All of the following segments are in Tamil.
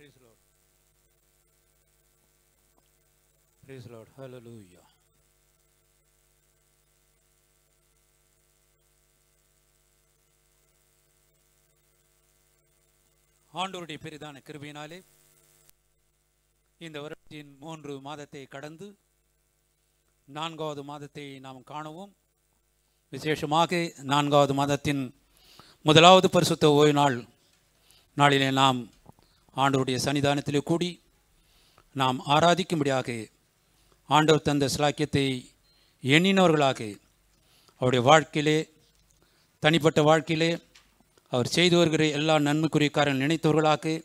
Praise Lord. Praise Lord. Hallelujah. ஆண்டவருடைய பெரிதான கிருபையினாலே இந்த வருடத்தின் 3 மாதத்தை கடந்து 4வது மாதத்தை நாம் காணவும். விசேஷமாக 4வது மாதத்தின் முதலாவது பரிசுத்த ஓய்வு நாளிலே நாம் ஆண்டவருடைய சன்னிதானத்திலே கூடி நாம் ஆராதிக்கும்படியாக ஆண்டவர் தந்த சிலாக்கியத்தை எண்ணினவர்களாக அவருடைய வாழ்க்கையிலே, தனிப்பட்ட வாழ்க்கையிலே அவர் செய்து வருகிற எல்லா நன்மைக்குரிய காரணம் நினைத்தவர்களாக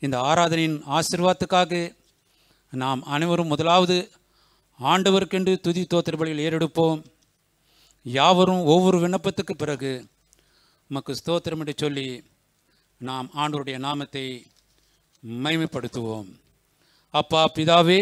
இந்த ஆராதனையின் ஆசீர்வாதத்துக்காக நாம் அனைவரும் முதலாவது ஆண்டவருக்கென்று துதி தோத்திர பலியில் ஏறெடுப்போம். யாவரும் ஒவ்வொரு விண்ணப்பத்துக்கு பிறகு உமக்கு ஸ்தோத்திரம் என்று சொல்லி நாம் ஆண்டவருடைய நாமத்தை மகிமைப்படுத்துவோம். அப்பா பிதாவே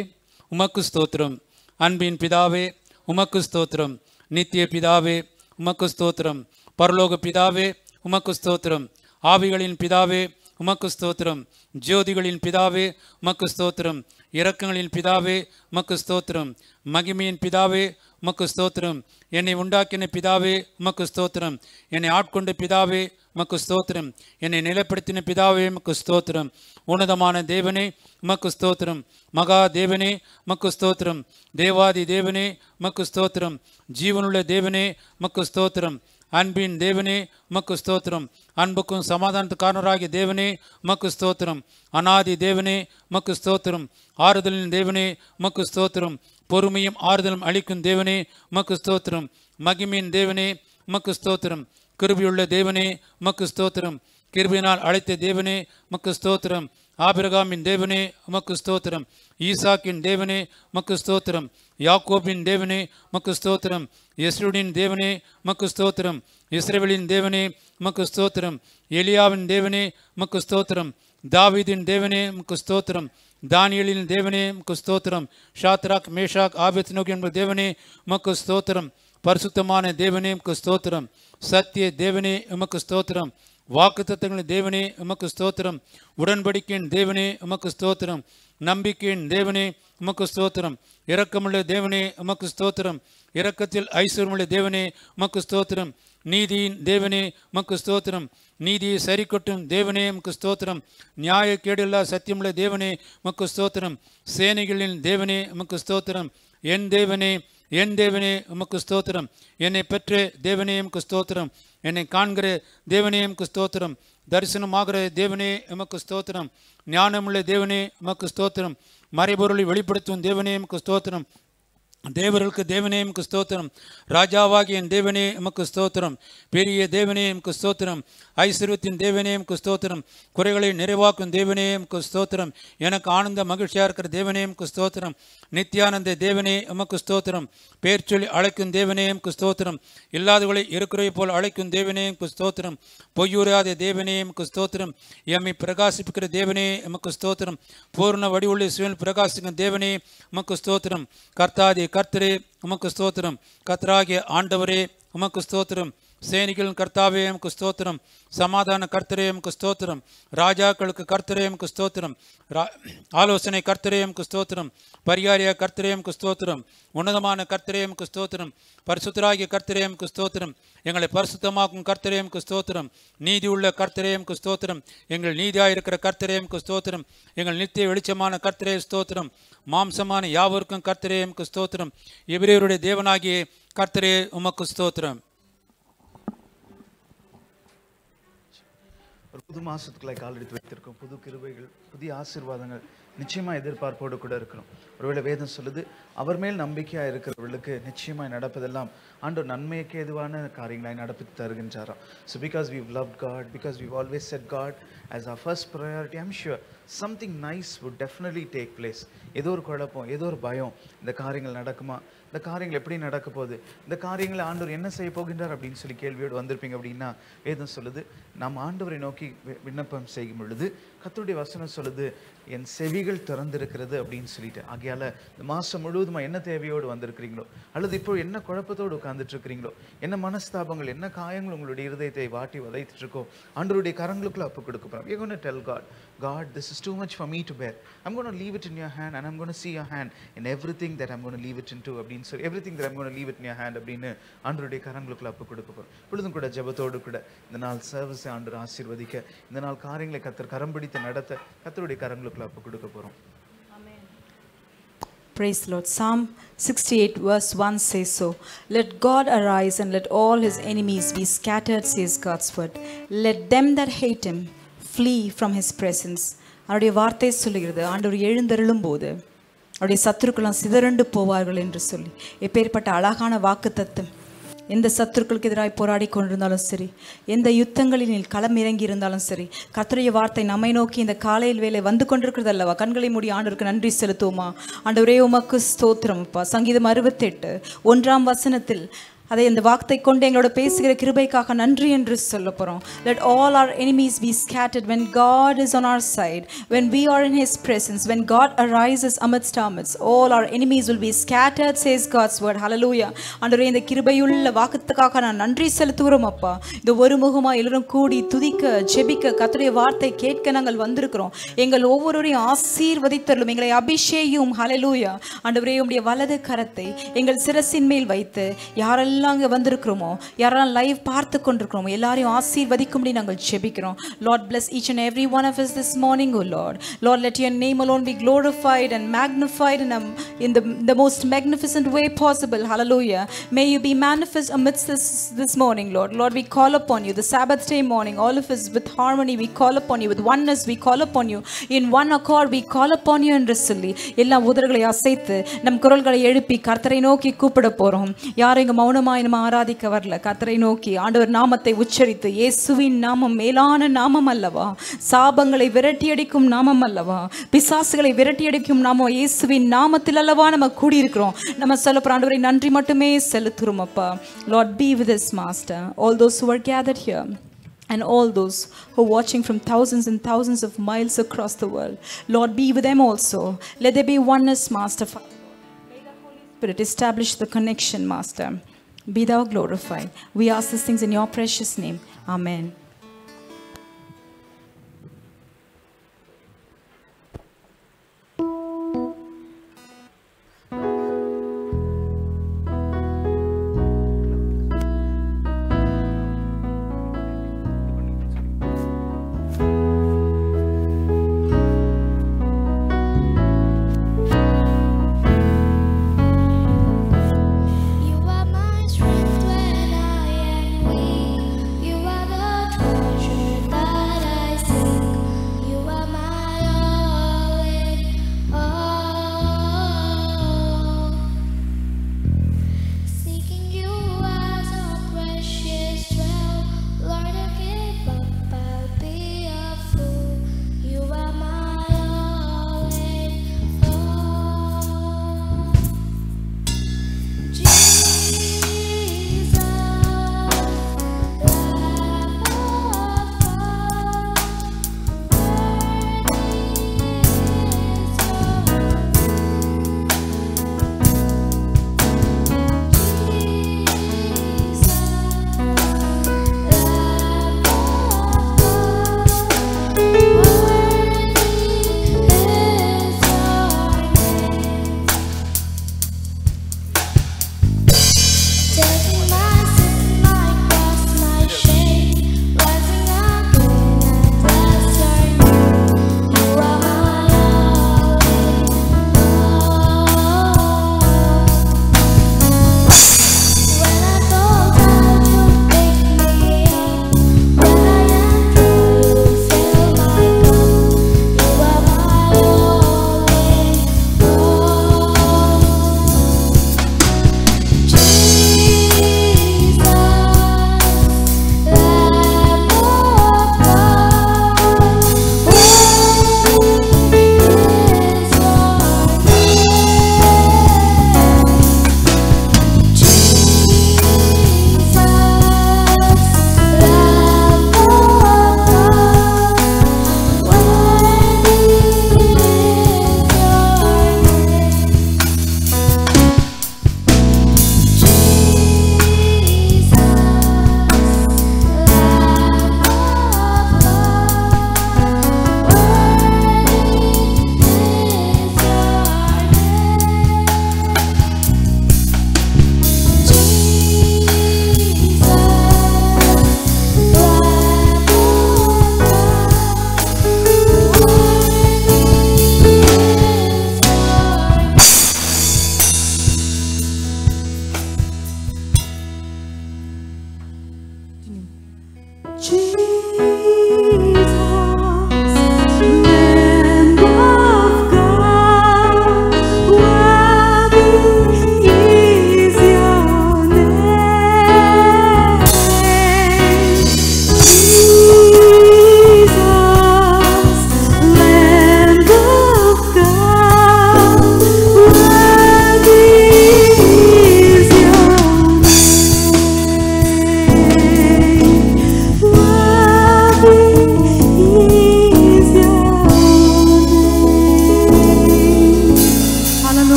உமக்கு ஸ்தோத்திரம், அன்பின் பிதாவே உமக்கு ஸ்தோத்திரம், நித்திய பிதாவே உமக்கு ஸ்தோத்திரம், பரலோக பிதாவே உமக்கு ஸ்தோத்திரம், ஆவிகளின் பிதாவே உமக்கு ஸ்தோத்திரம், ஜோதிகளின் பிதாவே உமக்கு ஸ்தோத்திரம், இரக்கங்களின் பிதாவே உமக்கு ஸ்தோத்திரம், மகிமையின் பிதாவே உமக்கு ஸ்தோத்திரம், என்னை உண்டாக்கின பிதாவே உமக்கு ஸ்தோத்திரம், என்னை ஆட்கொண்ட பிதாவே உமக்கு ஸ்தோத்திரம், என்னை நிலைப்படுத்தின பிதாவே உமக்கு ஸ்தோத்திரம், உன்னதமான தேவனே உமக்கு ஸ்தோத்திரம், மகா தேவனே உமக்கு ஸ்தோத்திரம், தேவாதி தேவனே உமக்கு ஸ்தோத்திரம், ஜீவனுள்ள தேவனே உமக்கு ஸ்தோத்திரம், அன்பின் தேவனே உமக்கு ஸ்தோத்திரம், அன்புக்கும் சமாதானத்துக்காரராகிய தேவனே உமக்கு ஸ்தோத்திரம், அநாதி தேவனே உமக்கு ஸ்தோத்திரம், ஆறுதலின் தேவனே உமக்கு ஸ்தோத்திரம், பொறுமையும் ஆறுதலும் அளிக்கும் தேவனே உமக்கு ஸ்தோத்திரம், மகிமையின் தேவனே உமக்கு ஸ்தோத்திரம், கிருபையுள்ள தேவனே உமக்கு ஸ்தோத்திரம், கிருபையினால் அழைத்த தேவனே உமக்கு ஸ்தோத்திரம், ஆபிரகாமின் தேவனே உமக்கு ஸ்தோத்திரம், ஈசாக்கின் தேவனே உமக்கு ஸ்தோத்திரம், யாக்கோபின் தேவனே உமக்கு ஸ்தோத்திரம், எஸ்ருடின் தேவனே உமக்கு ஸ்தோத்திரம், இஸ்ரவேலின் தேவனே உமக்கு ஸ்தோத்திரம், எலியாவின் தேவனே உமக்கு ஸ்தோத்திரம், தாவீதின் தேவனே உமக்கு ஸ்தோத்திரம், தானியேலின் தேவனே உமக்கு ஸ்தோத்திரம், ஷாத்ராக் மேஷாக் ஆபேத்நேகோ என்ப தேவனே உமக்கு ஸ்தோத்திரம், பரிசுத்தமான தேவனே உமக்கு ஸ்தோத்திரம், சத்திய தேவனே உமக்கு ஸ்தோத்திரம், வாக்குத்தத்தங்களின் தேவனே உமக்கு ஸ்தோத்திரம், உடன்படிக்கையின் தேவனே உமக்கு ஸ்தோத்திரம், நம்பிக்கையின் தேவனே உமக்கு ஸ்தோத்திரம், இரக்கமுள்ள தேவனே உமக்கு ஸ்தோத்திரம், இரக்கத்தில் ஐஸ்வர்யமுள்ள தேவனே உமக்கு ஸ்தோத்திரம், நீதியின் தேவனே உமக்கு ஸ்தோத்திரம், நீதியை சரி கட்டும் தேவனே உமக்கு ஸ்தோத்திரம், நியாய கேடில்லா சத்தியமுள்ள தேவனே உமக்கு ஸ்தோத்திரம், சேனைகளின் தேவனே உமக்கு ஸ்தோத்திரம், என் தேவனே என் தேவனே உமக்கு ஸ்தோத்திரம், என்னை பெற்ற தேவனே உமக்கு ஸ்தோத்திரம், என்னை காண்கிற தேவனே உமக்கு ஸ்தோத்திரம், தரிசனமாகிற தேவனே உமக்கு ஸ்தோத்திரம், ஞானமுள்ள தேவனே உமக்கு ஸ்தோத்திரம், மறைபொருளை வெளிப்படுத்தும் தேவனே உமக்கு ஸ்தோத்திரம், தேவர்களுக்கு தேவனே உமக்கு ஸ்தோத்திரம், ராஜாவாகிய என் தேவனே உமக்கு ஸ்தோத்திரம், பெரிய தேவனே உமக்கு ஸ்தோத்திரம், ஐஸ்வர்யத்தின் தேவனே உமக்கு ஸ்தோத்திரம், குறைகளை நிறைவாக்கும் தேவனே உமக்கு ஸ்தோத்திரம், எனக்கு ஆனந்த மகிழ்ச்சியாக இருக்கிற தேவனே உமக்கு ஸ்தோத்திரம், நித்யானந்த தேவனே உமக்கு ஸ்தோத்திரம், பேர் சொல்லி அழைக்கும் தேவனே உமக்கு ஸ்தோத்திரம், இல்லாதவர்களை இருக்கிறவை போல் அழைக்கும் தேவனே உமக்கு ஸ்தோத்திரம், பொய்யுறாத தேவனே உமக்கு ஸ்தோத்திரம், எம்மை பிரகாசிப்பிக்கிற தேவனே உமக்கு ஸ்தோத்திரம், பூர்ண வடிவுள்ள சிவன் பிரகாசிக்கும் தேவனே உமக்கு ஸ்தோத்திரம், கர்த்தாதி கர்த்தரே உமக்கு ஸ்தோத்திரம், கர்த்தராகிய ஆண்டவரே உமக்கு ஸ்தோத்திரம், சேனிகளின் கர்த்தாவே உமக்கு ஸ்தோத்திரம், சமாதான கர்த்தரே உமக்கு ஸ்தோத்திரம், ராஜாக்களுக்கு கர்த்தரே உமக்கு ஸ்தோத்திரம், ஆலோசனை கர்த்தரே உமக்கு ஸ்தோத்திரம், பரிகாரிய கர்த்தரே உமக்கு ஸ்தோத்திரம், உன்னதமான கர்த்தரே உமக்கு ஸ்தோத்திரம், பரிசுத்தராகிய கர்த்தரே உமக்கு ஸ்தோத்திரம், எங்களை பரிசுத்தமாக்கும் கர்த்தரே உமக்கு ஸ்தோத்திரம், நீதி உள்ள கர்த்தரே உமக்கு ஸ்தோத்திரம், எங்கள் நீதியாயிருக்கிற கர்த்தரே உமக்கு ஸ்தோத்திரம், எங்கள் நித்திய வெளிச்சமான கர்த்தரே ஸ்தோத்திரம், மாம்சமான யாவருக்கும் கர்த்தரே உமக்கு ஸ்தோத்திரம், எபிரேயருடைய தேவனாகிய கர்த்தரே உமக்கு ஸ்தோத்திரம். ஒரு புது மாசத்துக்குள்ள கால் எடுத்து வைத்திருக்கோம். புது கிருபைகள், புதிய ஆசீர்வாதங்கள் நிச்சயமா எதிர்பார்ப்போடு கூட இருக்கிறோம். ஒருவேளை வேதம் சொல்லுது, அவர் மேல் நம்பிக்கையா இருக்கிறவர்களுக்கு நிச்சயமாய் நடப்பதெல்லாம் ஆண்டவர் நன்மைக்கு எதுவான காரியங்களாய் நடப்பித்து தருகின்றாராம். So because we've loved God, because we've always set God as our first priority, I'm sure something nice would definitely take place. ஏதோ ஒரு குழப்பம், ஏதோ ஒரு பயம், இந்த காரியங்கள் நடக்குமா, இந்த காரியங்கள் எப்படி நடக்க போகுது, இந்த காரியங்களை ஆண்டவர் என்ன செய்ய போகின்றார் அப்படின்னு சொல்லி கேள்வியோடு வந்திருப்பீங்க. அப்படின்னா வேதம் சொல்லுது, நாம் ஆண்டவரை நோக்கி விண்ணப்பம் செய்யும் பொழுது கர்த்தருடைய வசனம் சொல்லுது, என் செவிகள் திறந்திருக்கிறது அப்படின்னு சொல்லிட்டு. ஆகையால இந்த மாதம் முழுவதுமா என்ன தேவையோடு வந்திருக்கிறீங்களோ, அல்லது இப்போ என்ன குழப்பத்தோடு உட்கார்ந்துட்டு இருக்கிறீங்களோ, என்ன மனஸ்தாபங்கள், என்ன காயங்கள் உங்களுடைய இருதயத்தை வாட்டி வதைத்துட்டு இருக்கோ, ஆண்டவருடைய கரங்களுக்குள்ள ஒப்பு கொடுக்க போறோம். We're going to tell God, God, this is too much for me to bear. I'm going to leave it in your hand, and I'm going to see your hand in everything that I'm going to leave it into அப்படின்னு சொல்லி everything that I'm going to leave it in your hand அப்படின்னு ஆண்டவருடைய கரங்களுக்குள்ள ஒப்பு கொடுக்க போறோம். இப்பொழுதும் கூட ஜெபத்தோடு கூட இந்த நாள் சர்வீஸை ஆண்டவர் ஆசீர்வதிக்க, இந்த நாள் காரியங்களை கர்த்தர் கரம் பிடித்து நடத்த கர்த்தருடைய கரங்களுக்குள்ள ஒப்பு கொடுக்க போறோம். Praise the Lord. Psalm 68 verse 1 says so. Let God arise and let all his enemies be scattered, says God's word. Let them that hate him flee from his presence. அவருடைய வார்த்தை சொல்லுகிறது, ஆண்டவர் எழுந்தருளும் போது அவருடைய சத்துருக்கெல்லாம் சிதறண்டு போவார்கள் என்று சொல்லி. எப்பேற்பட்ட அழகான வாக்கு தத்தம். எந்த சத்துருக்களுக்கு எதிராக போராடி கொண்டிருந்தாலும் சரி, எந்த யுத்தங்களில் களம் இறங்கி இருந்தாலும் சரி, கர்த்தருடைய வார்த்தை நம்மை நோக்கி இந்த காலையில் வேலை வந்து கொண்டிருக்கிறது அல்லவா? கண்களை மூடி ஆண்டவருக்கு நன்றி செலுத்துவோமா? ஆண்டவரே உமக்கு ஸ்தோத்திரம் அப்பா. சங்கீதம் 68 1ஆம் வசனத்தில் அதை இந்த வார்த்தை கொண்டு எங்களோட பேசுகிற கிருபைக்காக நன்றி என்று சொல்ல போகிறோம். Let all our enemies be scattered when God is on our side, when we are in his presence, when God arises amidst our midst, all our enemies will be scattered, says God's word. Hallelujah. ஆண்டவரே இந்த கிருபையுள்ள வாக்குத்துக்காக நான் நன்றி செலுத்துகிறோம் அப்பா. இந்த ஒருமுகமா எல்லாரும் கூடி துதிக்க ஜெபிக்க கர்த்தருடைய வார்த்தை கேட்க நாங்கள் வந்திருக்கிறோம். எங்கள் ஒவ்வொருவரையும் ஆசீர்வதித்தருளும், எங்களை அபிஷேகியும். ஹல்லேலூயா. ஆண்டவரே உம்முடைய வலது கரத்தை எங்கள் சிரசின் மேல் வைத்து யாரெல்லாம் அங்க வந்திருக்கிறோமோ, யாரெல்லாம் லைவ் பார்த்து கொண்டிருக்கிறோமோ எல்லாரையும் ஆசீர்வதிக்கும்படி நாங்கள் ஜெபிக்கிறோம். Lord, bless each and every one of us this morning, O Lord. Lord, let your name alone be glorified and magnified in the most magnificent way possible. Hallelujah. May you be manifest amidst this morning, Lord. Lord, we call upon you the Sabbath day morning, all of us with harmony we call upon you, with oneness we call upon you, in one accord we call upon you என்று சொல்லி எல்லா உதடுகளை அசைத்து நம் குரல்களை எழுப்பி கர்த்தரை நோக்கி கூப்பிட போறோம். யாரும் இங்க மௌனமா நம்ம ஆராதிக்க வரல. கர்த்தரை நோக்கி ஆண்டவர் நாமத்தை உச்சரித்து, இயேசுவின் நாமம் மேலான நாமம் அல்லவா? சாபங்களை விரட்டியடிக்கும் நாமம் அல்லவா? பிசாசுகளை விரட்டியடிக்கும் நாமம் இயேசுவின் நாமத்தில் அல்லவா நம்ம கூடியிருக்கிறோம். நம்ம சொல்ல போற ஆண்டவரை நன்றி மட்டுமே செலுத்துறோம் அப்பா. Lord, be with us, Master. All those who are gathered here and all those who are watching from thousands and thousands of miles across the world, Lord, be with them also. Let there be oneness, Master. May the Holy Spirit establish the connection, Master. Be thou glorified. We ask these things in your precious name. Amen. You are my strength when I am weak. You are the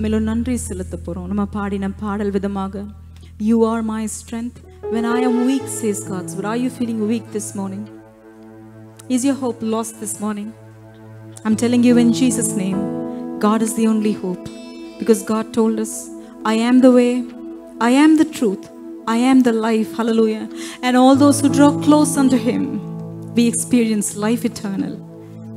மேல நன்றி செலுத்த போறோம். நம்ம பாடின பாடல் விதமாக You are my strength when I am weak, says God. But are you feeling weak this morning? Is your hope lost this morning? I'm telling you in Jesus' name, God is the only hope. Because God told us, I am the way, I am the truth, I am the life. Hallelujah. And all those who draw close unto Him, we experience life eternal.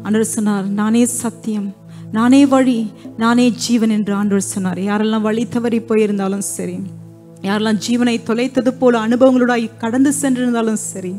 ஆண்டவர் சொன்னார், நானே சத்தியம், நானே வழி, நானே ஜீவன் என்று ஆண்டவர் சொன்னார். யாரெல்லாம் வழி தவறி போயிருந்தாலும் சரி, யாரெல்லாம் ஜீவனை தொலைத்தது போல அனுபவங்களோட கடந்து சென்றிருந்தாலும் சரி,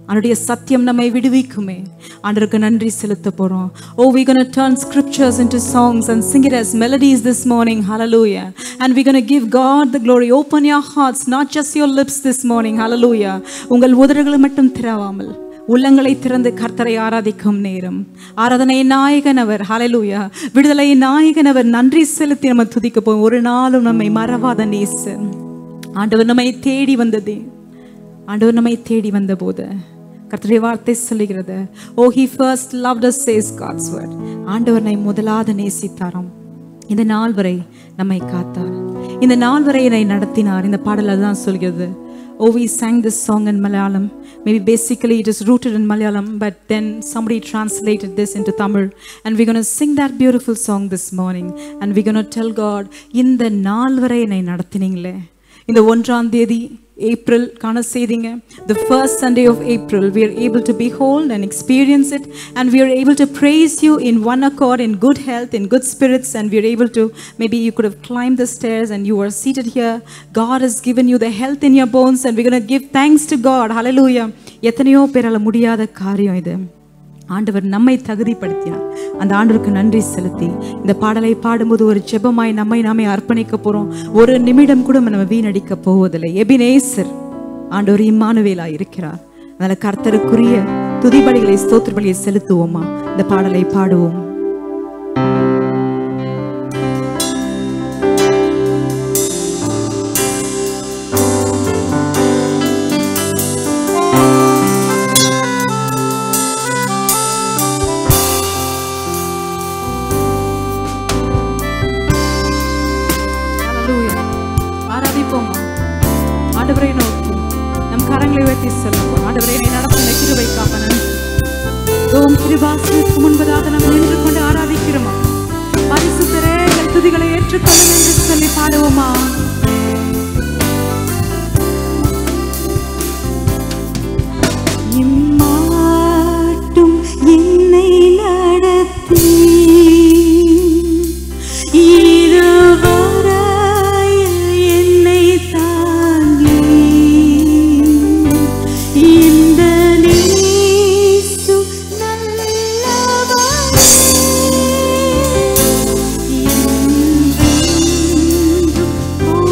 அவருடைய சத்தியம் நம்மை விடுவிக்குமே. ஆண்டவருக்கு நன்றி செலுத்த போறோம். Oh, we're going to turn scriptures into songs and sing it as melodies this morning. Hallelujah. And we're going to give God the glory. Open your hearts, not just your lips this morning. Hallelujah. உங்கள் உதடுகளை மட்டும் திறவாமல் உள்ளங்களை திறந்து கர்த்தரை ஆராதிக்கும் நேரம். ஆராதனை நாயகனவர். ஹalleluya. விடுதலை நாயகனவர். நன்றி செலுத்தி நம்ம துதிக்க போவோம். ஒரு நாளும் நம்மை மறவாத நேசர். ஆண்டவர் நம்மை தேடி வந்ததே. ஆண்டவர் நம்மை தேடி வந்தபோது கர்த்தருடைய வார்த்தை சொல்லுகிறது, Oh, He first loved us, says God's word. ஆண்டவர் நம்மை முதலாவது நேசித்தாராம். இந்த நாள் வரை நம்மை காத்தார். இந்த நாள் வரை என்னை நடத்தினார். இந்த பாடல் அதுதான் சொல்கிறது. Oh, we sang this song in Malayalam. Maybe basically it is rooted in Malayalam, but then somebody translated this into Tamil. And we're going to sing that beautiful song this morning. And we're going to tell God, இந்த நாள் வரை என்னை நடத்தினீங்களே. இந்த 1ஆம் தேதி April காண செய்தீங்க. The first Sunday of April, we are able to behold and experience it, and we are able to praise you in one accord, in good health, in good spirits, and we are able to, maybe you could have climbed the stairs and you are seated here. God has given you the health in your bones, and we're going to give thanks to God. Hallelujah. எத்தனையோ பேரால முடியாத காரியம் இது. ஆண்டவர் நம்மை தகுதிப்படுத்தினார். அந்த ஆண்டவருக்கு நன்றி செலுத்தி இந்த பாடலை பாடும்போது ஒரு ஜெபமாய் நம்மை நாமே அர்ப்பணிக்க போறோம். ஒரு நிமிடம் கூட நம்ம வீணடிக்க போவதில்லை. எபினேசர் ஆண்டவர் இம்மானுவேலா இருக்கிறார். அதனால கர்த்தருக்குரிய துதிபலிகளை ஸ்தோத்திர பலியை செலுத்துவோமா? இந்த பாடலை பாடுவோம். ஆண்டவரை நோக்கி நம் கரங்களை உயர்த்தி சொல்லுவோம். ஆண்டவரே, என்னை நடத்தின கிருபைக்காக நன்றி. ஓம் கிருபாசனத்துக்கு முன்பதாக நாம் நின்று கொண்டு ஆராதிக்கிறோமா? பரிசுத்தரே, எங்கள் துதிகளை ஏற்றுக்கொள்ளும் என்று சொல்லி பாடுவோமா? இம்மாட்டும் என்னை நடத்தி Oh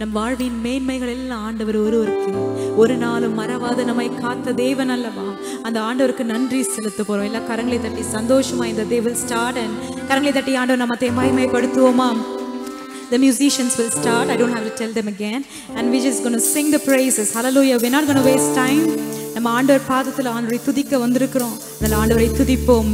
நம் வாழ்வின் மேன்மைகள் எல்லாம் ஆண்டவர் ஒருவருக்கு ஒரு நாளும் மறவாத நம்மை காத்த தேவன் அல்லவா. அந்த ஆண்டவருக்கு நன்றி செலுத்த போறோம். எல்லாம் கரங்களை தட்டி சந்தோஷமா இந்த they will start and கரங்களை தட்டி ஆண்டவர் நம்மை மகிமைப்படுத்துவோமா. The musicians will start. I don't have to tell them again. And we're just going to sing the praises. Hallelujah. We're not going to waste time. நம்ம ஆண்டவர் பாதத்தில் ஆண்டவரை துதிக்க வந்திருக்கிறோம். அதனால ஆண்டவரை துதிப்போம்.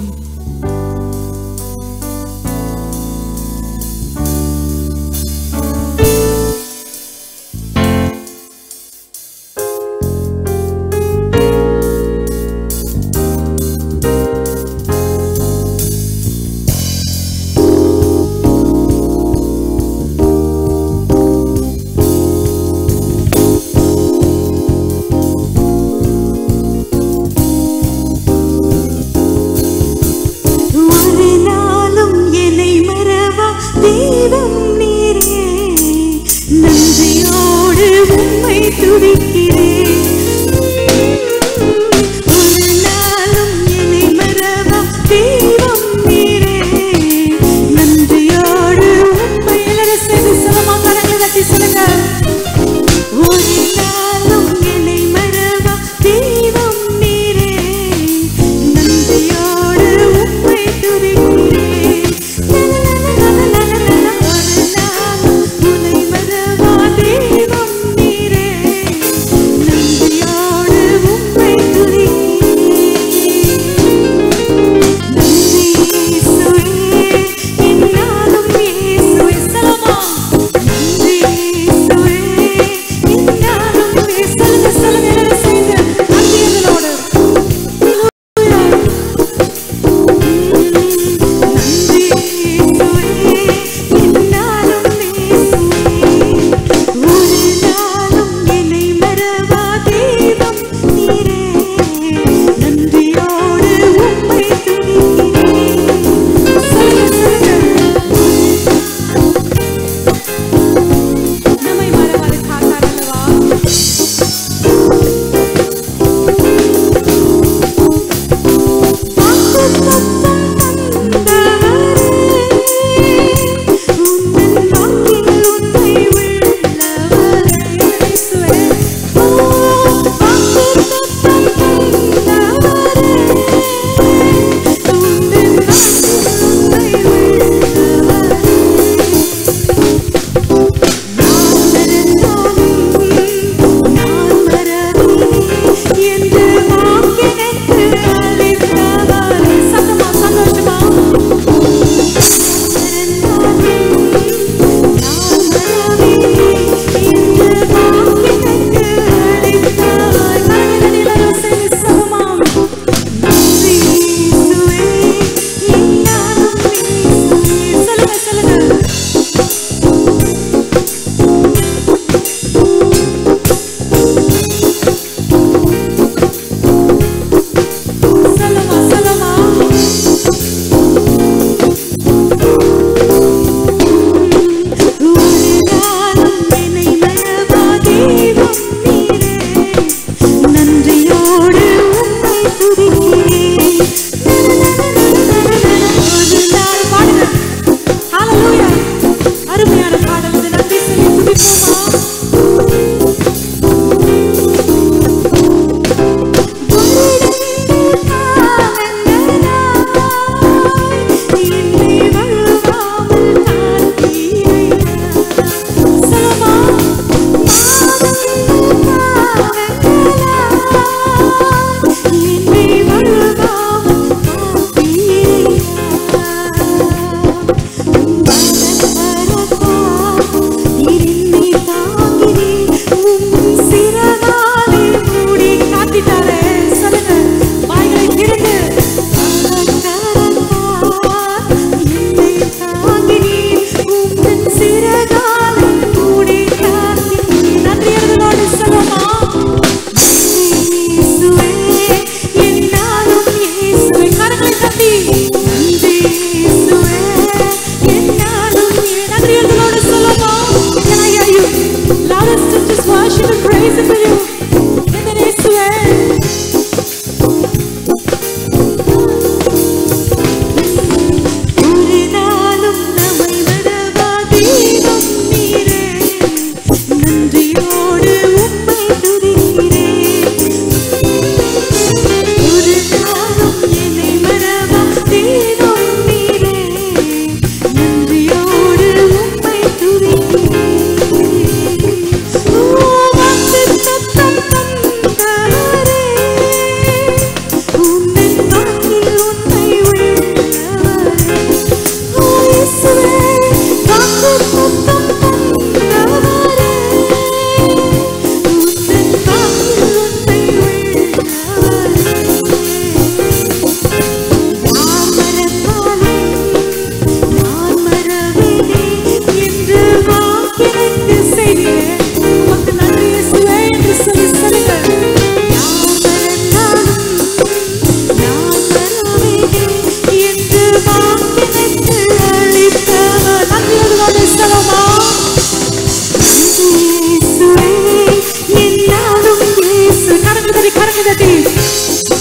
அருமையான பாடல் இது. நன்றி சொல்லி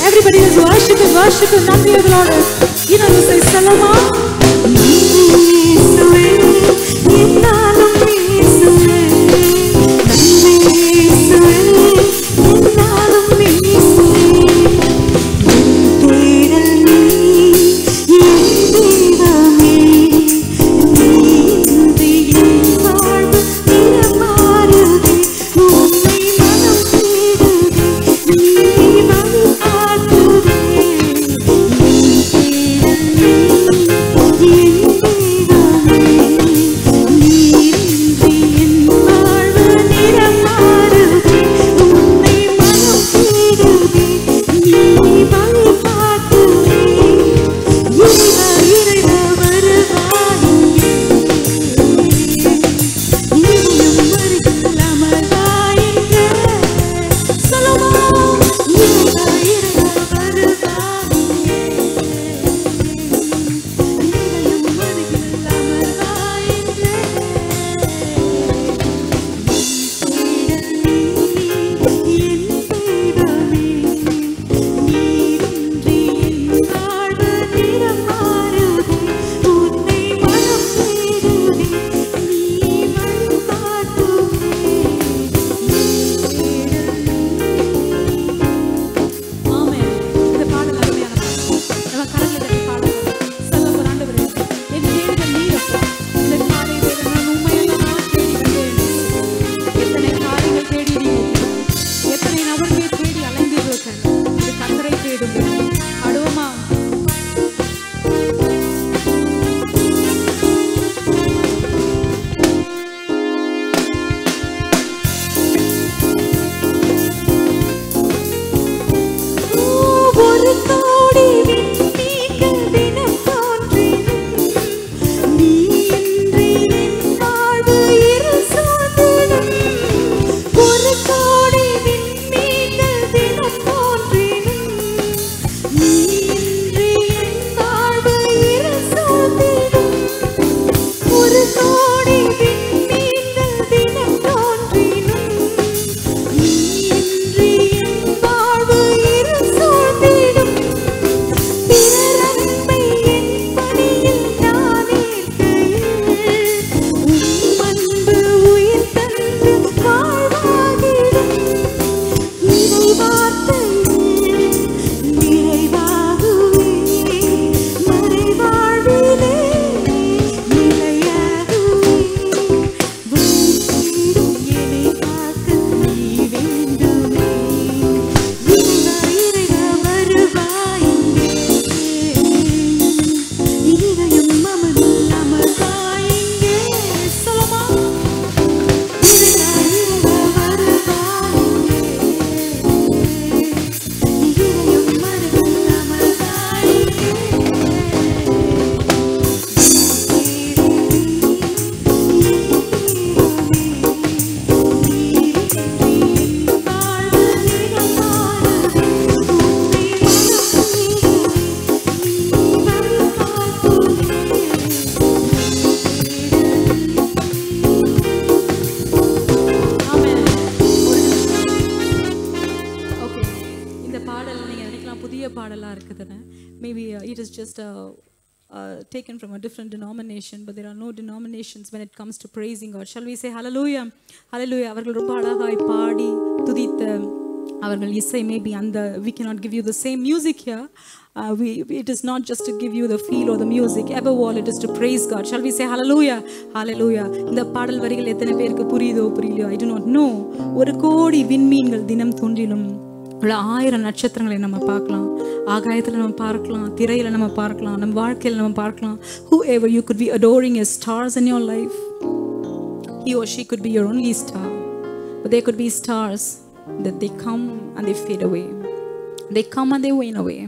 Everybody is worshiping, நன்றி அவர்களோடு. இன்னொரு say சொல்லமா? இருக்குதுன்னு. Maybe it is just taken from a different denomination, but there are no denominations when it comes to praising God. Shall we say hallelujah? Hallelujah. அவர்கள் ரொம்ப அழகாய் பாடி துதித்த அவர்கள் இசை, maybe அந்த we cannot give you the same music here. It is not just to give you the feel or the music. Above all, it is to praise God. Shall we say hallelujah? Hallelujah. இந்த பாடல் வரிகள் எத்தனை பேருக்கு புரியுதோ புரியலையோ I do not know. ஒரு கோடி விண்மீன்கள் தினம் தோன்றிலும் 1000 நட்சத்திரங்களை நம்ம பார்க்கலாம், ஆகாயத்தில் நம்ம பார்க்கலாம், திரையில் நம்ம பார்க்கலாம், நம்ம வாழ்க்கையில் நம்ம பார்க்கலாம். Whoever you could be adoring as stars in your life, he or she could be your only star. But there could be stars that they come and they fade away. They come and they wane away.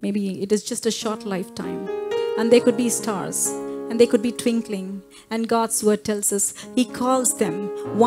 Maybe it is just a short lifetime. And there could be stars and they could be twinkling. And God's word tells us He calls them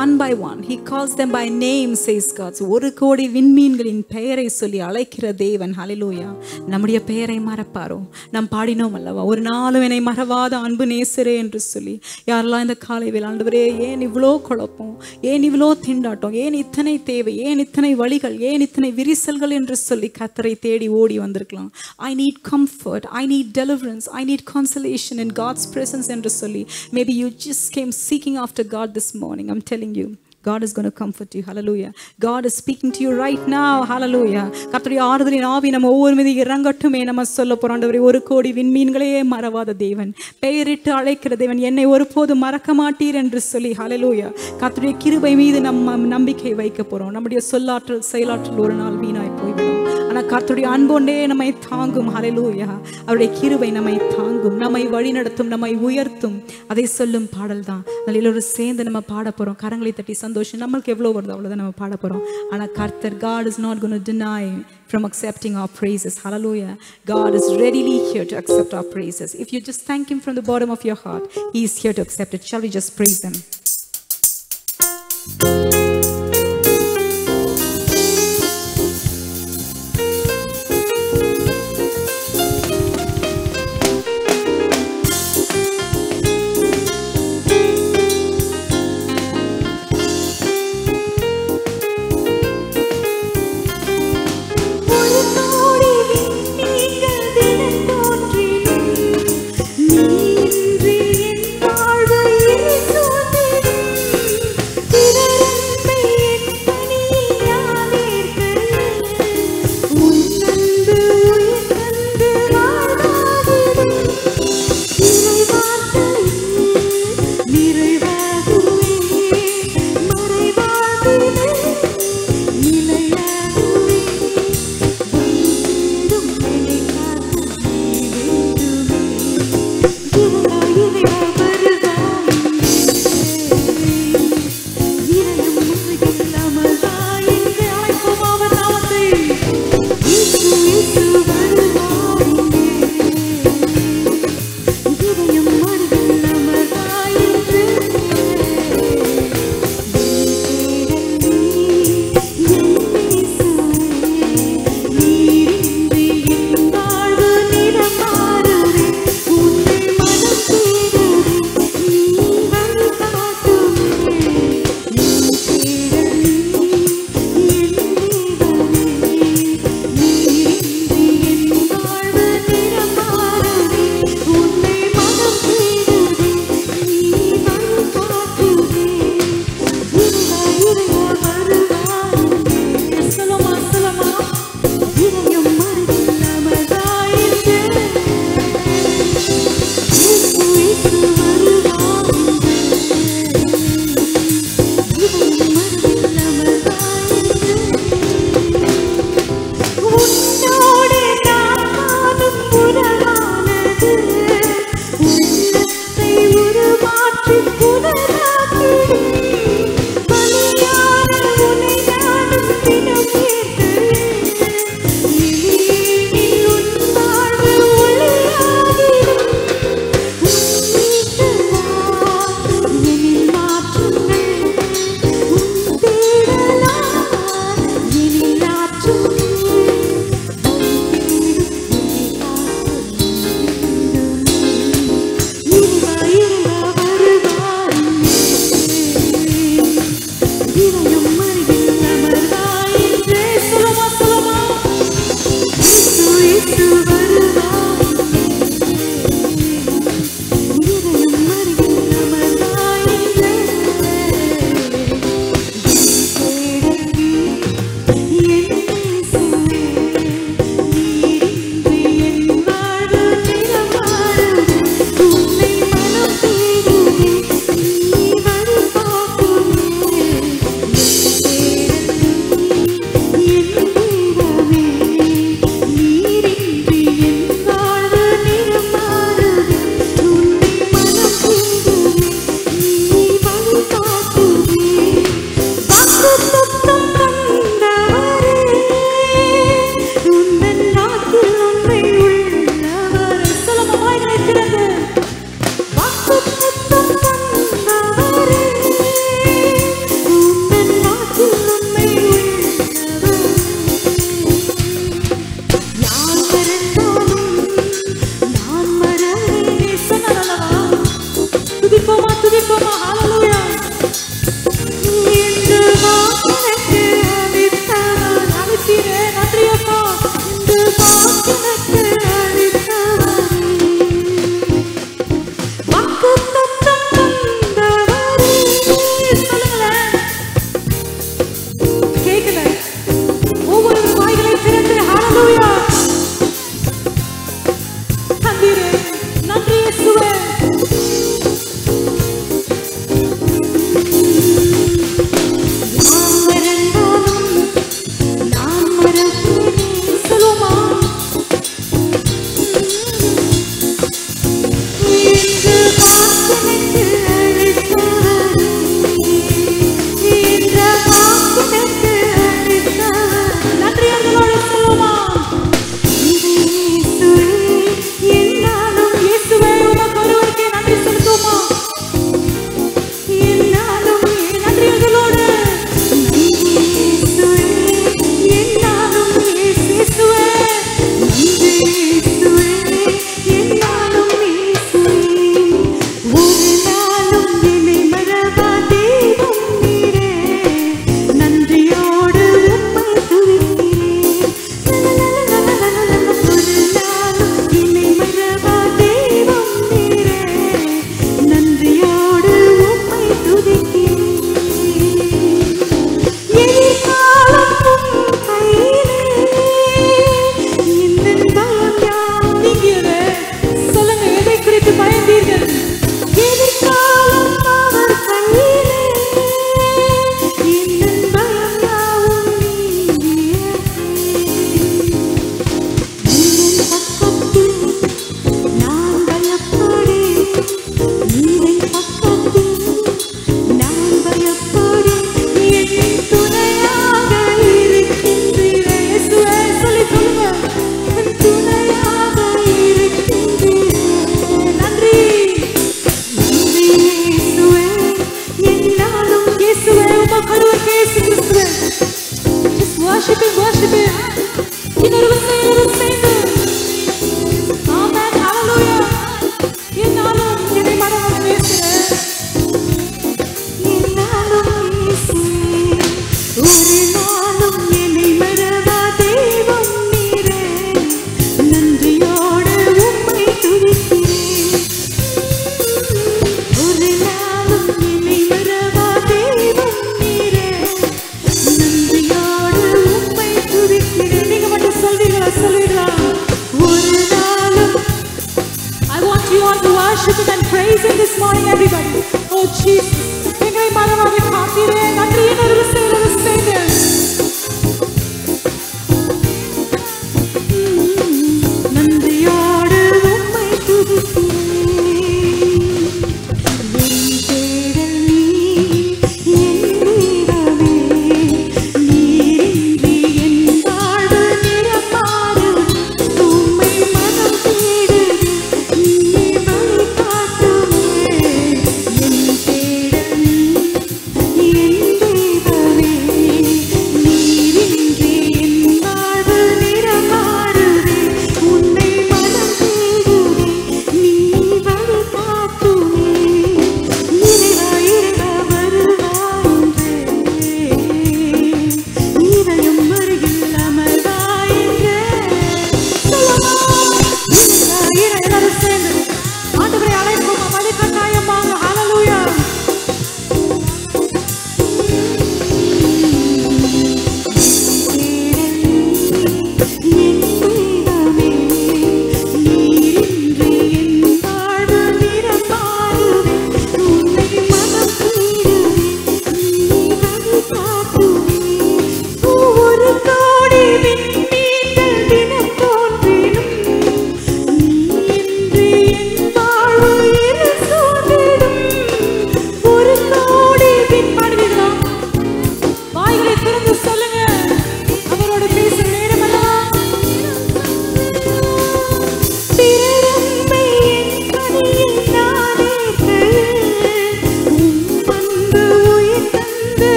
one by one. He calls them by name, says God. So ஒரு கோடி விண்மீன்களின் பெயரை சொல்லி அழைக்கிற தேவன். ஹalleluya. நம்முடைய பெயரை மறப்பாரோ? நாம் பாடினோம் அல்லவா, ஒரு நாளும் என்னை மறவாத அன்பு நேசரே என்று சொல்லி. யாரெல்லாம் இந்த காலை வேளை ஆண்டவரே ஏன் இவ்வளோ குழப்பம், ஏன் இவ்வளோ திண்டாட்டம், ஏன் இத்தனை தேவை, ஏன் இத்தனை வழிகள், ஏன் இத்தனை விரிசல்கள் என்று சொல்லி கர்த்தரை தேடி ஓடி வந்திருக்கலாம். I need comfort, I need deliverance, I need consolation in God's presence என்று சொல்லி. Maybe you just came seeking after God this morning. I'm telling you, God is going to comfort you. Hallelujah. God is speaking to you right now. Hallelujah. கர்த்தருடைய ஆறுதலின் ஆவி நம்ம ஒவ்வொரு மீது இறங்கட்டுமே. நம்ம சொல்ல போறோம், ஆண்டவரே ஒரு கோடி விண்மீன்களே மறவாத தேவன், பெயரிட்டு அழைக்கிற தேவன், என்னை ஒருபோதும் மறக்க மாட்டீர் என்று சொல்லி. ஹalleluya. கர்த்தருடைய கிருபை மீது நம்ம நம்பிக்கை வைக்க போறோம். நம்முடைய சொல்லாற்றல் செயலாற்றல் ஒரு நாள் வீணாய் போய்விடும். ஆனால் கர்த்தருடைய அன்பொண்டே நம்மை தாங்கும். ஹalleluya. அவருடைய கிருபை நம்மை தாங்கும், நம்மை வழிநடத்தும், நம்மை உயர்த்தும். அதை சொல்லும் பாடல் தான். அதில் எல்லோரும் சேர்ந்து நம்ம பாட போறோம். கரங்களை தட்டி சந்தோஷம் நம்மளுக்கு எவ்வளோ வருதோ அவ்வளோதான் நம்ம பாட போறோம். ஆனால் கர்த்தர், God is not going to deny from accepting our praises. Hallelujah. God is readily here to accept our praises. If you just thank Him from the bottom of your heart, He is here to accept it. Shall we just praise Him? நீ இன்றி என் வாழ்வு இருந்தோனே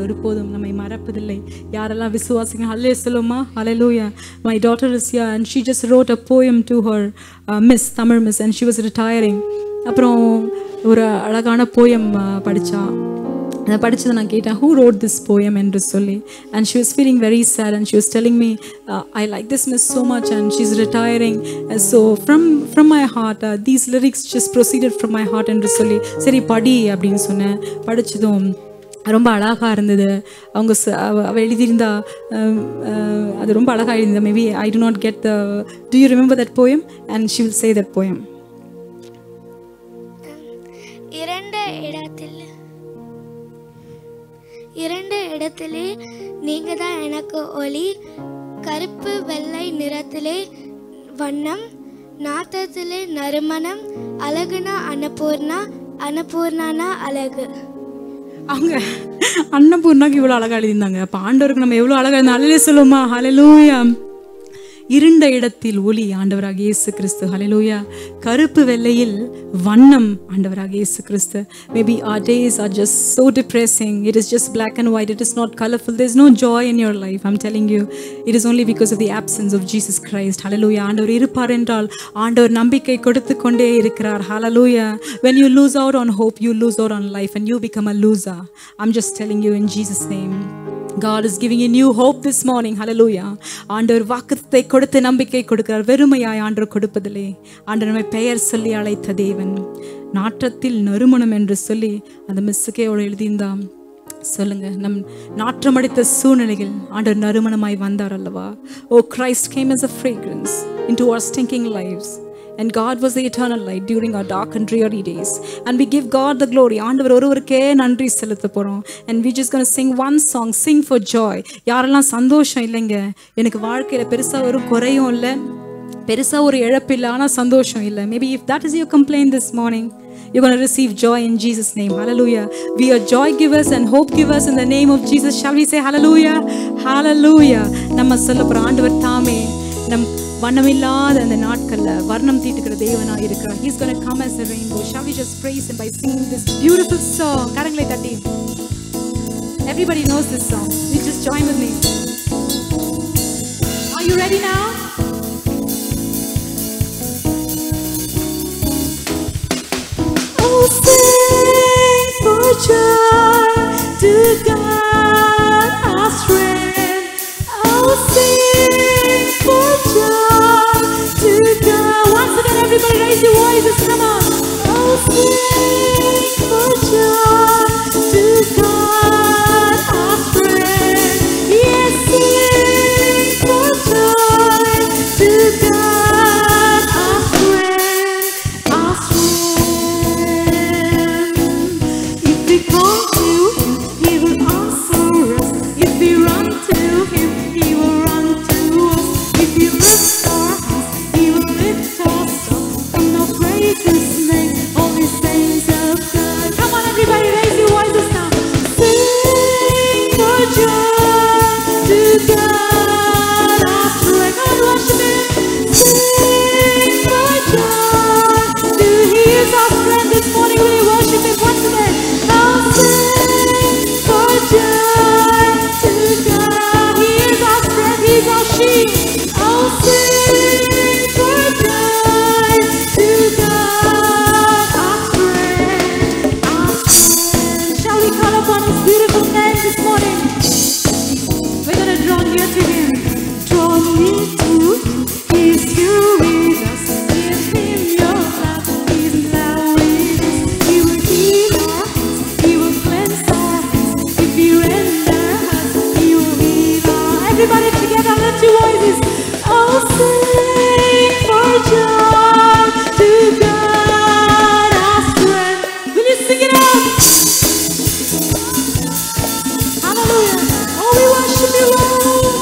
ஒருபோதும் நம்மை மறப்பதில்லை. யாரெல்லாம் விசுவாசிங்க ஹல்லேலூயா சொல்லுமா? ஹல்லேலூயா. My daughter is here and she just wrote a poem to her miss, Tamil miss, and she was retiring. அப்புறம் ஒரு அழகான போயம் படித்தா. அதை படித்ததை நான் கேட்டேன், who wrote this poem என்று சொல்லி. and she was feeling very sad and she was telling me, I like this miss so much and she's retiring, and so from my heart these lyrics just proceeded from my heart என்று சொல்லி சரி படி அப்படின்னு சொன்னேன். படித்ததும் ரொம்ப அழகாக இருந்தது. அவங்க அவள் எழுதியிருந்தா அது ரொம்ப அழகாக எழுதியிருந்தா. Maybe I do not get the do you remember that poem? and she will say that poem. இரண்டு இடத்திலே நீங்க தான் எனக்கு ஒளி, கருப்பு வெள்ளை நிறத்திலே வண்ணம், நாட்டத்திலே நறுமணம், அழகுனா அன்னபூர்ணா, அன்னபூர்ணானா அழகு. அவங்க அன்னபூர்ணாக்கு இவ்வளோ அழகாக எழுதியிருந்தாங்க. அப்போ ஆண்டவருக்கு நம்ம எவ்வளோ அழகாக இருந்தால் ஹல்லேலூயா சொல்லுமா? ஹல்லேலூயா. இருண்ட இடத்தில் ஒளி ஆண்டவராக இயேசு கிறிஸ்து. ஹல்லேலூயா. கருப்பு வெள்ளையில் வண்ணம் ஆண்டவராக இயேசு கிறிஸ்து. Maybe our days are just so depressing. It is just black and white. It is not colorful. There is no joy in your life. I'm telling you, it is only because of the absence of Jesus Christ. Hallelujah. ஆண்டவர் இருப்பார் என்றால் ஆண்டவர் நம்பிக்கை கொடுத்து கொண்டே இருக்கிறார். Hallelujah. When you lose out on hope, you lose out on life and you become a loser. I'm just telling you in Jesus' name. God is giving you new hope this morning. Hallelujah. ஆண்டவர் வாக்குத்தத்தை கொடுத்து நம்பிக்கை கொடுக்கிறார். வெறுமையாய் ஆண்டவர் கொடுப்பதில்லை. ஆண்டவர் நம்மை பெயர் சொல்லி அழைத்த தேவன். நாற்றத்தில் நறுமணம் என்று சொல்லி அந்த மிஸ்ஸுக்கே அவள் எழுதியிருந்தான். சொல்லுங்க, நம் நாற்றமடித்த சூழ்நிலைகள் ஆண்டவர் நறுமணமாய் வந்தார் அல்லவா? Oh, Christ came as a fragrance into our stinking lives. And God was the eternal light during our dark and dreary days. And we give God the glory. ஆண்டவர் ஒருவருக்கே நன்றி செலுத்த போறோம். And we just going to sing one song, sing for joy. யாரெல்லாம் சந்தோஷம் இல்லைங்க, எனக்கு வாழ்க்கையில பெருசா ஒரு குறையும் இல்லை, பெருசா ஒரு இழப்பு இல்லை, ஆனால் சந்தோஷம் இல்லை. Maybe if that is your complaint this morning, you're going to receive joy in Jesus' name. Hallelujah. We are joy givers and hope givers in the name of Jesus. Shall we say hallelujah? Hallelujah. நம்ம சொல்ல போற ஆண்டவர் தாமே நம் வண்ணமில்லாத அந்த நாட்கள்ல வர்ணம் தீட்டுகிற தேவனாய் இருக்கிறார். He's going to come as a rainbow. Shall we just praise him by singing this beautiful song? கரங்களை தட்டி. Everybody knows this song. You just join with me. Are you ready now? Oh, sing for joy to God our strength. Oh, sing for joy to God. Once again, everybody raise your voices, come on. Oh, sing for joy to God our strength. Yes, sing for joy to God our strength, our strength. If we call to him, he will answer us. If we run to him, he will run to us. If we lift our hands, he will lift us up. And I'll praise his name, all his saints of God. Come on, everybody, raise your voices now. Sing for joy to God our strength. Come on, worship him. Sing for joy to he is our strength this morning. Will you worship him once again? Oh, sing for joy to God. He is our strength. He is our shield. Oh, sing for joy to God our strength, our strength. Shall we call upon his beautiful name this morning? We're going to draw near to him. Draw near to him. He is here with us. Give him your love. He is now with us. He will heal our hearts. He will cleanse our hands. If you render us, he will heal our. Everybody together, lift your voices. Oh, sing for joy to God our strength. Will you sing it out? Hallelujah. Oh, we worship you, Lord.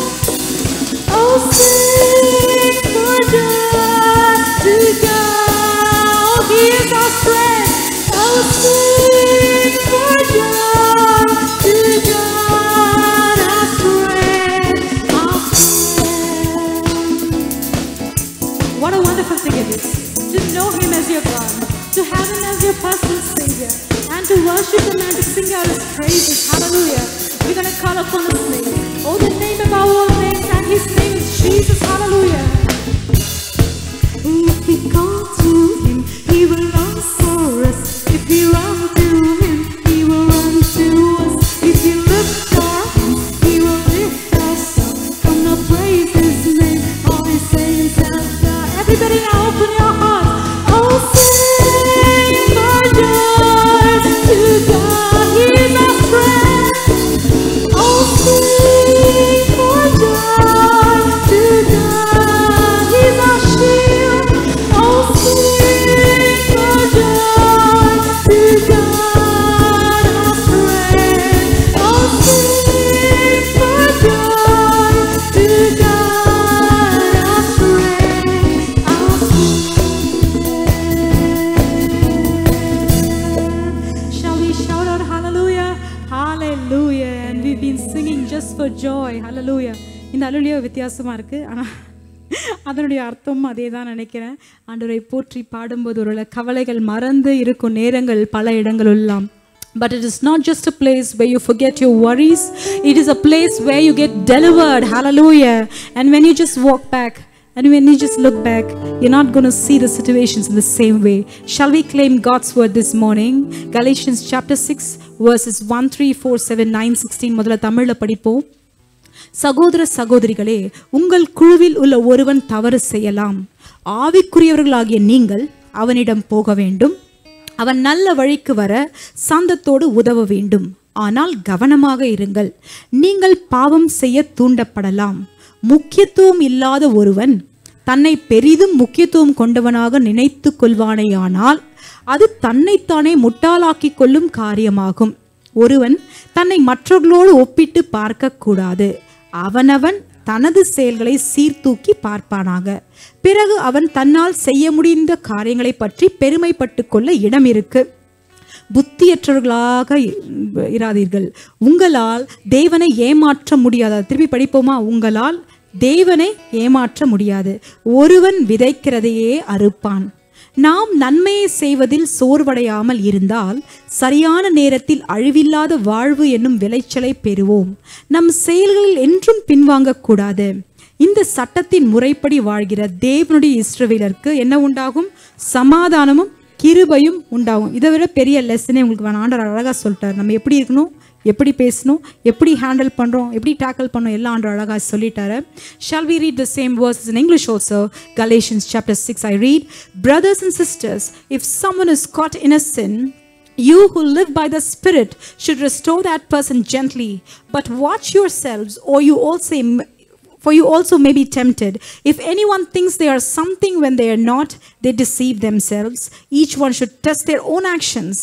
Oh, sing for joy to God. Oh, he is our strength. Oh, sing for joy to God our strength, our strength. What a wonderful thing it is to know him as your God, to have him as your personal Savior, and to worship him and to sing out his praises. Hallelujah. We're going up on His name. Oh, the name above all names, and His name is Jesus. Hallelujah. If we call to Him, He will answer us. If we run to Him, He will run to us. If we look for Him, He will lift us up. Come now, praise His name. All His saints have died. Everybody now open your hearts. Oh, sing for joy to God. He is our friend. Oh, sing for joy to God. He's our shield. Oh, sing for joy to God, our friend. Oh, sing for joy to God, our friend, our friend. Shall we shout out hallelujah? Hallelujah. And we've been singing just for joy. Hallelujah. இந்த அலுலியா வித்தியாசமா இருக்கு. ஆனா அதனுடைய அர்த்தம் அதே தான் நினைக்கிறேன். ஆண்டவரை போற்றி பாடும்போது ஒரு கவலைகள் மறந்து இருக்கும் நேரங்கள் பல இடங்கள் எல்லாம். But it is not just a place where you forget your worries. It is a place where you get delivered. Hallelujah. And when you just walk back and when you just look back, you're not going to see the situations in the same way. Shall we claim God's word this morning? Galatians chapter 6 verses 1, 3, 4, 7, 9, 16 முதல்ல தமிழ்ல படிப்போம். சகோதர சகோதரிகளே, உங்கள் குழுவில் உள்ள ஒருவன் தவறு செய்யலாம். ஆவிக்குரியவர்களாகிய நீங்கள் அவனிடம் போக வேண்டும். அவன் நல்ல வழிக்கு வர சாந்தத்தோடு உதவ வேண்டும். ஆனால் கவனமாக இருங்கள். நீங்கள் பாவம் செய்ய தூண்டப்படலாம். முக்கியத்துவம் இல்லாத ஒருவன் தன்னை பெரிதும் முக்கியத்துவம் கொண்டவனாக நினைத்து கொள்வானேயானால் அது தன்னைத்தானே முட்டாளாக்கி கொள்ளும் காரியமாகும். ஒருவன் தன்னை மற்றவர்களோடு ஒப்பிட்டு பார்க்க கூடாது. அவனவன் தனது செயல்களை சீர்தூக்கி பார்ப்பானாக. பிறகு அவன் தன்னால் செய்ய முடிந்த காரியங்களை பற்றி பெருமைப்பட்டு கொள்ள இடம் இருக்கு. புத்தியற்றவர்களாக இராதீர்கள். உங்களால் தேவனை ஏமாற்ற முடியாது. திருப்பி படிப்போமா? உங்களால் தேவனை ஏமாற்ற முடியாது. ஒருவன் விதைக்கிறதையே அறுப்பான். நாம் நன்மையை செய்வதில் சோர்வடையாமல் இருந்தால் சரியான நேரத்தில் அழிவில்லாத வாழ்வு என்னும் விளைச்சலை பெறுவோம். நம் செயல்களில் என்றும் பின்வாங்கக்கூடாது. இந்த சட்டத்தின் முறைப்படி வாழ்கிற தேவனுடைய இஸ்ரவேலருக்கு என்ன உண்டாகும்? சமாதானமும் கிருபையும் உண்டாகும். இதை விட பெரிய லெசனே உங்களுக்கு வேணாம். ஆண்டவர் அழகாக சொல்லிட்டார். நம்ம எப்படி இருக்கணும், எப்படி பேசணும், எப்படி ஹேண்டில் பண்ணுறோம், எப்படி டேக்கிள் பண்ணோம், எல்லாம் ஆண்டவர் அழகாக சொல்லிட்டாரு. Shall we read the same verses in English also? Galatians chapter 6 I read, brothers and sisters, if someone is caught in a sin, you who live by the Spirit should restore that person gently. But watch yourselves, for you also may be tempted. If anyone thinks they are something when they are not, they deceive themselves. Each one should test their own actions.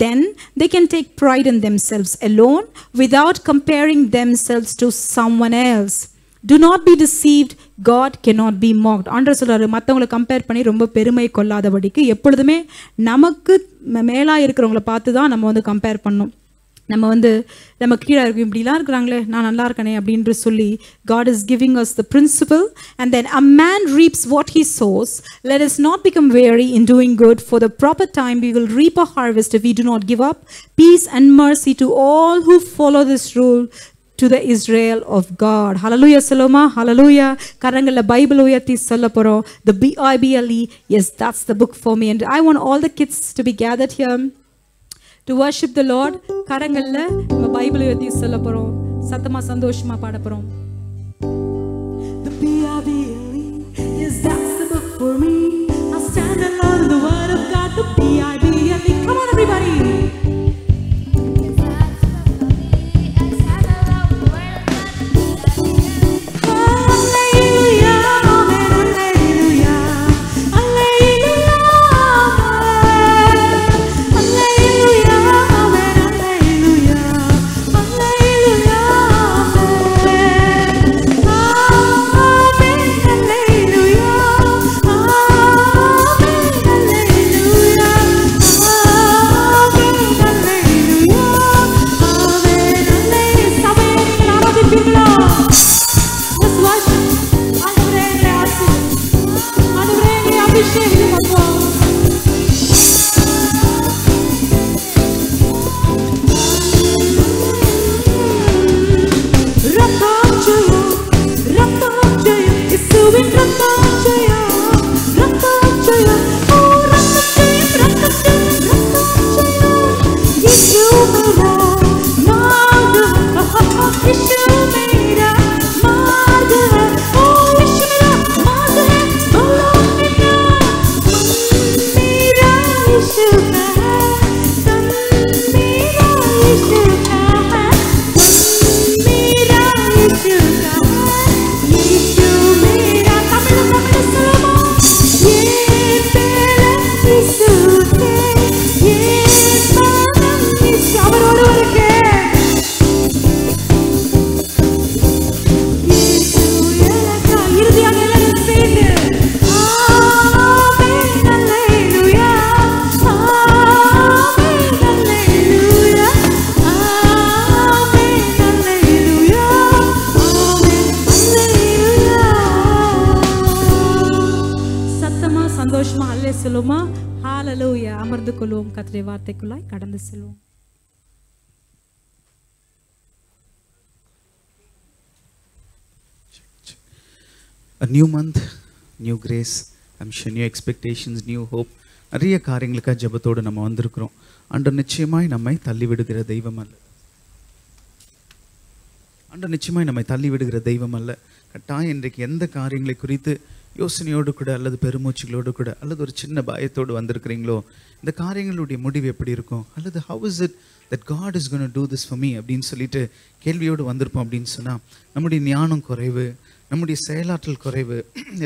Then they can take pride in themselves alone without comparing themselves to someone else. Do not be deceived. God cannot be mocked. ஆண்டவர் சொல்றாரு, மற்றவங்களை கம்பேர் பண்ணி ரொம்ப பெருமை கொள்ளாதபடிக்கு எப்பொழுதுமே நமக்கு மேலா இருக்கிறவங்கள பார்த்து தான் நம்ம கம்பேர் பண்ணணும். நம்ம கீழே இருக்கும், இப்படிலாம் இருக்கிறாங்களே, நான் நல்லா இருக்கனே அப்படின்று சொல்லி God is giving us the principle. And then a man reaps what he sows. Let us not become weary in doing good. For the proper time we will reap a harvest if we do not give up. Peace and mercy to all who follow this rule, to the Israel of God. Hallelujah. Saloma. Hallelujah. கரங்கள்ல பைபிள் உயர்த்தி சொல்ல போறோம். The Bible. Yes, that's the book for me. And I want all the kids to be gathered here to worship the Lord. கரங்கள்ல நம்ம பைபிள் உயர்த்தி சொல்ல போறோம். சத்தமா சந்தோஷமா பாட போறோம். The Bible. Yes, that's the book for me. I stand alone in the word of God. The Bible. Come on everybody. Oh சொல்லுமா? ஹalleluya. அமர்ந்து கொள்வோம். கர்த்தருடைய வார்த்தைக்குள்ளாய் கடந்து செல்வோம். A new month, new grace, I'm sure new expectations, new hope. நிறைய காரியங்களுக்காக ஜெபத்தோடு நம்ம வந்திருக்கிறோம். ஆண்டவர் நிச்சயமாய் நம்மை தள்ளிவிடுகிற தெய்வம் அல்ல. ஆண்டவர் நிச்சயமாய் நம்மை தள்ளிவிடுகிற தெய்வம் அல்ல. கட்டாயம் இன்றைக்கு எந்த காரியங்களை குறித்து யோசனையோடு கூட அல்லது பெருமூச்சுகளோடு கூட அல்லது ஒரு சின்ன பயத்தோடு வந்திருக்கிறீங்களோ, இந்த காரியங்களுடைய முடிவு எப்படி இருக்கும், அல்லது how is it that God is going to do this for me அப்படின்னு சொல்லிட்டு கேள்வியோடு வந்திருப்போம் அப்படின்னு சொன்னால் நம்முடைய ஞானம் குறைவு, நம்முடைய செயலாற்றல் குறைவு.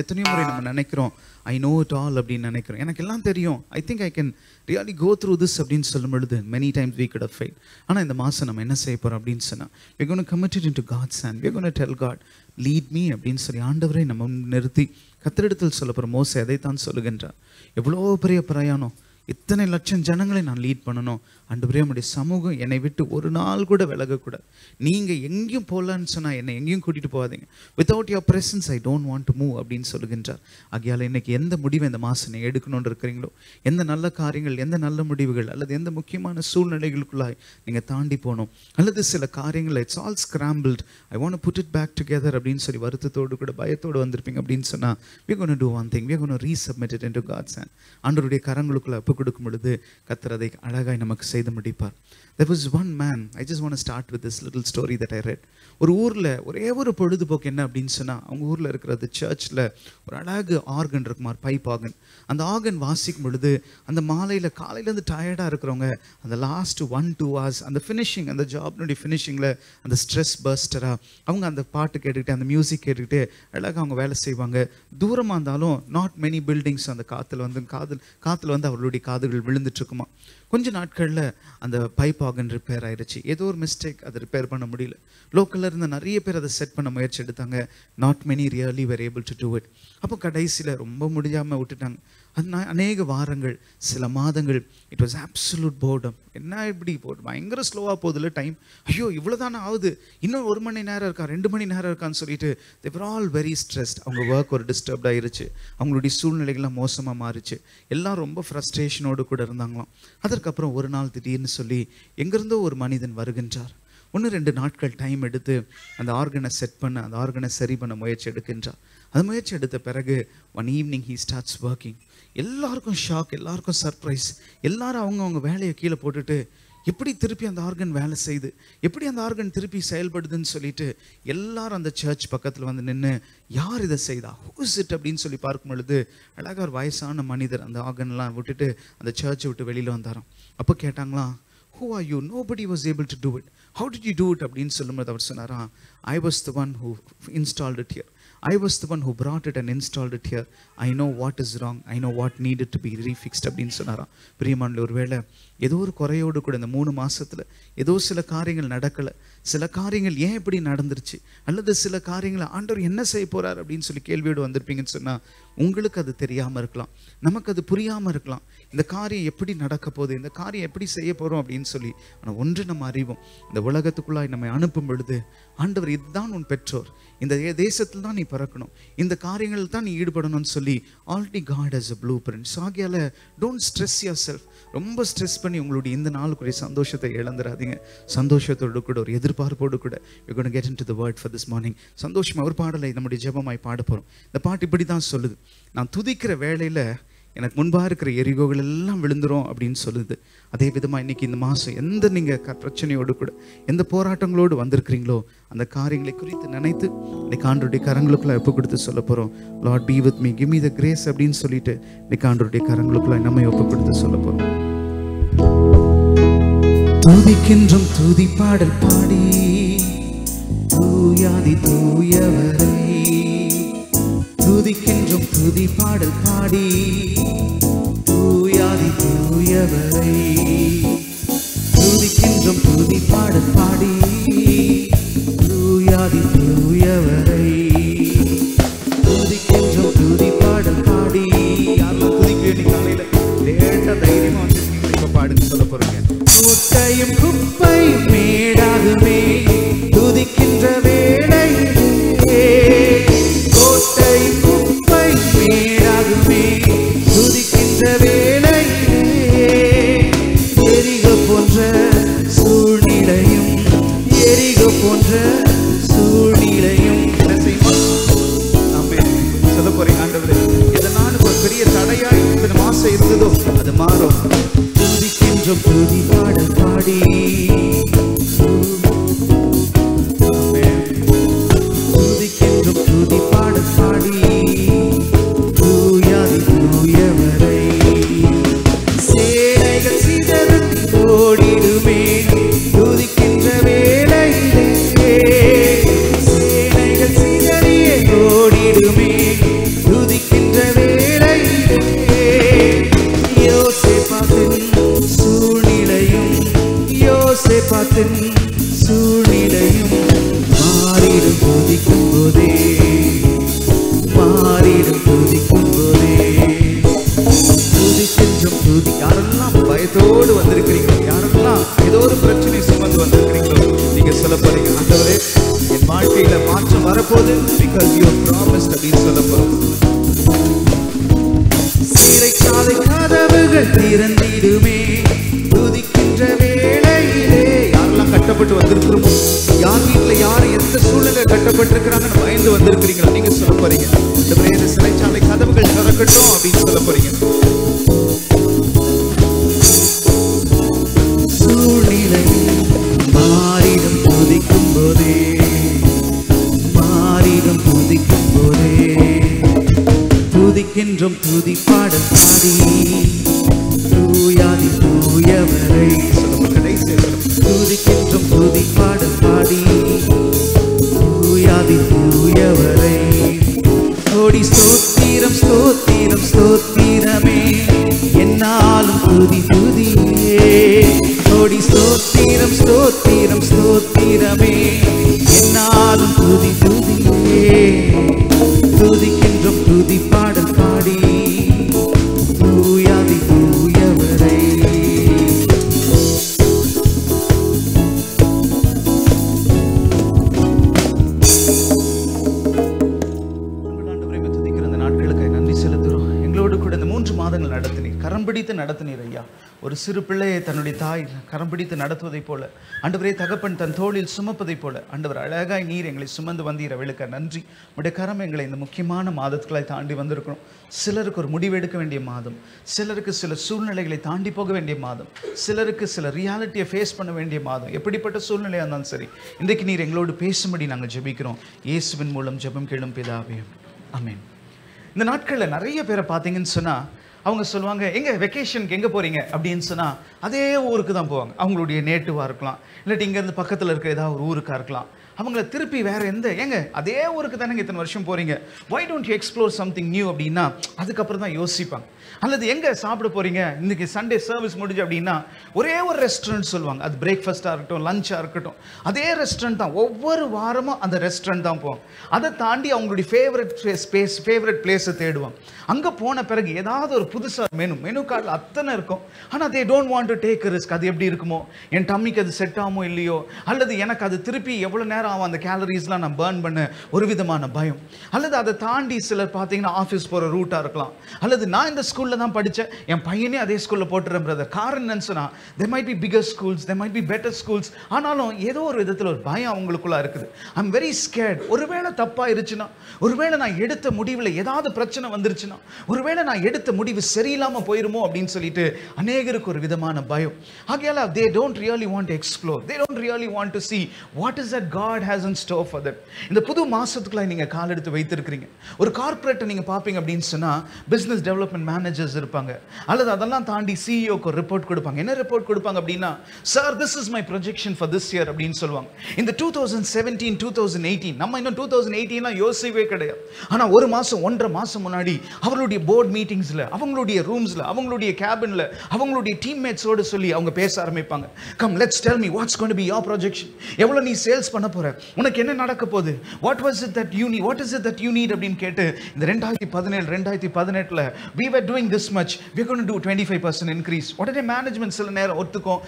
எத்தனையோ முறை நம்ம நினைக்கிறோம் ஐ நோ இட் ஆல் அப்படின்னு நினைக்கிறோம். எனக்கு எல்லாம் தெரியும், I think I can really go through this அப்படின்னு சொல்லும் பொழுது many times we could have failed. ஆனால் இந்த மாதம் நம்ம என்ன செய்ய போகிறோம் அப்படின்னு சொன்னால் we're going to commit it into God's hand. we're going to tell God lead me அப்படின்னு சொல்லி ஆண்டவரை நம்ம நிறுத்தி கர்த்தரிடத்தில் சொல்ல போகிற மோசே அதைத்தான் சொல்லுகின்றார். எவ்வளோ பெரிய பிரயாணம், இத்தனை லட்சம் ஜனங்களை நான் லீட் பண்ணணும். ஆண்டவரே உம்முடைய சமூகம் என்னை விட்டு ஒரு நாள் கூட விலகக்கூடாது. நீங்கள் எங்கேயும் போகலான்னு சொன்னால் என்னை எங்கேயும் கூட்டிகிட்டு போகாதீங்க. Without your presence I don't want to move அப்படின்னு சொல்லுகின்றார். ஆகையால் இன்னைக்கு எந்த முடிவை இந்த மாதம் நீங்கள் எடுக்கணும்னு இருக்கிறீங்களோ, எந்த நல்ல காரியங்கள், எந்த நல்ல முடிவுகள் அல்லது எந்த முக்கியமான சூழ்நிலைகளுக்குள்ளாய் நீங்கள் தாண்டி போகணும், அல்லது சில காரியங்கள் it's all scrambled, I want to put it back together அப்படின்னு சொல்லி வருத்தத்தோடு கூட பயத்தோடு வந்திருப்பீங்க அப்படின்னு சொன்னால் we're going to do one thing, we're going to resubmit it into God's hand. ஆண்டவருடைய கரங்களுக்குள்ள ஒப்பு கொடுக்கும் பொழுது கர்த்தர் அதை அழகாய் நமக்கு செய்து முடிப்பார். There was one man, I just want to start with this little story that I read. ஒரு ஊரில் ஒரே ஒரு பொழுதுபோக்கு என்ன அப்படின்னு சொன்னால், அவங்க ஊரில் இருக்கிற அந்த சர்ச்சில் ஒரு அழகு ஆர்கன் இருக்குமார், பைப் ஆர்கன். அந்த ஆர்கன் வாசிக்கும் பொழுது அந்த மாலையில் காலையிலேருந்து டயர்டாக இருக்கிறவங்க அந்த லாஸ்ட் 1-2 hours அந்த ஃபினிஷிங், அந்த ஜாப்னுடைய ஃபினிஷிங்கில் அந்த ஸ்ட்ரெஸ் பர்ஸ்டராக அவங்க அந்த பாட்டு கேட்டுக்கிட்டு அந்த மியூசிக் கேட்டுக்கிட்டு அழகாக அவங்க வேலை செய்வாங்க. தூரமாக இருந்தாலும் நாட் மெனி பில்டிங்ஸ் அந்த காற்றுல வந்து அவர்களுடைய காதுகள் விழுந்துட்டு இருக்குமா. கொஞ்ச நாட்களில் அந்த பைப் ஆர்கன் ரிப்பேர் ஆயிடுச்சு. ஏதோ ஒரு மிஸ்டேக், அதை ரிப்பேர் பண்ண முடியல. லோக்கலில் இருந்த நிறைய பேர் அதை செட் பண்ண முயற்சி எடுத்தாங்க. Not many really were able to do it. அப்போ கடைசியில் ரொம்ப முடியாமல் விட்டுட்டாங்க. அது அநேக வாரங்கள், சில மாதங்கள் இட் வாஸ் அப்சல்யூட் போர்டம். என்ன இப்படி போட்டு பயங்கர ஸ்லோவாக போகுதுல டைம், ஐயோ இவ்வளோ தானே ஆகுது, இன்னும் 1 மணி நேரம் இருக்கா, 2 மணி நேரம் இருக்கான்னு சொல்லிட்டு they were all very stressed. அவங்க ஒர்க் ஒரு டிஸ்டர்ப்ட் ஆயிருச்சு, அவங்களுடைய சூழ்நிலைகள்லாம் மோசமாக மாறிச்சு, எல்லாம் ரொம்ப ஃப்ரஸ்ட்ரேஷனோடு கூட இருந்தாங்களாம். அதற்கப்புறம் ஒரு நாள் திடீர்னு சொல்லி எங்கிருந்தோ ஒரு மனிதன் வருகின்றார். 1-2 நாட்கள் டைம் எடுத்து அந்த ஆர்கனை செட் பண்ண, அந்த ஆர்கனை சரி பண்ண முயற்சி எடுக்கின்றார். அது முயற்சி எடுத்த பிறகு one evening he starts working. எல்லாருக்கும் ஷாக், எல்லாருக்கும் சர்ப்ரைஸ். எல்லாரும் அவங்க வேலையை கீழே போட்டுட்டு எப்படி திருப்பி அந்த ஆர்கன் வேலை செய்யுது, எப்படி அந்த ஆர்கன் திருப்பி செயல்படுதுன்னு சொல்லிட்டு எல்லாரும் அந்த சர்ச் பக்கத்தில் வந்து நின்று யார் இதை செய்தா, ஹூ இஸ் இட் அப்படின்னு சொல்லி பார்க்கும் பொழுது அழகாக ஒரு வயசான மனிதர் அந்த ஆர்கன்லாம் விட்டுட்டு அந்த சர்ச்சை விட்டு வெளியில் வந்தாராம். அப்போ கேட்டாங்களாம், who are you? Nobody was able to do it. How did you do it? அப்படின்னு சொல்லும்போது அவர் சொன்னாரா, I was the one who installed it here. I was the one who brought it and installed it here. I know what is wrong. I know what needed to be refixed அப்படின்னு சொன்னாராம். பிரியமானவர்களே, ஒருவேளை ஏதோ ஒரு குறையோடு கூட இந்த 3 மாசத்துல ஏதோ சில காரியங்கள் நடக்கலை, சில காரியங்கள் ஏன் இப்படி நடந்துருச்சு, அல்லது சில காரியங்களை ஆண்டவர் என்ன செய்ய போறார் அப்படின்னு சொல்லி கேள்வியோடு வந்திருப்பீங்கன்னு சொன்னால் உங்களுக்கு அது தெரியாமல் இருக்கலாம், நமக்கு அது புரியாமல் இருக்கலாம். இந்த காரியம் எப்படி நடக்க போகுது, இந்த காரியம் எப்படி செய்ய போகிறோம் அப்படின்னு சொல்லி. ஆனால் ஒன்று நம்ம அறிவோம், இந்த உலகத்துக்குள்ளாய் நம்மை அனுப்பும் பொழுது ஆண்டவர் இதுதான் உன் பெற்றோர், இந்த தேசத்தில் தான் நீ பிறக்கணும், இந்த காரியங்கள் தான் நீ ஈடுபடணும்னு சொல்லி already God has a blueprint. ஆகையால் டோன்ட் ஸ்ட்ரெஸ் யுவர் செல்ஃப். ரொம்ப ஸ்ட்ரெஸ் பண்ணி உங்களுடைய இந்த நாளுக்குரிய சந்தோஷத்தை இழந்துடாதீங்க. சந்தோஷத்தோடு கூட ஒரு எதிர்பார்ப்போடு கூட we're going to get into the word for this morning. சந்தோஷமாக ஒரு பாடலை நம்முடைய ஜெபமாய் பாட போகிறோம். இந்த பாட்டு இப்படி தான் சொல்லுது, நான் துதிக்கிற வேளையில் எனக்கு முன்பாக இருக்கிற எரிகோகள் எல்லாம் விழுந்துரும் அப்படின்னு சொல்லுது. அதே விதமாக இன்றைக்கி இந்த மாதம் எந்த நீங்கள் பிரச்சனையோடு கூட எந்த போராட்டங்களோடு வந்திருக்கிறீங்களோ அந்த காரியங்களை குறித்து நினைத்து இன்னைக்கு ஆண்டவருடைய கரங்களுக்குள்ள ஒப்பு கொடுத்து சொல்ல போகிறோம். Lord be with me, give me the grace அப்படின்னு சொல்லிட்டு இன்னைக்கு ஆண்டவருடைய கரங்களுக்குள்ள நம்மை ஒப்பு கொடுத்து சொல்ல போகிறோம். துதிக்கின்றும் துதி பாடல் பாடி தூயாதி தூயவரை, துதிக்கின்றும் துதி பாடல் பாடி தூயாதி தூயவரை, துதிக்கின்றும் துதி பாடல் பாடி தூயாதி தூயவரை, துதிக்கின்றும் துதி பாடல் பாடி. யாரெல்லாம் துதிக்கிறீங்க காலையில லேட்டா தைரியமா வந்துருக்கீங்க, இப்ப பாடுங்க சொல்ல போறீங்க. கோட்டையும் குப்பையும் மேடாகுமே துதிக்கின்ற வேளையிலே, கோட்டை குப்பை மேடாகுமே துதிக்கின்ற சூழ்நிலையும் என்ன செய்யுமா? ஆமென். சொல்ல போறீங்க ஆண்டவரே, எதனால ஒரு பெரிய தடையாய் இந்த மாசம் இருந்ததோ அது மாறும். துதிக்கின்றோம் துதி பாடல் பாடி, துதிக்கின்றோம் துதி பாடல் பாடி, தூயாதி தூயவரை. சேனைகள் சிதறி ஓடிடுமே துதிக்கின்ற வேளையிலே, சேனைகள் சிதறியே ஓடிடுமே துதிக்கின்ற வேளையிலே. யோசேப்பாத்தின் சூழ்நிலையும், யோசேப்பாத்தின் சூழ்நிலையும் மாறிடும் துதிக்கும் போதே, மாறிடும் துதிக்கும் போதே. துதிக்கின்றோம் துதி. யாரெல்லாம் பயத்தோடு வந்திருக்கிறீங்களோ, யாரெல்லாம் ஏதோ ஒரு பிரச்சனை சுமந்து வந்திருக்கிறீங்களோ, நீங்க சொல்ல போறீங்க, ஆண்டவரே என் வாழ்க்கையில மாற்றம் வரப்போகுது, because you have promised அப்படின்னு சொல்ல போறோம். சிறைச்சாலை கதவுகள் திறந்திடுமே துதிக்கின்ற வேளையிலே. யாரெல்லாம் கட்டப்பட்டு வந்திருக்கிறோமோ, யார் வீட்டுல யார் எந்த சூழ்நிலை கட்டப்பட்டிருக்கிறாங்கன்னு பயந்து வந்திருக்கிறீங்களோ, நீங்க சொல்ல போறீங்க, இந்த சிறைச்சாலை கதவுகள் திறக்கட்டும் அப்படின்னு சொல்ல போறீங்க. சூழ்நிலை மாறிடும் துதிக்கும் போதே, மாறிடும் துதிக்கும் போதே. துதிக்கின்றோம் துதி பாடல் பாடி, தூயாதி தூயவரை. துதிக்கின்றோம் துதி பாடல் பாடி, தூயாதி தூயவரை. கோடி ஸ்தோத்திரம் ஸ்தோத்திரம் ஸ்தோத்திரமே, என்னாலும் துதி துதியே. கோடி ஸ்தோத்திரம் ஸ்தோத்திரம் ஸ்தோத்திரமே, என்னாலும் துதி துதியே. துதிக்கின்றோம் துதி பாடல் பாடி, தூயாதி தூயவரை. துதிக்கிற இந்த நாட்களுக்கு நன்றி செலுத்துகிறோம். எங்களோடு கூட இந்த 3 மாதங்கள் நடத்தினீர், கரம் பிடித்து நடத்தினீர் ஐயா. ஒரு சிறு பிள்ளையை தன்னுடைய தாய் கரம் பிடித்து நடத்துவதைப் போல, ஆண்டவரே தகப்பன் தன் தோளில் சுமப்பதைப் போல, ஆண்டவர் அழகாய் நீர் எங்களை சுமந்து வந்தீர். அவளுக்கு நன்றி. உடைய கரம் எங்களை இந்த முக்கியமான மாதத்துக்களை தாண்டி வந்திருக்கிறோம். சிலருக்கு ஒரு முடிவெடுக்க வேண்டிய மாதம், சிலருக்கு சில சூழ்நிலைகளை தாண்டி போக வேண்டிய மாதம், சிலருக்கு சில ரியாலிட்டியை ஃபேஸ் பண்ண வேண்டிய மாதம். எப்படிப்பட்ட சூழ்நிலையாக இருந்தாலும் சரி, இன்றைக்கு நீர் எங்களோடு பேசும்படி நாங்கள் ஜெபிக்கிறோம். இயேசுவின் மூலம் ஜெபம் கேளும் பிதாவே, ஆமென். இந்த நாட்களில் நிறைய பேரை பார்த்தீங்கன்னு சொன்னால், அவங்க சொல்லுவாங்க, எங்கே வெக்கேஷனுக்கு எங்கே போகிறீங்க அப்படின்னு சொன்னால் அதே ஊருக்கு தான் போவாங்க. அவங்களுடைய நேட்டிவாக இருக்கலாம், இல்லாட்டி இங்கேருந்து பக்கத்தில் இருக்க ஏதாவது ஒரு ஊருக்காக இருக்கலாம். அவங்கள திருப்பி வேறு எங்க அதே ஊருக்கு தானே இத்தனை வருஷம் போகிறீங்க, why don't you explore something new அப்படின்னா அதுக்கப்புறம் தான் யோசிப்பாங்க. அல்லது எங்கே சாப்பிட போகிறீங்க, இன்றைக்கி சண்டே சர்வீஸ் முடிஞ்சு அப்படின்னா ஒரே ஒரு ரெஸ்டாரண்ட் சொல்லுவாங்க. அது பிரேக்ஃபாஸ்ட்டாக இருக்கட்டும், லஞ்சாக இருக்கட்டும், அதே ரெஸ்டாரண்ட் தான். ஒவ்வொரு வாரமும் அந்த ரெஸ்டாரண்ட் தான் போவாங்க. அதை தாண்டி அவங்களுடைய ஃபேவரட் பிளேஸை தேடுவாங்க. அங்கே போன பிறகு ஏதாவது ஒரு புதுசாக மெனு கார்டில் அத்தனை இருக்கும். ஆனால் they don't want to take a risk. அது எப்படி இருக்குமோ, என் டம்மிக்கு அது செட் ஆகுமோ இல்லையோ, அல்லது எனக்கு அது திருப்பி எவ்வளோ நேரம் ஆகும் அந்த கேலரிஸ்லாம் நான் பர்ன் பண்ண ஒரு விதமான பயம். அல்லது அதை தாண்டி சிலர் பார்த்தீங்கன்னா ஆஃபீஸ் போகிற ரூட்டாக இருக்கலாம். அல்லது நான் இந்த ஸ்கூலில் தான் படித்தேன், என் பையனே அதே ஸ்கூலில் போட்டுறேன் பிரதர். காரணம் என்னன்னு சொன்னால், there might be bigger schools, there might be better schools. ஆனாலும் ஏதோ ஒரு விதத்தில் ஒரு பயம் அவங்களுக்குள்ளே இருக்குது. I'm very scared. ஒருவேளை தப்பாக இருந்துச்சுன்னா, ஒருவேளை நான் எடுத்த முடிவில் ஏதாவது பிரச்சனை வந்துருச்சுன்னா, ஒருவேளை நான் எடுத்த முடிவு சரியில்லாமல் போயிருமோ அப்படின்னு சொல்லிட்டு அநேகருக்கு ஒரு விதமான பயம். ஆகையால they don't really want to explore, they don't really want to see what is that God has in store for them. இந்த புது மாசத்துக்குள்ள நீங்க கால் எடுத்து வைத்திருக்கிறீங்க. ஒரு கார்ப்பரேட்டை நீங்க பாப்பீங்க அப்படின்னு சொன்னா பிசினஸ் டெவலப்மெண்ட் மேனேஜர்ஸ் இருப்பாங்க, அல்லது அதெல்லாம் தாண்டி சிஇஓக்கு ரிப்போர்ட் கொடுப்பாங்க. என்ன ரிப்போர்ட் கொடுப்பாங்க அப்படின்னா, sir this is my projection for this year அப்படின்னு சொல்லுவாங்க. இந்த 2017 2018 நம்ம இன்னும் 2018 யோசிக்கவே கிடையாது. ஆனா ஒரு மாசம் 1.5 மாசம் முன்னாடி அவங்களுடைய போர்ட் மீட்டிங்ஸ்ல, அவங்களுடைய ரூம்ஸ்ல, அவங்களுடைய கேபின்ல, அவங்களுடைய டீம்மேட்ஸோடு சொல்லி அவங்க பேச ஆரம்பிப்பாங்க. Come let's tell me what's going to be your projection. எவ்வளவு நீ சேல்ஸ் பண்ண போற, உனக்கு என்ன நடக்க போகுது, what was it that you need, what is it that you need அப்படின்னு கேட்டு இந்த 2017 2018ல we were doing this much, we are going to do 25% increase. உடனே மேனேஜ்மெண்ட் சில நேரம் ஒத்துக்கும்,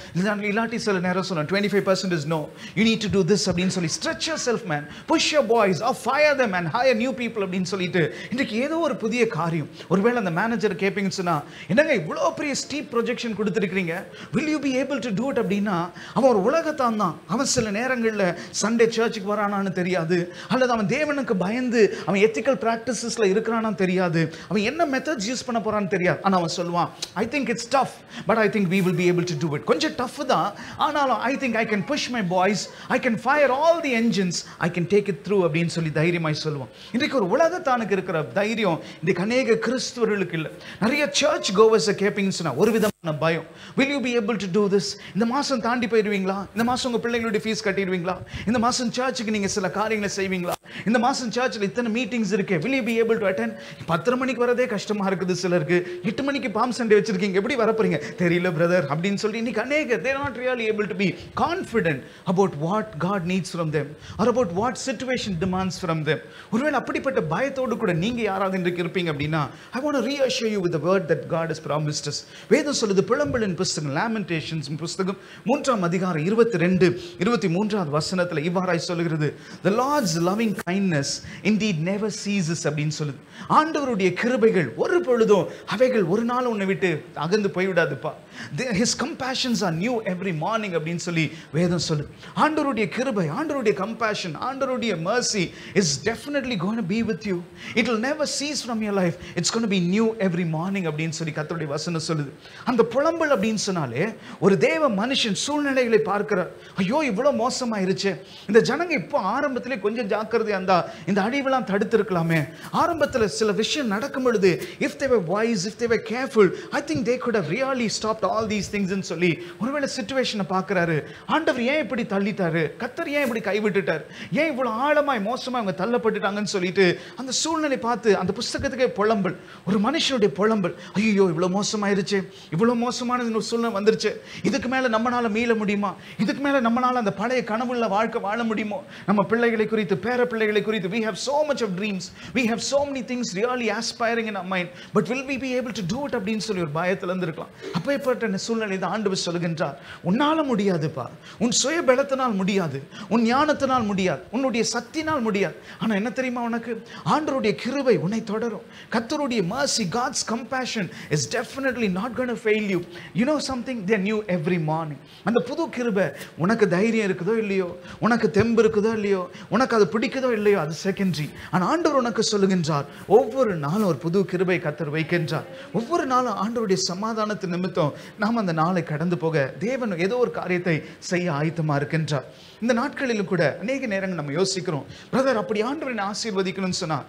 இல்லாட்டி சில நேரம் சொல்லும் 25% is no, you need to do this அப்படின்னு சொல்லி stretch yourself man, push your boys or fire them and hire new people அப்படின்னு சொல்லிட்டு இன்னைக்கு ஏதோ ஒரு புதிய காரியம். ஒருவேளை அந்த மேனேஜர் கேட்பீங்கன்னு சொன்னா, என்னங்க இவ்வளோ பெரிய ஸ்டீப் ப்ரொஜெக்ஷன் கொடுத்துருக்கீங்க, will you be able to do it அப்படின்னா அவன் ஒரு உலகத்தான் தான். அவன் சில நேரங்களில் சண்டே சண்டே சர்ச்சுக்கு வரானான்னு தெரியாது, அல்லது அவன் தேவனுக்கு பயந்து அவன் எத்திக்கல் பிராக்டிசஸ்ல இருக்கிறானான்னு தெரியாது, அவன் என்ன மெத்தட்ஸ் யூஸ் பண்ண போறான்னு தெரியாது. ஆனா அவன் சொல்லுவான், I think it's tough but I think we will be able to do it. கொஞ்சம் டஃப் தான், ஆனாலும் I think I can push my boys, I can fire all the engines, I can take it through அப்படின்னு சொல்லி தைரியமாய் சொல்லுவான். இன்றைக்கு ஒரு உலகத்தானுக்கு இருக்கிற தைரியம் இன்றைக்கு அநேக கிறிஸ்துவர்களுக்கு இல்லை. நிறைய சர்ச் கோவர்ஸை கேட்பீங்கன்னு சொன்னா ஒரு விதமான பயம். will you be able to do this? இந்த மாசம் தாண்டி போயிடுவீங்களா? இந்த மாசம் உங்க பிள்ளைங்களுடைய ஃபீஸ் கட்டிடுவீங்களா? இந்த மாசம் சர்ச்சுக்கு நீங்க சில காரியங்களை செய்வீங்களா? இந்த மாசம் சர்ச்சில் இத்தனை மீட்டிங்ஸ் இருக்கு, will you be able to attend? 10 மணிக்கு வரதே கஷ்டமா இருக்குது சிலருக்கு, 8 மணிக்கு பாம் சண்டே வச்சிருக்கீங்க, எப்படி வரப்போறீங்க தெரியல பிரதர் அப்படின்னு சொல்லி இன்னைக்கு அநேக they are not really able to be confident about what God needs from them or about what situation demands from them. ஒருவேளை அப்படிப்பட்ட பயத்தோடு கூட நீங்க யாராவது இன்றைக்கு இருப்பீங்க அப்படின்னா, I want to reassure you with the word that God has promised us. வேதம் சொல்லுது, புலம்பலின் புஸ்தகம் லாமெண்டேஷன்ஸ் புஸ்தகம் 3ஆம் அதிகாரம் 22-23 வசனத்துல இவ்வாறாய் சொல்லுகிறது, the Lord's loving kindness indeed never ceases அப்படின்னு சொல்லுது. ஆண்டவருடைய கிருபைகள் ஒரு பொழுதும் அவைகள் ஒரு நாள் உன்னை விட்டு அகன்று போய்விடாதுப்பா. His compassions are new every morning அப்படின்னு சொல்லி வேதம் சொல்லுது. ஆண்டவருடைய கிருபை, ஆண்டவருடைய compassion, ஆண்டவருடைய mercy is definitely going to be with you. It will never cease from your life. It's going to be new every morning அப்படின்னு சொல்லி கர்த்தருடைய வசனம் சொல்லுது. அந்த புலம்பல் அப்படின்னு சொன்னாலே ஒரு தேவ மனுஷன் சூழ்நிலைகளை பார்க்கிறார். ஐயோ இவ்வளவு மோசமாயிருச்சு, இந்த ஜனங்க இப்போ ஆரம்பத்திலே கொஞ்சம் ஜாக்கிரதையா இருந்தா இந்த அழிவெல்லாம் தடுத்திருக்கலாமே. ஆரம்பத்தில் சில விஷயம் நடக்கும் பொழுது if they were wise, if they were careful, I think they could have really stopped all these things ன்னு சொல்லி ஒருவேளை சிச்சுவேஷனை பார்க்கிறாரு. ஆண்டவர் ஏன் இப்படி தள்ளிட்டாரு, கர்த்தர் ஏன் இப்படி கைவிட்டுட்டார், ஏன் இவ்வளவு ஆழமாய் மோசமா அவங்க தள்ளப்பட்டுட்டாங்கன்னு சொல்லிட்டு அந்த சூழ்நிலை பார்த்து அந்த புஸ்தகத்துக்கே புலம்பல், ஒரு மனுஷனுடைய புலம்பல். ஐயோ இவ்வளவு மோசமாயிருச்சு, இவ்வளவு மோசமான சூழ்நிலை வந்துருச்சு, இதுக்கு மேல நம்மளால மீள முடியுமா, இதுக்கு மேல நம்மளால அந்த பழைய கனவுள்ள வாழ்க்கை வாழ முடியுமோ, நம்ம பிள்ளைகளை குறித்து பேர பிள்ளைகளை குறித்து we have so much of dreams, we have so many things really aspiring in our mind, but will we be able to do it அப்படின்னு சொல்லி ஒரு பயத்துல இருந்திருக்கலாம். அப்பேற்பட்ட சூழ்நிலை தான் ஆண்டவர் சொல்லுகின்றார், உன்னால முடியாதுப்பா, உன் சுய பலத்தினால் முடியாது, உன் ஞானத்தினால் முடியாது, உன்னுடைய சக்தினால் முடியாது. ஆனா என்ன தெரியுமா, உனக்கு ஆண்டவருடைய கிருபை உன்னை தொடரும். கர்த்தருடைய mercy, God's compassion is definitely not going to fail you. You know something, they are new every morning. அந்த புது கிருபை உனக்கு தைரியம் இருக்குதோ இல்லையோ, உனக்கு தெம்பு இருக்குதோ இல்லையோ, உனக்கு அது பிடிக்குதோ இல்லையோ, அது செகண்டரி. ஆனா ஆண்டவர் உனக்கு சொல்லுகின்றார், ஒவ்வொரு நாளும் ஒரு புது கிருபை கர்த்தர் வைக்கின்றார். ஒவ்வொரு நாளும் ஆண்டவருடைய சமாதானத்து நிமித்தம் நாம் அந்த நாளை கடந்து போக தேவன் ஏதோ ஒரு காரியத்தை செய்ய ஆயத்தமா இருக்கின்றார். இந்த நாட்களிலும் கூட அநேக நேரங்கள் நம்ம யோசிக்கிறோம், பிரதர் அப்படி ஆண்டவரை ஆசீர்வதிக்கணும்னு சொன்னா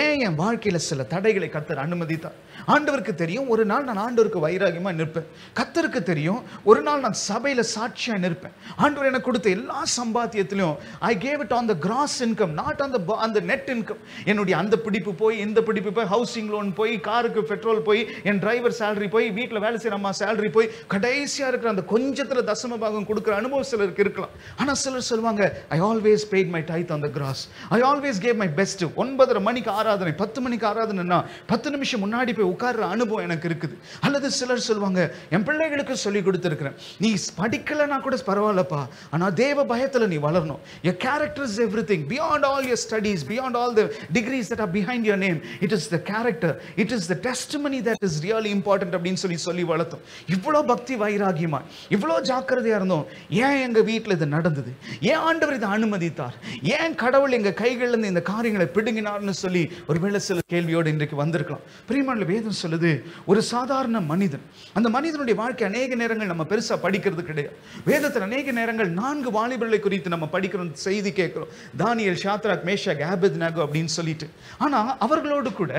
ஏன் என் வாழ்க்கையில சில தடைகளை கர்த்தர் அனுமதித்தார்? ஆண்டவருக்கு தெரியும் ஒரு நாள் நான் ஆண்டவருக்கு வைராகியமா நிற்பேன். கர்த்தருக்கு தெரியும் ஒரு நாள் நான் சபையில சாட்சியா நிற்பேன். ஆண்டவர் எனக்கு கொடுத்த எல்லா சம்பாத்தியத்திலும் I gave it on the gross income, not on the net income. என்னுடைய அந்த பிடிப்பு போய் இந்த பிடிப்பு போய், ஹவுசிங் லோன் போய், காருக்கு பெட்ரோல் போய், என் டிரைவர் சேலரி போய், வீட்டில் வேலை செய்யற அம்மா சேலரி போய், கடைசியா இருக்கிற அந்த கொஞ்சத்துல தசம பாகம் கொடுக்குற அனுபவம் சிலருக்கு இருக்கலாம். ஆனா சிலர் சொல்லுவாங்க, I always paid my tithe on the gross, I always gave my best. 9:30 மணிக்கு ஆராதனை, 10 மணிக்கு ஆராதனைன்னா 10 நிமிஷம் முன்னாடி போய் உட்கார்ற அனுபவம் எனக்கு இருக்குது. அல்லது சிலர் சொல்லுவாங்க, என் பிள்ளைகளுக்கு சொல்லி கொடுத்திருக்கிறேன், நீ படிக்கலன்னா கூட பரவாயில்லப்பா, ஆனா தேவ பயத்துல நீ வளரணும். Your character is everything, beyond all your studies, beyond all the degrees that are behind your name, it is the character, it is the testimony that is really important அப்படின்னு சொல்லி வளர்த்தோம். இவ்வளோ பக்தி வைராகியமா, இவ்வளோ ஜாக்கிரதையா இருந்தோம். ஏன் எங்க வீட்டில் இது நடந்தது, ஏன் ஆண்டவர் இதை அனுமதித்தார், ஏன் கடவுள் எங்க கைகள்ல இருந்து இந்த காரியங்களை பிடுங்கினார்னு சொல்லி ஒருவேளை சில கேள்வியோடு இன்றைக்கு வந்திருக்கலாம். பிரியமான வேதம் சொல்லுது, ஒரு சாதாரண மனிதன், அந்த மனிதனுடைய வாழ்க்கை அநேக நேரங்கள் நம்ம பெருசா படிக்கிறது கிடையாது. வேதத்தில் அநேக நேரங்கள் 4 வாலிபர்களை குறித்து நம்ம படிக்கிறோம், செய்தி கேட்கிறோம், தானியேல், ஷாத்ராக், மேஷாக், ஆபேத்நேகோ அப்படின்னு சொல்லிட்டு. ஆனா அவர்களோடு கூட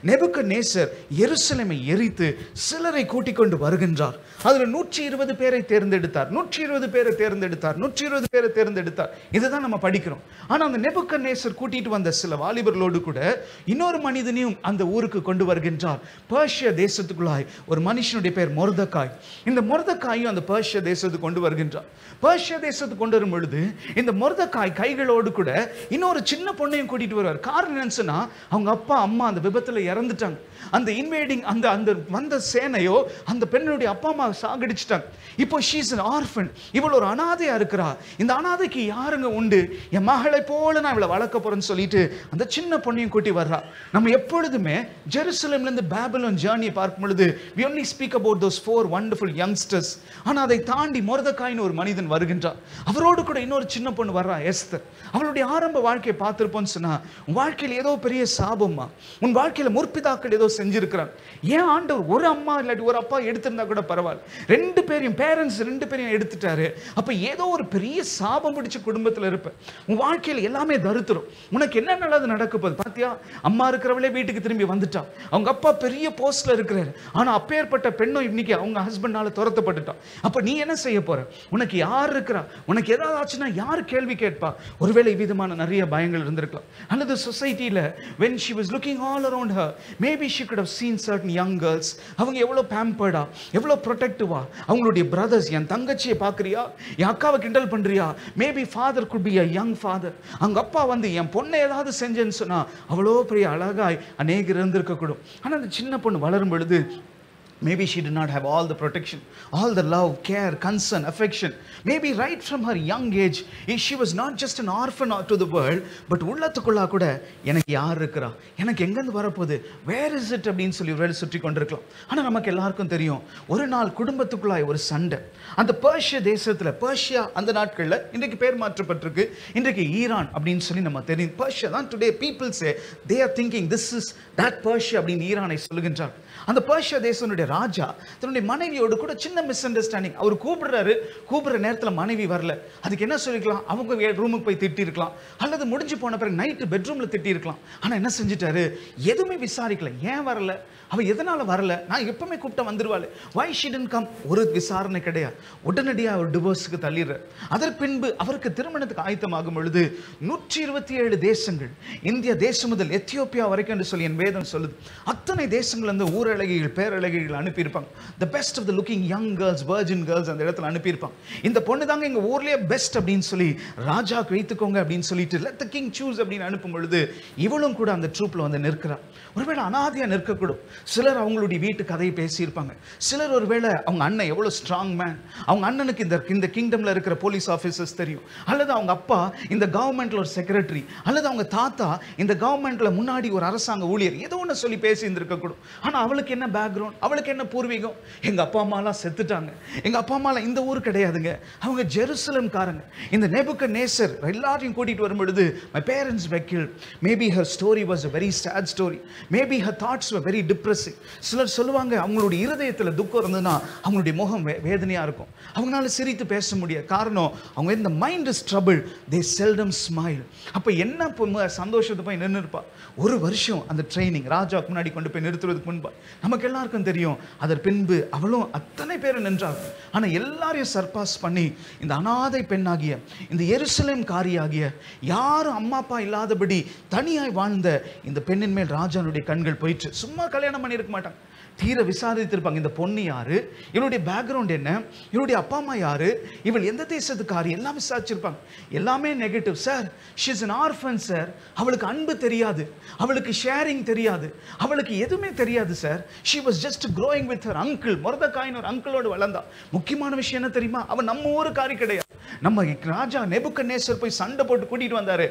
நேபுக்கத்நேசர் எருசலேமை எரித்து சிலரை கூட்டிக் கொண்டு வருகின்றார். அதுல 120 பேரை தேர்ந்தெடுத்தார், 120 பேரை தேர்ந்தெடுத்தார், 120 பேரை தேர்ந்தெடுத்தார். இதுதான் நம்ம படிக்கிறோம். ஆனா அந்த நேபுக்கத்நேசர் கூட்டிட்டு வந்த சில வாலிபர்களோடு கூட இன்னொரு மனிதனையும் அந்த ஊருக்கு கொண்டு வருகின்றார். பெர்ஷியா தேசத்துக்குள்ளாய் ஒரு மனுஷனுடைய பேர் மொர்தெகாய். இந்த மொர்தெகாயும் அந்த பெர்ஷியா தேசத்துக்கு கொண்டு வருகின்றார். பெர்ஷியா தேசத்துக்கு கொண்டு வரும் பொழுது இந்த மொர்தெகாய் கைகளோடு கூட இன்னொரு இன்னொரு சின்ன பொண்ணையும் கூட்டிட்டு வருவார். காரணம் என்னன்னா, அவங்க அப்பா அம்மா அந்த விபத்துல இறந்துட்டாங்க. அந்த இன்வேடிங் அந்த அந்த வந்த சேனையோ அந்த பெண்ணுடைய அப்பா அம்மா சாகடிச்சிட்டாங்க. இப்போ ஷீஸ் an orphan. இவள் ஒரு அனாதையா இருக்கிறா. இந்த அனாதைக்கு யாருங்க உண்டு? என் மகளை போல நான் இவளை வளர்க்க போறேன்னு சொல்லிட்டு அந்த சின்ன பொண்ணையும் கூட்டி வர்றா. நம்ம எப்பொழுதுமே ஜெருசலேம்ல இருந்து பாபிலோன் ஜர்னியை பார்க்கும் பொழுது we only speak about those 4 wonderful youngsters. ஆனா அதை தாண்டி மொர்தெகாய்னு ஒரு மனிதன் வருகின்றார். அவரோடு கூட இன்னொரு சின்ன பொண்ணு வர்றா, எஸ்தர். அவளுடைய ஆரம்ப வாழ்க்கையை பார்த்திருப்போம்னு சொன்னா, உன் வாழ்க்கையில் ஏதோ பெரிய சாபமா, உன் வாழ்க்கையில முற்பிதாக்கள் ஏதோ செஞ்சிருக்கிறான். ஏன் ஆண்டவர் ஒரு அம்மா இல்லாட்டி ஒரு அப்பா எடுத்திருந்தா கூட பரவாயில்ல, 2 பேரையும் பேரண்ட்ஸ் 2 பேரையும் எடுத்துட்டாரு. அப்ப ஏதோ ஒரு பெரிய சாபம் பிடிச்ச குடும்பத்துல இருப்ப. உன் வாழ்க்கையில எல்லாமே தரித்திரம். உனக்கு என்ன நல்லது நடக்க போகுது பாத்தியா? அம்மா இருக்கிறவளே வீட்டுக்கு திரும்பி வந்துட்டா. அவங்க அப்பா பெரிய போஸ்ட்ல இருக்கிறாரு. ஆனா அப்பேற்பட்ட பெண்ணும் இன்னைக்கு அவங்க ஹஸ்பண்டால துரத்தப்பட்டுட்டான். அப்ப நீ என்ன செய்ய போற? உனக்கு யார் இருக்கிறா? உனக்கு ஏதாவது ஆச்சுன்னா யார் கேள்வி கேட்பா? ஒருவேளை விதமான நிறைய பயங்கள் இருந்திருக்கலாம். அல்லது சொசைட்டில when she was looking all around her, maybe she could have seen certain young girls. அவங்க எவ்வளவு பேம்பர்டா, எவ்வளவு ப்ரொடெக்டிவா. அவங்களுடைய பிரதர்ஸ், என் தங்கச்சியை பார்க்கறியா, என் அக்காவை கிண்டல் பண்றியா? Maybe father could be a young father. அவங்க அப்பா வந்து என் பொண்ணை ஏதாவது செஞ்சேன்னு சொன்னா அவ்வளோ பெரிய அழகாய் அநேகர் இருந்திருக்க கூடும். ஆனா அந்த சின்ன பொண்ணு வளரும் பொழுது maybe she did not have all the protection, all the love, care, concern, affection. Maybe right from her young age, she was not just an orphan to the world, but உள்ளத்துக்குள்ளா கூட எனக்கு யார் இருக்கிறா, எனக்கு எங்கேருந்து வரப்போகுது, வேர் இஸ் இட் அப்படின்னு சொல்லி வேறு சுற்றி கொண்டிருக்கலாம். ஆனால் நமக்கு எல்லாருக்கும் தெரியும், ஒரு நாள் குடும்பத்துக்குள்ளாய் ஒரு சண்டை. அந்த பர்ஷியா தேசத்தில், பர்ஷியா அந்த நாட்களில் இன்றைக்கு பேர் மாற்றப்பட்டிருக்கு, இன்றைக்கு ஈரான் அப்படின்னு சொல்லி நம்ம தெரியும். பர்ஷியா தான் today people say they are thinking this is that Persia அப்படின்னு ஈரானை சொல்லுகின்றார். அந்த பர்ஷியா தேசனுடைய ராஜா தன்னுடைய மனைவியோடு கூட சின்ன மிஸ் அண்டர்ஸ்டாண்டிங். அவர் கூப்பிடுற நேரத்தில் மனைவி வரல. அதுக்கு என்ன சொல்லிக்கலாம்? அவங்க ரூமுக்கு போய் திட்டி இருக்கலாம், அல்லது முடிஞ்சு போன பிறகு நைட்டு பெட்ரூம்ல திட்டி இருக்கலாம். ஆனா என்ன செஞ்சிட்டாரு? எதுவுமே விசாரிக்கல. ஏன் வரல, அவ எதனால வரல, நான் எப்பவுமே கூப்பிட்ட வந்துருவாள், why she didn't come, ஒரு விசாரணை கிடையாது. உடனடியாக அவர் டிவோர்ஸுக்கு தள்ளிடுறார். அதற்கு பின்பு அவருக்கு திருமணத்துக்கு ஆயத்தமாகும் பொழுது 127 தேசங்கள், இந்திய தேசம் முதல் எத்தியோப்பியா வரைக்கும் என்று சொல்லி என் வேதம் சொல்லுது, அத்தனை தேசங்கள் அந்த ஊரழகிகள் பேரழகிகள் அனுப்பியிருப்பாங்க. the best of the looking young girls, virgin girls அந்த இடத்துல அனுப்பியிருப்பாங்க. இந்த பொண்ணு தாங்க எங்க ஊர்லயே பெஸ்ட் அப்படின்னு சொல்லி ராஜாக்கு வைத்துக்கோங்க அப்படின்னு சொல்லிட்டு let the king choose அப்படின்னு அனுப்பும் பொழுது இவளும் கூட அந்த ட்ரூப்ல வந்து நிற்கிறார். ஒருவேளை அனாதையா நிற்கக்கூடும். சிலர் அவங்களுடைய வீட்டு கதையை பேசியிருப்பாங்க. சிலர் ஒருவேளை அவங்க அண்ணன் எவ்வளவு ஸ்ட்ராங் மேன், அவங்க அண்ணனுக்கு இந்த கிங்டம்ல இருக்கிற போலீஸ் ஆஃபீஸர்ஸ் தெரியும், அல்லது அவங்க அப்பா இந்த கவர்மெண்ட்ல ஒரு செக்ரட்டரி, அல்லது அவங்க தாத்தா இந்த கவர்மெண்ட்ல முன்னாடி ஒரு அரசாங்க ஊழியர், ஏதோ ஒன்று சொல்லி பேசி இருந்திருக்கக்கூடும். ஆனா அவளுக்கு என்ன பேக்ரவுண்ட், அவளுக்கு என்ன பூர்வீகம்? எங்க அப்பா அம்மாலாம் செத்துட்டாங்க, எங்க அப்பா அம்மாலாம் இந்த ஊர் கிடையாதுங்க, அவங்க ஜெருசலம் காரங்க. இந்த நேபுக்கத்நேசர் எல்லாரையும் கூட்டிட்டு வரும் பொழுது my parents were killed. Maybe her story was a very sad story. Maybe her thoughts were very depressing. சிலர் சொல்லுவாங்க அவங்களுடைய இருதயத்தில் துக்கம் இருந்ததுன்னா அவங்களுடைய முகம் வேதனையா இருக்கும், அவங்களால சிரித்து பேச முடியாது. காரணம் அவங்க இந்த mind is trouble, they seldom smile. அப்ப என்ன சந்தோஷத்தை போய் நின்று இருப்பா. ஒரு வருஷம் அந்த ட்ரைனிங் ராஜாவுக்கு முன்னாடி கொண்டு போய் நிறுத்துறதுக்கு முன்பா நமக்கு எல்லாருக்கும் தெரியும். அதன் பின்பு அவளும் அத்தனை பேர் நின்றார். ஆனா எல்லாரையும் சர்பாஸ் பண்ணி இந்த அனாதை பெண்ணாகிய இந்த எருசலேம் காரியாகிய யாரும் அம்மா அப்பா இல்லாதபடி தனியாய் வாழ்ந்த இந்த பெண்ணின் மேல் ராஜானுடைய கண்கள் போயிட்டு, சும்மா கல்யாணம் பண்ணியிருக்க மாட்டாங்க, தீர விசாரித்திருப்பாங்க. இந்த பொண்ணு யாரு, இவளுடைய பேக்ரவுண்ட் என்ன, இவளுடைய அப்பா அம்மா யாரு, இவள் எந்த தேசத்துக்காரி, எல்லாம் விசாரிச்சிருப்பாங்க. எல்லாமே negative. Sir she is an orphan sir, அவளுக்கு அன்பு தெரியாது, அவளுக்கு ஷேரிங் தெரியாது, அவளுக்கு எதுவுமே தெரியாது sir. She was just growing with her uncle. மொர்தெகாயின் ஒரு அங்கிளோடு வளர்ந்தா. முக்கியமான விஷயம் என்ன தெரியுமா? அவன் நம்ம ஊருக்காரி கிடையாது. நம்ம ராஜா நேபுக்கத்நேசர் போய் சண்டை போட்டு கூட்டிட்டு வந்தாரு.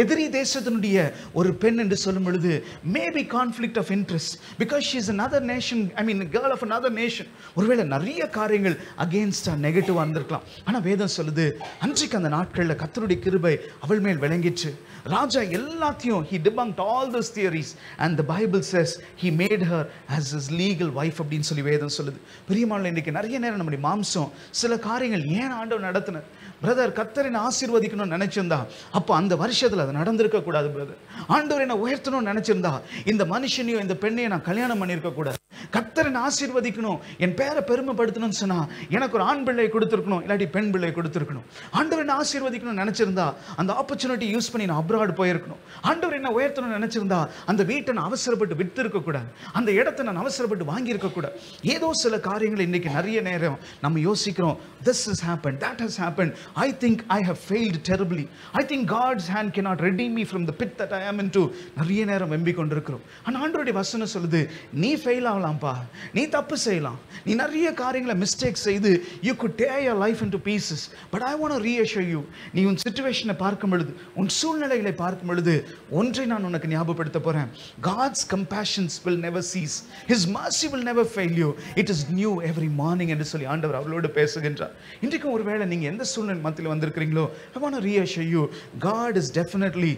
எதிரி தேசத்தினுடைய ஒரு பெண் என்று சொல்லும் பொழுது maybe conflict of interest, because she is another nation, I mean a girl of another nation. ஒருவேளை நிறைய காரியங்கள் அகேன்ஸ்டா நெகட்டிவா இருந்திருக்கலாம். ஆனா வேதம் சொல்லுது அன்றைக்கு அந்த நாட்கள்ல கர்த்தருடைய கிருபை அவள் மேல் விளங்கிச்சு. ராஜா எல்லாத்தையும் he debunked all those theories and the Bible says he made her as his legal wife அப்படின்னு சொல்லி வேதம் சொல்லுது. பிரியமானவர்களே, இன்னைக்கு நிறைய நேரம் நம்முடைய மாம்சம் சில காரியங்கள் ஏன் ஆண்டவர் நடத்தினார். பிரதர் கர்த்தரின் ஆசீர்வதிக்கணும்னு நினைச்சிருந்தா அப்போ அந்த வருஷத்துல அது நடந்திருக்க கூடாது. பிரதர் ஆண்டவர் என்ன உயர்த்தணும்னு நினைச்சிருந்தா இந்த மனுஷனையும் இந்த பெண்ணையும் நான் கல்யாணம் பண்ணியிருக்க கூடாது. கர்த்தர் என்னை ஆசீர்வதிக்கணும், என் பேரை பெருமைப்படுத்தணும்னு சொன்னா எனக்கு ஒரு ஆண் பிள்ளை கொடுத்துருக்கணும், இல்லாட்டி பெண் பிள்ளை கொடுத்துருக்கணும். ஆண்டவர் என்ன ஆசீர்வதிக்கணும்னு நினைச்சிருந்தா அந்த ஆப்பர்ச்சுனிட்டி யூஸ் பண்ணி நான் அப்ராட் போயிருக்கணும். ஆண்டவர் என்ன உயர்த்தணும்னு நினைச்சிருந்தா அந்த வீட்டை நான் அவசரப்பட்டு வித்து இருக்க கூடாது, அந்த இடத்தை நான் அவசரப்பட்டு வாங்கி இருக்க கூடாது. ஏதோ சில காரியங்கள் இன்னைக்கு நிறைய நேரம் நம்ம யோசிக்கிறோம், this has happened, that has happened, I think I have failed terribly, I think God's hand cannot redeem me from the pit that I am into. நிறைய நேரம் வெம்பி கொண்டிருக்கிறோம். ஆனா ஆண்டவருடைய வசனம் சொல்லுது, நீ ஃபெயில் ஆகலாம்ப்பா, நீ தப்பு செய்யலாம், நீ நிறைய காரியங்களை மிஸ்டேக் செய்து you could tear your life into pieces, but I want to reassure you, நீ உன் சிச்சுவேஷனை பார்க்கும் பொழுது, உன் சூழ்நிலைகளை பார்க்கும் பொழுது ஒன்றை நான் உனக்கு ஞாபகப்படுத்த போறேன். God's compassions will never cease, His mercy will never fail you, it is new every morning என்று சொல்லி ஆண்டவர் அவளோடு பேசுகின்றார். இன்றைக்கும் ஒருவேளை நீங்க எந்த சூழ்நிலை மத்தியில் வந்திருக்கிறீங்களோ, I want to reassure you, God is definitely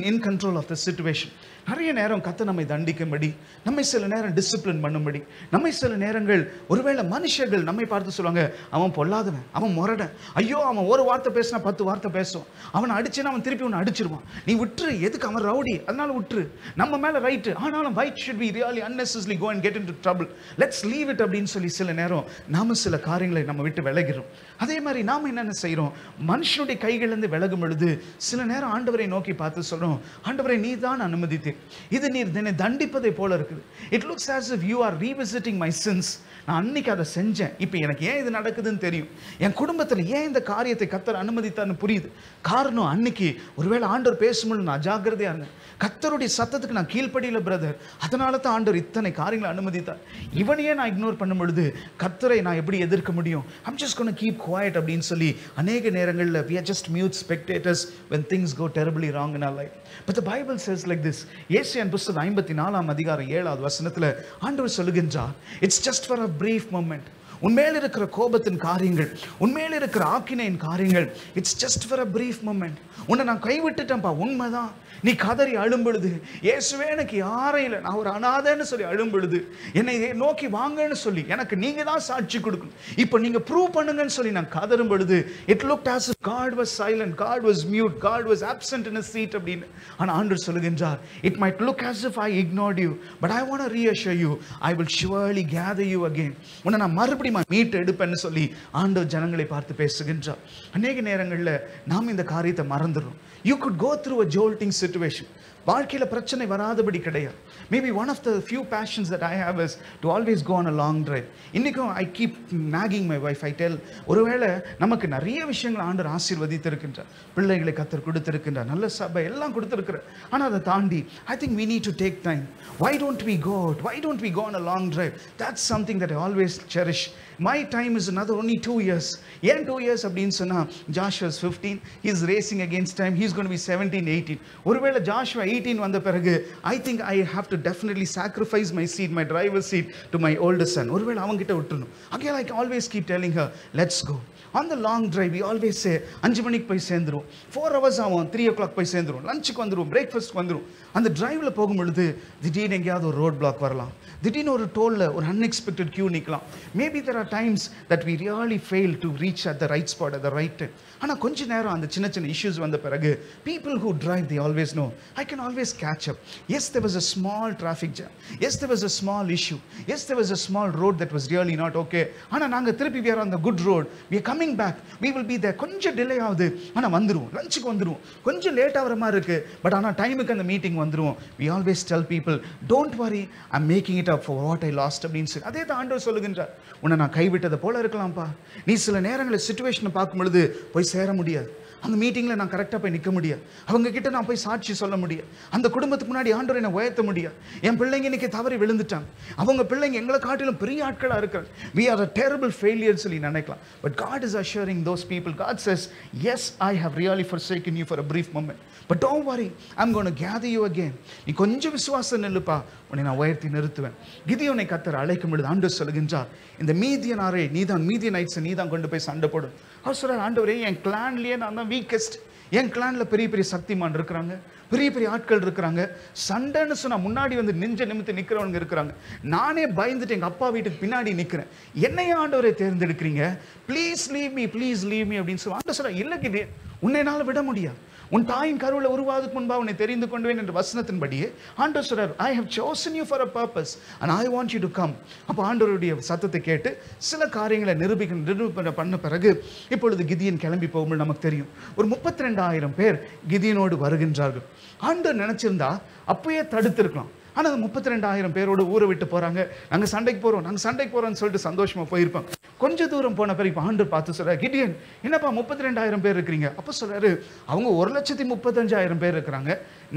in control of the situation. நிறைய நேரம் கர்த்தர் நம்மை தண்டிக்கும்படி, நம்மை சில நேரம் டிசிப்ளின் பண்ணும்படி, நம்மை சில நேரங்கள் ஒருவேளை மனுஷர்கள் நம்மை பார்த்து சொல்லுவாங்க, அவன் பொல்லாதவன், அவன் முரடன், ஐயோ அவன் ஒரு வார்த்தை பேசினா 10 வார்த்தை பேசுவான், அவனை அடிச்சுன்னா அவன் திருப்பி ஒன்று அடிச்சிருவான், நீ விட்டுரு, எதுக்கு அவன் ரவுடி, அதனால விட்டுரு, நம்ம மேல ரைட்டு, ஆனாலும் why should we really unnecessarily go and get into trouble, let's leave it அப்படின்னு சொல்லி சில நேரம் நாம சில காரியங்களை நம்ம விட்டு விலகிறோம். அதே மாதிரி நாம என்னென்ன செய்யறோம், மனுஷனுடைய கைகளிலிருந்து விலகும் பொழுது சில நேரம் ஆண்டவரை நோக்கி பார்த்து சொல்றோம், ஆண்டவரை நீ தான் அனுமதித்தீர், இது நீர் என்னை தண்டிப்பதை போல இருக்குது, it looks as if you are revisiting my sins, நான் அன்னைக்கு அதை செஞ்சேன், இப்போ எனக்கு ஏன் இது நடக்குதுன்னு தெரியும், என் குடும்பத்தில் ஏன் இந்த காரியத்தை கர்த்தர் அனுமதித்தான்னு புரியுது. காரணம் அன்னைக்கு ஒருவேளை ஆண்டவர் பேசும்போது நான் அஜாக்கிரதையா இருந்தேன், கர்த்தருடைய சத்தத்துக்கு நான் கீழ்ப்படியில பிரதர், அதனால தான் ஆண்டவர் இத்தனை காரியங்களை அனுமதித்தார். இவனையே நான் இக்னோர் பண்ணும் பொழுது கர்த்தரை நான் எப்படி எதிர்க்க முடியும், I'm just going to keep quiet அப்படின்னு சொல்லி அநேக நேரங்களில் we are just mute spectators when things go terribly wrong in our life. But the Bible says like this, ஏசாயாவின் புத்தகம் 54 அதிகாரம் 7வது வசனத்துல ஆண்டவர் சொல்லுகின்றார், it's just for a brief moment, உன்மேல் இருக்கிற கோபத்தின் காரியங்கள், உன்மேல் இருக்கிற ஆக்கினையின் காரியங்கள், it's just for a brief moment. உன்னை நான் கைவிட்டுட்டேன்ப்பா, உண்மைதான், நீ கதறி அழும் பொழுது, இயேசுவே எனக்கு யாரும் இல்லை, நான் ஒரு அனாதைன்னு சொல்லி அழும் பொழுது, என்னை நோக்கி வாங்கன்னு சொல்லி எனக்கு நீங்க தான் சாட்சி கொடுக்கணும், இப்போ நீங்க ப்ரூவ் பண்ணுங்கன்னு சொல்லி நான் கதறும் பொழுது, it looked as if God was silent, God was mute, God was absent in his seat அப்படின்னு. ஆனா ஆண்டவர் சொல்லுகின்றார், it might look as if I ignored you, but I want to reassure you, I will surely gather you again. உன்னை நான் மறுபடியும் மீட்டு எடுப்பேன்னு சொல்லி ஆண்டவர் ஜனங்களை பார்த்து பேசுகின்றார். அநேக நேரங்களில் நாம் இந்த காரியத்தை மறந்துடுறோம். You could go through a jolting situation. வாழ்க்கையில் பிரச்சனை வராதபடி கிடையாது. Maybe one of the few passions that I have is to always go on a long drive. இன்னைக்கும் I keep nagging my wife. I tell, ஒருவேளை நமக்கு நிறைய விஷயங்கள் ஆண்டவர் ஆசீர்வதித்திருக்கின்றார், பிள்ளைகளை கர்த்தர் கொடுத்திருக்கின்றார், நல்ல சபை எல்லாம் கொடுத்திருக்கிறார். ஆனால் அதை தாண்டி I think we need to take time. Why don't we go out? Why don't we go on a long drive? That's something that I always cherish. My time is another only 2 years. ஏன் 2 years அப்படின்னு சொன்னா, Joshua is 15, he is racing against time, he is going to be 17, 18. ஒருவேளை Joshua 18 வந்த பிறகு I think I have to definitely sacrifice my seat, my driver's seat to my older son. ஒருவேளை அவங்கிட்ட விட்டுணும். Again I always keep telling her, let's go. On the long drive we always say 5 மணிக்கு போய் சேர்ந்துரும், 4 hours ஆகும், 3 o'clock போய் சேர்ந்துரும், லஞ்சுக்கு வந்துரும், பிரேக்ஃபாஸ்ட் வந்துரும். அந்த டிரைவ்ல போகும் பொழுது திடீர்னு எங்கேயாவது ஒரு ரோட் பிளாக் வரலாம், திடீர்னு ஒரு டோல்ல ஒரு அன்எக்ஸ்பெக்டட் கியூ நிற்கலாம். Maybe there are times that we really fail to reach at the right spot at the right time. ஆனால் கொஞ்ச நேரம் அந்த சின்ன சின்ன இஷ்யூஸ் வந்த பிறகு people who drive, they always know, I can always catch up. Yes, there was a small traffic jam, yes there was a small issue, yes there was a small road that was really not okay, ஆனால் நாங்கள் திருப்பி we are on the good road, we are coming back, we will be there. கொஞ்சம் டிலே ஆகுது, ஆனால் வந்துருவோம், லஞ்சுக்கு வந்துருவோம், கொஞ்சம் லேட் ஆகிற மாதிரி இருக்கு, பட் ஆனால் டைமுக்கு அந்த மீட்டிங் வந்துருவோம். We always tell people, don't worry, I'm making it up for what I lost அப்படின்னு சொல்லி. அதே தான் ஆண்டவர் சொல்லுகின்றார், உன்னை நான் கைவிட்டதை போல இருக்கலாம்ப்பா, நீ சில நேரங்களில் சிச்சுவேஷனை பார்க்கும் பொழுது போய் சேர முடியாது, அந்த மீட்டிங்கில் நான் கரெக்டாக போய் நிற்க முடியாது, அவங்க கிட்ட நான் போய் சாட்சி சொல்ல முடியாது, அந்த குடும்பத்துக்கு முன்னாடி ஆண்டவரை என்னை உயர்த்த முடியாது, என் பிள்ளைங்க இன்னைக்கு தவறி விழுந்துட்டாங்க, அவங்க பிள்ளைங்க எங்களை காட்டிலும் பெரிய ஆட்களாக இருக்கிறாங்க, we are a terrible failure சொல்லி நினைக்கலாம். But God is assuring those people, God says, yes, I have really forsaken you for a brief moment, but don't worry, I'm going to gather you again. நீ கொஞ்சம் விசுவாசம் நில்லுப்பா, உன்னை நான் உயர்த்தி நிறுத்துவேன். கிதியோனை கர்த்தர் அழைக்கும் பொழுது ஆண்டவர் சொல்லுகின்றார், இந்த மீதியனாரே நீதான், மீதியனைட்ஸ் நீதான் கொண்டு போய் சண்டை போடும். அவர் சொல்றார், ஆண்டவரே என் கிளான்லயே நான் தான் வீக்கஸ்ட், என் கிளான்ல பெரிய பெரிய சக்திமான் இருக்கிறாங்க, பெரிய பெரிய ஆட்கள் இருக்கிறாங்க, சண்டைன்னு சொன்னா முன்னாடி வந்து நெஞ்ச நிமித்து நிற்கிறவங்க இருக்கிறாங்க, நானே பயந்துட்டு எங்க அப்பா வீட்டுக்கு பின்னாடி நிற்கிறேன், என்னைய ஆண்டவரை தேர்ந்தெடுக்கிறீங்க, please leave me, please leave me அப்படின்னு சொல்லி ஆண்டவர் சொல்றார், இல்லை கிதே, உன்னை என்னால் விட முடியாது, உன் தாயின் கருவில் உருவாவதற்கு முன்பாக உன்னை தெரிந்து கொண்டேன் என்ற வசனத்தின்படியே ஆண்டவர் சொல்றார், I have chosen you for a purpose and I want you to come. அப்போ ஆண்டவருடைய சத்தத்தை கேட்டு சில காரியங்களை நிரூபண பண்ண பிறகு இப்பொழுது கிதியன் கிளம்பி போகும்போது நமக்கு தெரியும் ஒரு 32,000 பேர் கிதியனோடு வருகின்றார்கள். ஆண்டவர் நினைச்சிருந்தா அப்பயே தடுத்திருக்கலாம். ஆனால் அந்த 32,000 பேரோடு ஊரை விட்டு போகிறாங்க. நாங்கள் சண்டைக்கு போகிறோம்னு சொல்லிட்டு சந்தோஷமாக போயிருப்பாங்க. கொஞ்சம் தூரம் போன பிறகு இப்போ ஆண்டவர் பார்த்து சொல்கிறார், கிடியன் என்னப்பா 32,000 பேர் இருக்கிறீங்க? அப்போ சொல்கிறாரு, அவங்க 1,35,000 பேர் இருக்கிறாங்க,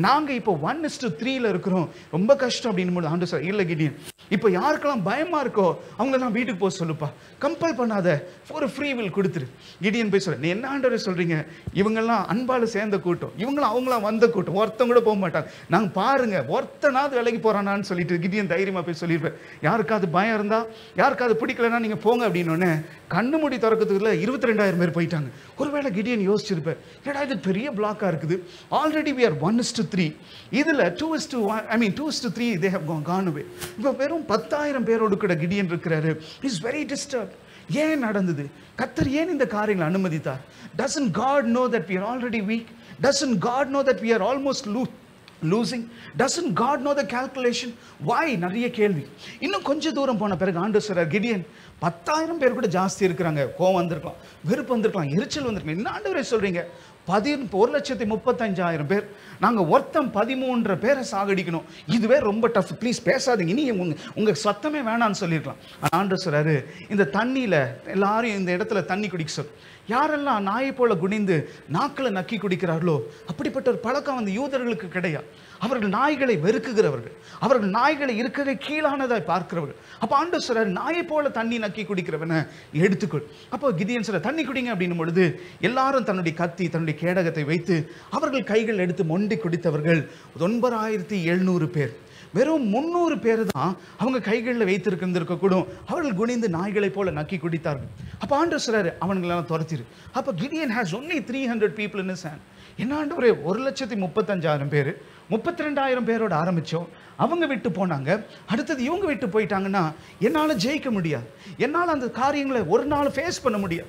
நாங்கள் இப்போ 1:3 இருக்கிறோம், ரொம்ப கஷ்டம் அப்படின்னு போது ஆண்டவர் சொல்கிறார், இல்லை கிடியன், இப்போ யாருக்கெல்லாம் பயமாக இருக்கோ அவங்களெல்லாம் வீட்டுக்கு போக சொல்லுப்பா, கம்பல் பண்ணாத, ஒரு ஃப்ரீ வில் கொடுத்துரு. கிடியன் போய் சொல்ல, நீ என்ன ஆண்டவரை சொல்கிறீங்க? இவங்கெல்லாம் அன்பால் சேர்ந்த கூட்டம், இவங்களாம் அவங்களாம் வந்த கூட்டம், ஒருத்தம் கூட போக மாட்டாங்க, நாங்கள் பாருங்க ஒருத்தனாவது விலைக்கு போகிறானான்னு சொல்லிட்டு கிடியன் தைரியமாக போய் சொல்லியிருப்பேன். யாருக்காவது பயம் இருந்தால், யாருக்காவது பிடிக்கலன்னா நீங்கள் போங்க அப்படின்னோடனே கண்ணு மூடி திறக்கிறதுக்குள்ள 22,000 பேர் போயிட்டாங்க. ஒருவேளை கிடியன் யோசிச்சிருப்பேன், ஏடா இது பெரிய பிளாக்காக இருக்குது, ஆல்ரெடி we are 1:3, இதில் 2:3 they have gone away. இப்போ வெறும் 10,000 பேரோடு கூட கிடியன் இருக்கிறாரு. Is very disturbed. ஏன் நடந்தது? கர்த்தர் ஏன் இந்த காரியங்களை அனுமதித்தார்? Doesn't God know that we are already weak? Doesn't God know that we are almost losing? Doesn't God know the calculation? Why? நிறைய கேள்வி. இன்னும் கொஞ்சம் தூரம் போன பிறகு ஆண்டவர் சொல்றார், கிடியன் 10,000 பேர் கூட ஜாஸ்தி இருக்கிறாங்க, கோவம் வந்திருக்கலாம், வெறுப்பு வந்திருக்கலாம், எரிச்சல் வந்திருக்கலாம், என்ன ஆண்டவரே சொல்றீங்க? 1,35,000 பேர், நாங்கள் ஒருத்தம் 13 பேரை சாகடிக்கணும், இதுவே ரொம்ப டஃப், ப்ளீஸ் பேசாதீங்க, இனி உங்க சத்தமே வேணான்னு சொல்லியிருக்கலாம். ஆண்டவர் சொல்றாரு, இந்த தண்ணியில் எல்லாரும் இந்த இடத்துல தண்ணி குடிக்க சொல். யாரெல்லாம் நாயை போல குனிந்து நாக்களை நக்கி குடிக்கிறார்களோ அப்படிப்பட்ட ஒரு பழக்கம் அந்த யூதர்களுக்கு கிடையாது. அவர்கள் நாய்களை வெறுக்குகிறவர்கள், அவர்கள் நாய்களை இருக்கிற கீழானதாய் பார்க்கிறவர்கள். அப்போ ஆண்டவர் சொல்றார், நாயை போல தண்ணி நக்கி குடிக்கிறவனை எடுத்துக்கொள். அப்போ கிதியன் சொல்ற, தண்ணி குடிங்க அப்படின்னும் பொழுது எல்லாரும் தன்னுடைய கத்தி தன்னுடைய கேடகத்தை வைத்து அவர்கள் கைகள் எடுத்து மொண்டி குடித்தவர்கள் 9,700 பேர். வெறும் 300 பேர் தான் அவங்க கைகளில் வைத்திருக்கக்கூடும், அவர்கள் குனிந்து நாய்களை போல நக்கி குடித்தார்கள். அப்போ ஆண்டவர் சொல்றாரு, அவங்களெல்லாம் துரத்திரு. அப்போ Gideon has only 300 people in his hand. என்ன ஆண்டவரே, 1,35,000 பேர், 32,000 பேரோட ஆரம்பித்தோம், அவங்க விட்டு போனாங்க, அடுத்தது இவங்க விட்டு போயிட்டாங்கன்னா என்னால் ஜெயிக்க முடியாது, என்னால் அந்த காரியங்களை ஒரு நாள் ஃபேஸ் பண்ண முடியாது,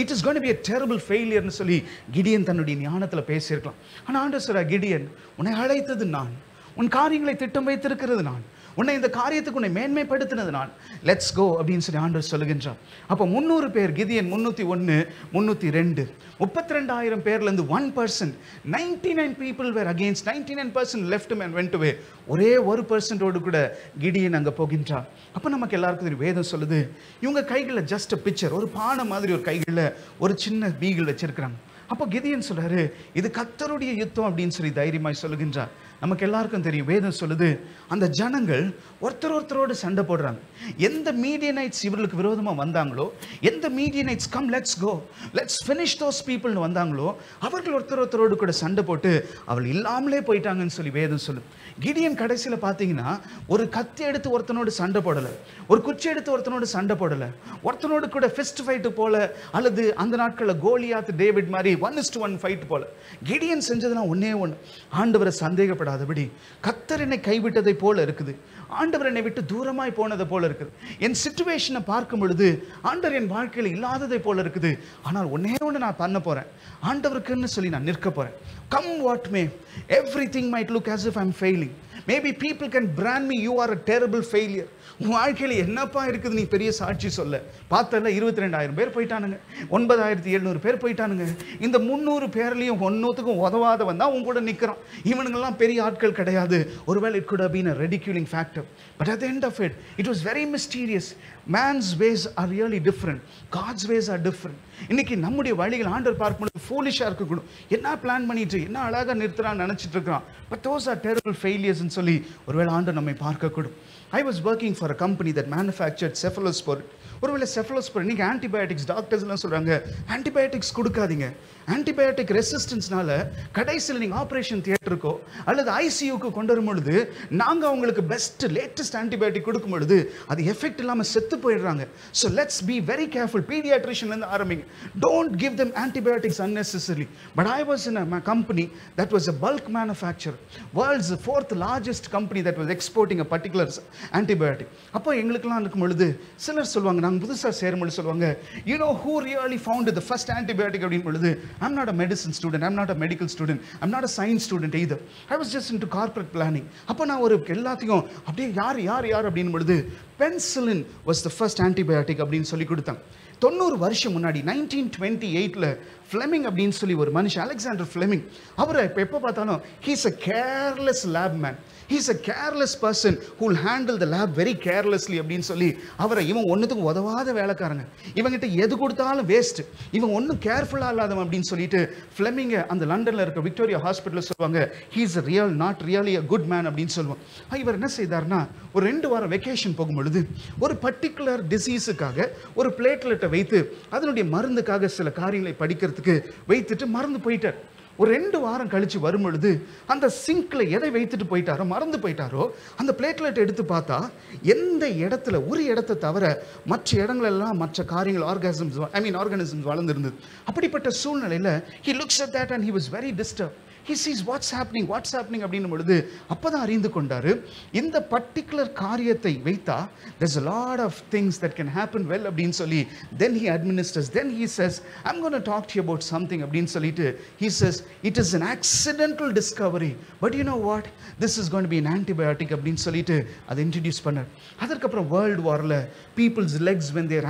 it is going to be a terrible failure ன்னு சொல்லி கிடியன் தன்னுடைய ஞானத்தில் பேசியிருக்கலாம். ஆனால் ஆண்டவர் சொல்றார், கிடியன், உன்னை அழைத்தது நான், உன் காரியங்களை திட்டம் வைத்திருக்கிறது நான், உன்னை இந்த காரியத்துக்கு உன்னை மேன்மைப்படுத்தினது நான், லெட்ஸ் கோ அப்படின்னு சொல்லி ஆண்டவர் சொல்லுகின்றார். அப்போ 300 பேர், Gideon 301, 302, 32,000 பேர்லேருந்து 1%, 99 people were against, 99% left him and went away. ஒரே 1% கூட கிடியன் அங்கே போகின்றார். அப்போ நமக்கு எல்லாருக்கும் தெரியும், வேதம் சொல்லுது, இவங்க கைகளில் ஜஸ்ட் பிக்சர், ஒரு பானை மாதிரி ஒரு கைகளில் ஒரு சின்ன பீகிள் வச்சிருக்கிறாங்க. அப்போ கிதியன் சொல்றாரு, இது கர்த்தருடைய யுத்தம் அப்படின்னு சொல்லி தைரியமாய் சொல்லுகின்றார். நமக்கு எல்லாருக்கும் தெரியும், வேதம் சொல்லுது, அந்த ஜனங்கள் ஒருத்தரோடு சண்டை போடுறாங்க. எந்த மீடியனைட்ஸ் இவர்களுக்கு விரோதமாக வந்தாங்களோ, எந்த Midianites come let's go let's finish those பீப்புள்னு வந்தாங்களோ, அவர்கள் ஒருத்தரோடு கூட சண்டை போட்டு அவள் இல்லாமலே போயிட்டாங்கன்னு சொல்லி வேதம் சொல்லுது. கிடியன் கடைசியில் பார்த்தீங்கன்னா ஒரு கத்தி எடுத்து ஒருத்தனோடு சண்டை போடலை, ஒரு குச்சி எடுத்து ஒருத்தனோடு சண்டை போடலை, ஒருத்தனோடு கூட ஃபிஸ்ட் ஃபைட்டு போல, அல்லது அந்த நாட்களில் கோலியாத் டேவிட் மாதிரி 1:1 ஃபைட் போல. கிடியன் செஞ்சதுனா ஒன்னே ஒன்று, ஆண்டவரை சந்தேகப்படாதபடி, கர்த்தர் என்னை கைவிட்டதை போல இருக்குது, ஆண்டவர் என்னை விட்டு தூரமாய் போனதை போல இருக்குது, என் சிச்சுவேஷனை பார்க்கும் பொழுது ஆண்டவர் என் வாழ்க்கையில் இல்லாததை போல இருக்குது, ஆனால் ஒன்னே ஒன்று நான் பண்ண போகிறேன், ஆண்டவருக்குன்னு சொல்லி நான் நிற்க போகிறேன். Come what may, everything might look as if I'm failing. Maybe people can brand me, you are a terrible failure. உன் வாழ்க்கையில் என்னப்பா இருக்குது நீ பெரிய சாட்சி சொல்ல? பார்த்தல 22,000 பேர் போயிட்டானுங்க, 9,700 பேர் போயிட்டானுங்க. இந்த 300 பேர்லையும் ஒன்றுத்துக்கும் உதவாதவன் தான் உன் கூட நிற்கிறான். இவனுங்கெல்லாம் பெரிய ஆட்கள் கிடையாது. ஒருவேளை it could have been a ridiculing factor, but at the end of it, it was very mysterious. Man's ways are really different, God's ways are different. இன்னைக்கு நம்முடைய வழிகள் ஆண்டவர் பார்க்கும்போது ஃபூலிஷாக இருக்கக்கூடும், என்ன பிளான் பண்ணிட்டு என்ன அழகாக நிறுத்துறான்னு நினச்சிட்டு இருக்கிறான், but those are terrible failures ன்னு சொல்லி ஒருவேளை ஆண்டவர் நம்மை பார்க்கக்கூடும். I was working for a company that manufactured cephalosporin. ஒருவேளை cephalosporin, இன்னைக்கு ஆன்டிபயோட்டிக்ஸ் டாக்டர்ஸ்லாம் சொல்கிறாங்க, ஆன்டிபயோட்டிக்ஸ் கொடுக்காதீங்க, ஆன்டிபயோட்டிக் ரெசிஸ்டன்ஸ்னால கடைசியில் நீங்கள் ஆப்ரேஷன் தியேட்டருக்கோ அல்லது ஐசியூக்கு கொண்டு வரும் பொழுது நாங்கள் அவங்களுக்கு பெஸ்ட் லேட்டஸ்ட் ஆன்டிபயோட்டிக் கொடுக்கும் பொழுது அது எஃபெக்ட் இல்லாமல் செத்து போயிடுறாங்க. So let's be very careful. பீடியாட்ரிஷன்லேருந்து ஆரம்பிங்க, don't give them antibiotics unnecessarily. But I was in a company that was a bulk manufacturer, world's 4th largest company that was exporting a particular antibiotic. அப்போ எங்களுக்கெல்லாம் இருக்கும் பொழுது சிலர் சொல்லுவாங்க, நாங்கள் புதுசாக சேரும்பொழுது சொல்லுவாங்க, you know who really founded the first antibiotic அப்படின்னு பொழுது I'm not a medicine student, I'm not a medical student, I'm not a science student either. I was just into corporate planning. அப்போ நான் ஒரு எல்லாத்தையும் அப்படியே யார் அப்படின்னு பொழுது penicillin was the first antibiotic அப்படின்னு சொல்லி கொடுத்தாங்க. 90 வருஷம் முன்னாடி 1928ல் ஃப்ளெமிங் அப்படின்னு சொல்லி ஒரு மனுஷன், அலெக்சாண்டர் ஃப்ளெமிங், அவரை இப்போ எப்போ பார்த்தாலும் he's a careless lab man, he's a careless person who will handle the lab very carelessly அப்படின்னு சொல்லி அவரை இவன் ஒன்றுத்துக்கும் உதவாத வேலைக்காரங்க, இவங்கிட்ட எது கொடுத்தாலும் வேஸ்ட், இவன் ஒன்றும் கேர்ஃபுல்லாக இல்லாதவன் அப்படின்னு சொல்லிட்டு ஃப்ளெமிங்கை அந்த லண்டனில் இருக்க விக்டோரியா ஹாஸ்பிட்டலில் சொல்லுவாங்க he's a real not really a good man அப்படின்னு சொல்லுவாங்க. இவர் என்ன செய்தார்னா ஒரு 2 வாரம் வெக்கேஷன் போகும்பொழுது ஒரு பர்டிகுலர் டிசீஸுக்காக ஒரு பிளேட்லெட்டை வைத்து அதனுடைய மருந்துக்காக சில காரியங்களை படிக்கிறதுக்கு வைத்துட்டு மறந்து போயிட்டார். ஒரு 2 வாரம் கழிச்சு வரும் பொழுது அந்த சிங்க்ல எதை வைத்துட்டு போயிட்டாரோ மறந்து போயிட்டாரோ அந்த பிளேட்லெட் எடுத்து பார்த்தா எந்த இடத்துல ஒரு இடத்தை தவிர மற்ற இடங்களெல்லாம் மற்ற காரியங்கள் ஆர்கானிசம்ஸ் வளர்ந்துருந்தது. அப்படிப்பட்ட சூழ்நிலையில் he looks at that and he was very disturbed. He sees what's happening அப்படின்னும் பொழுது அப்பதான் அறிந்து கொண்டாரு இந்த பர்டிகுலர் காரியத்தை வைத்தா there's a lot of things that can happen well அப்படின்னு சொல்லி then he administers, then he says I'm going to talk to you about something அப்படின்னு சொல்லிட்டு he says it is an accidental discovery but you know what, this is going to be an antibiotic அப்படின்னு சொல்லிட்டு அதை இன்ட்ரடியூஸ் பண்ணார். அதற்கப்புறம் வேர்ல்டு வாரில் people's legs when they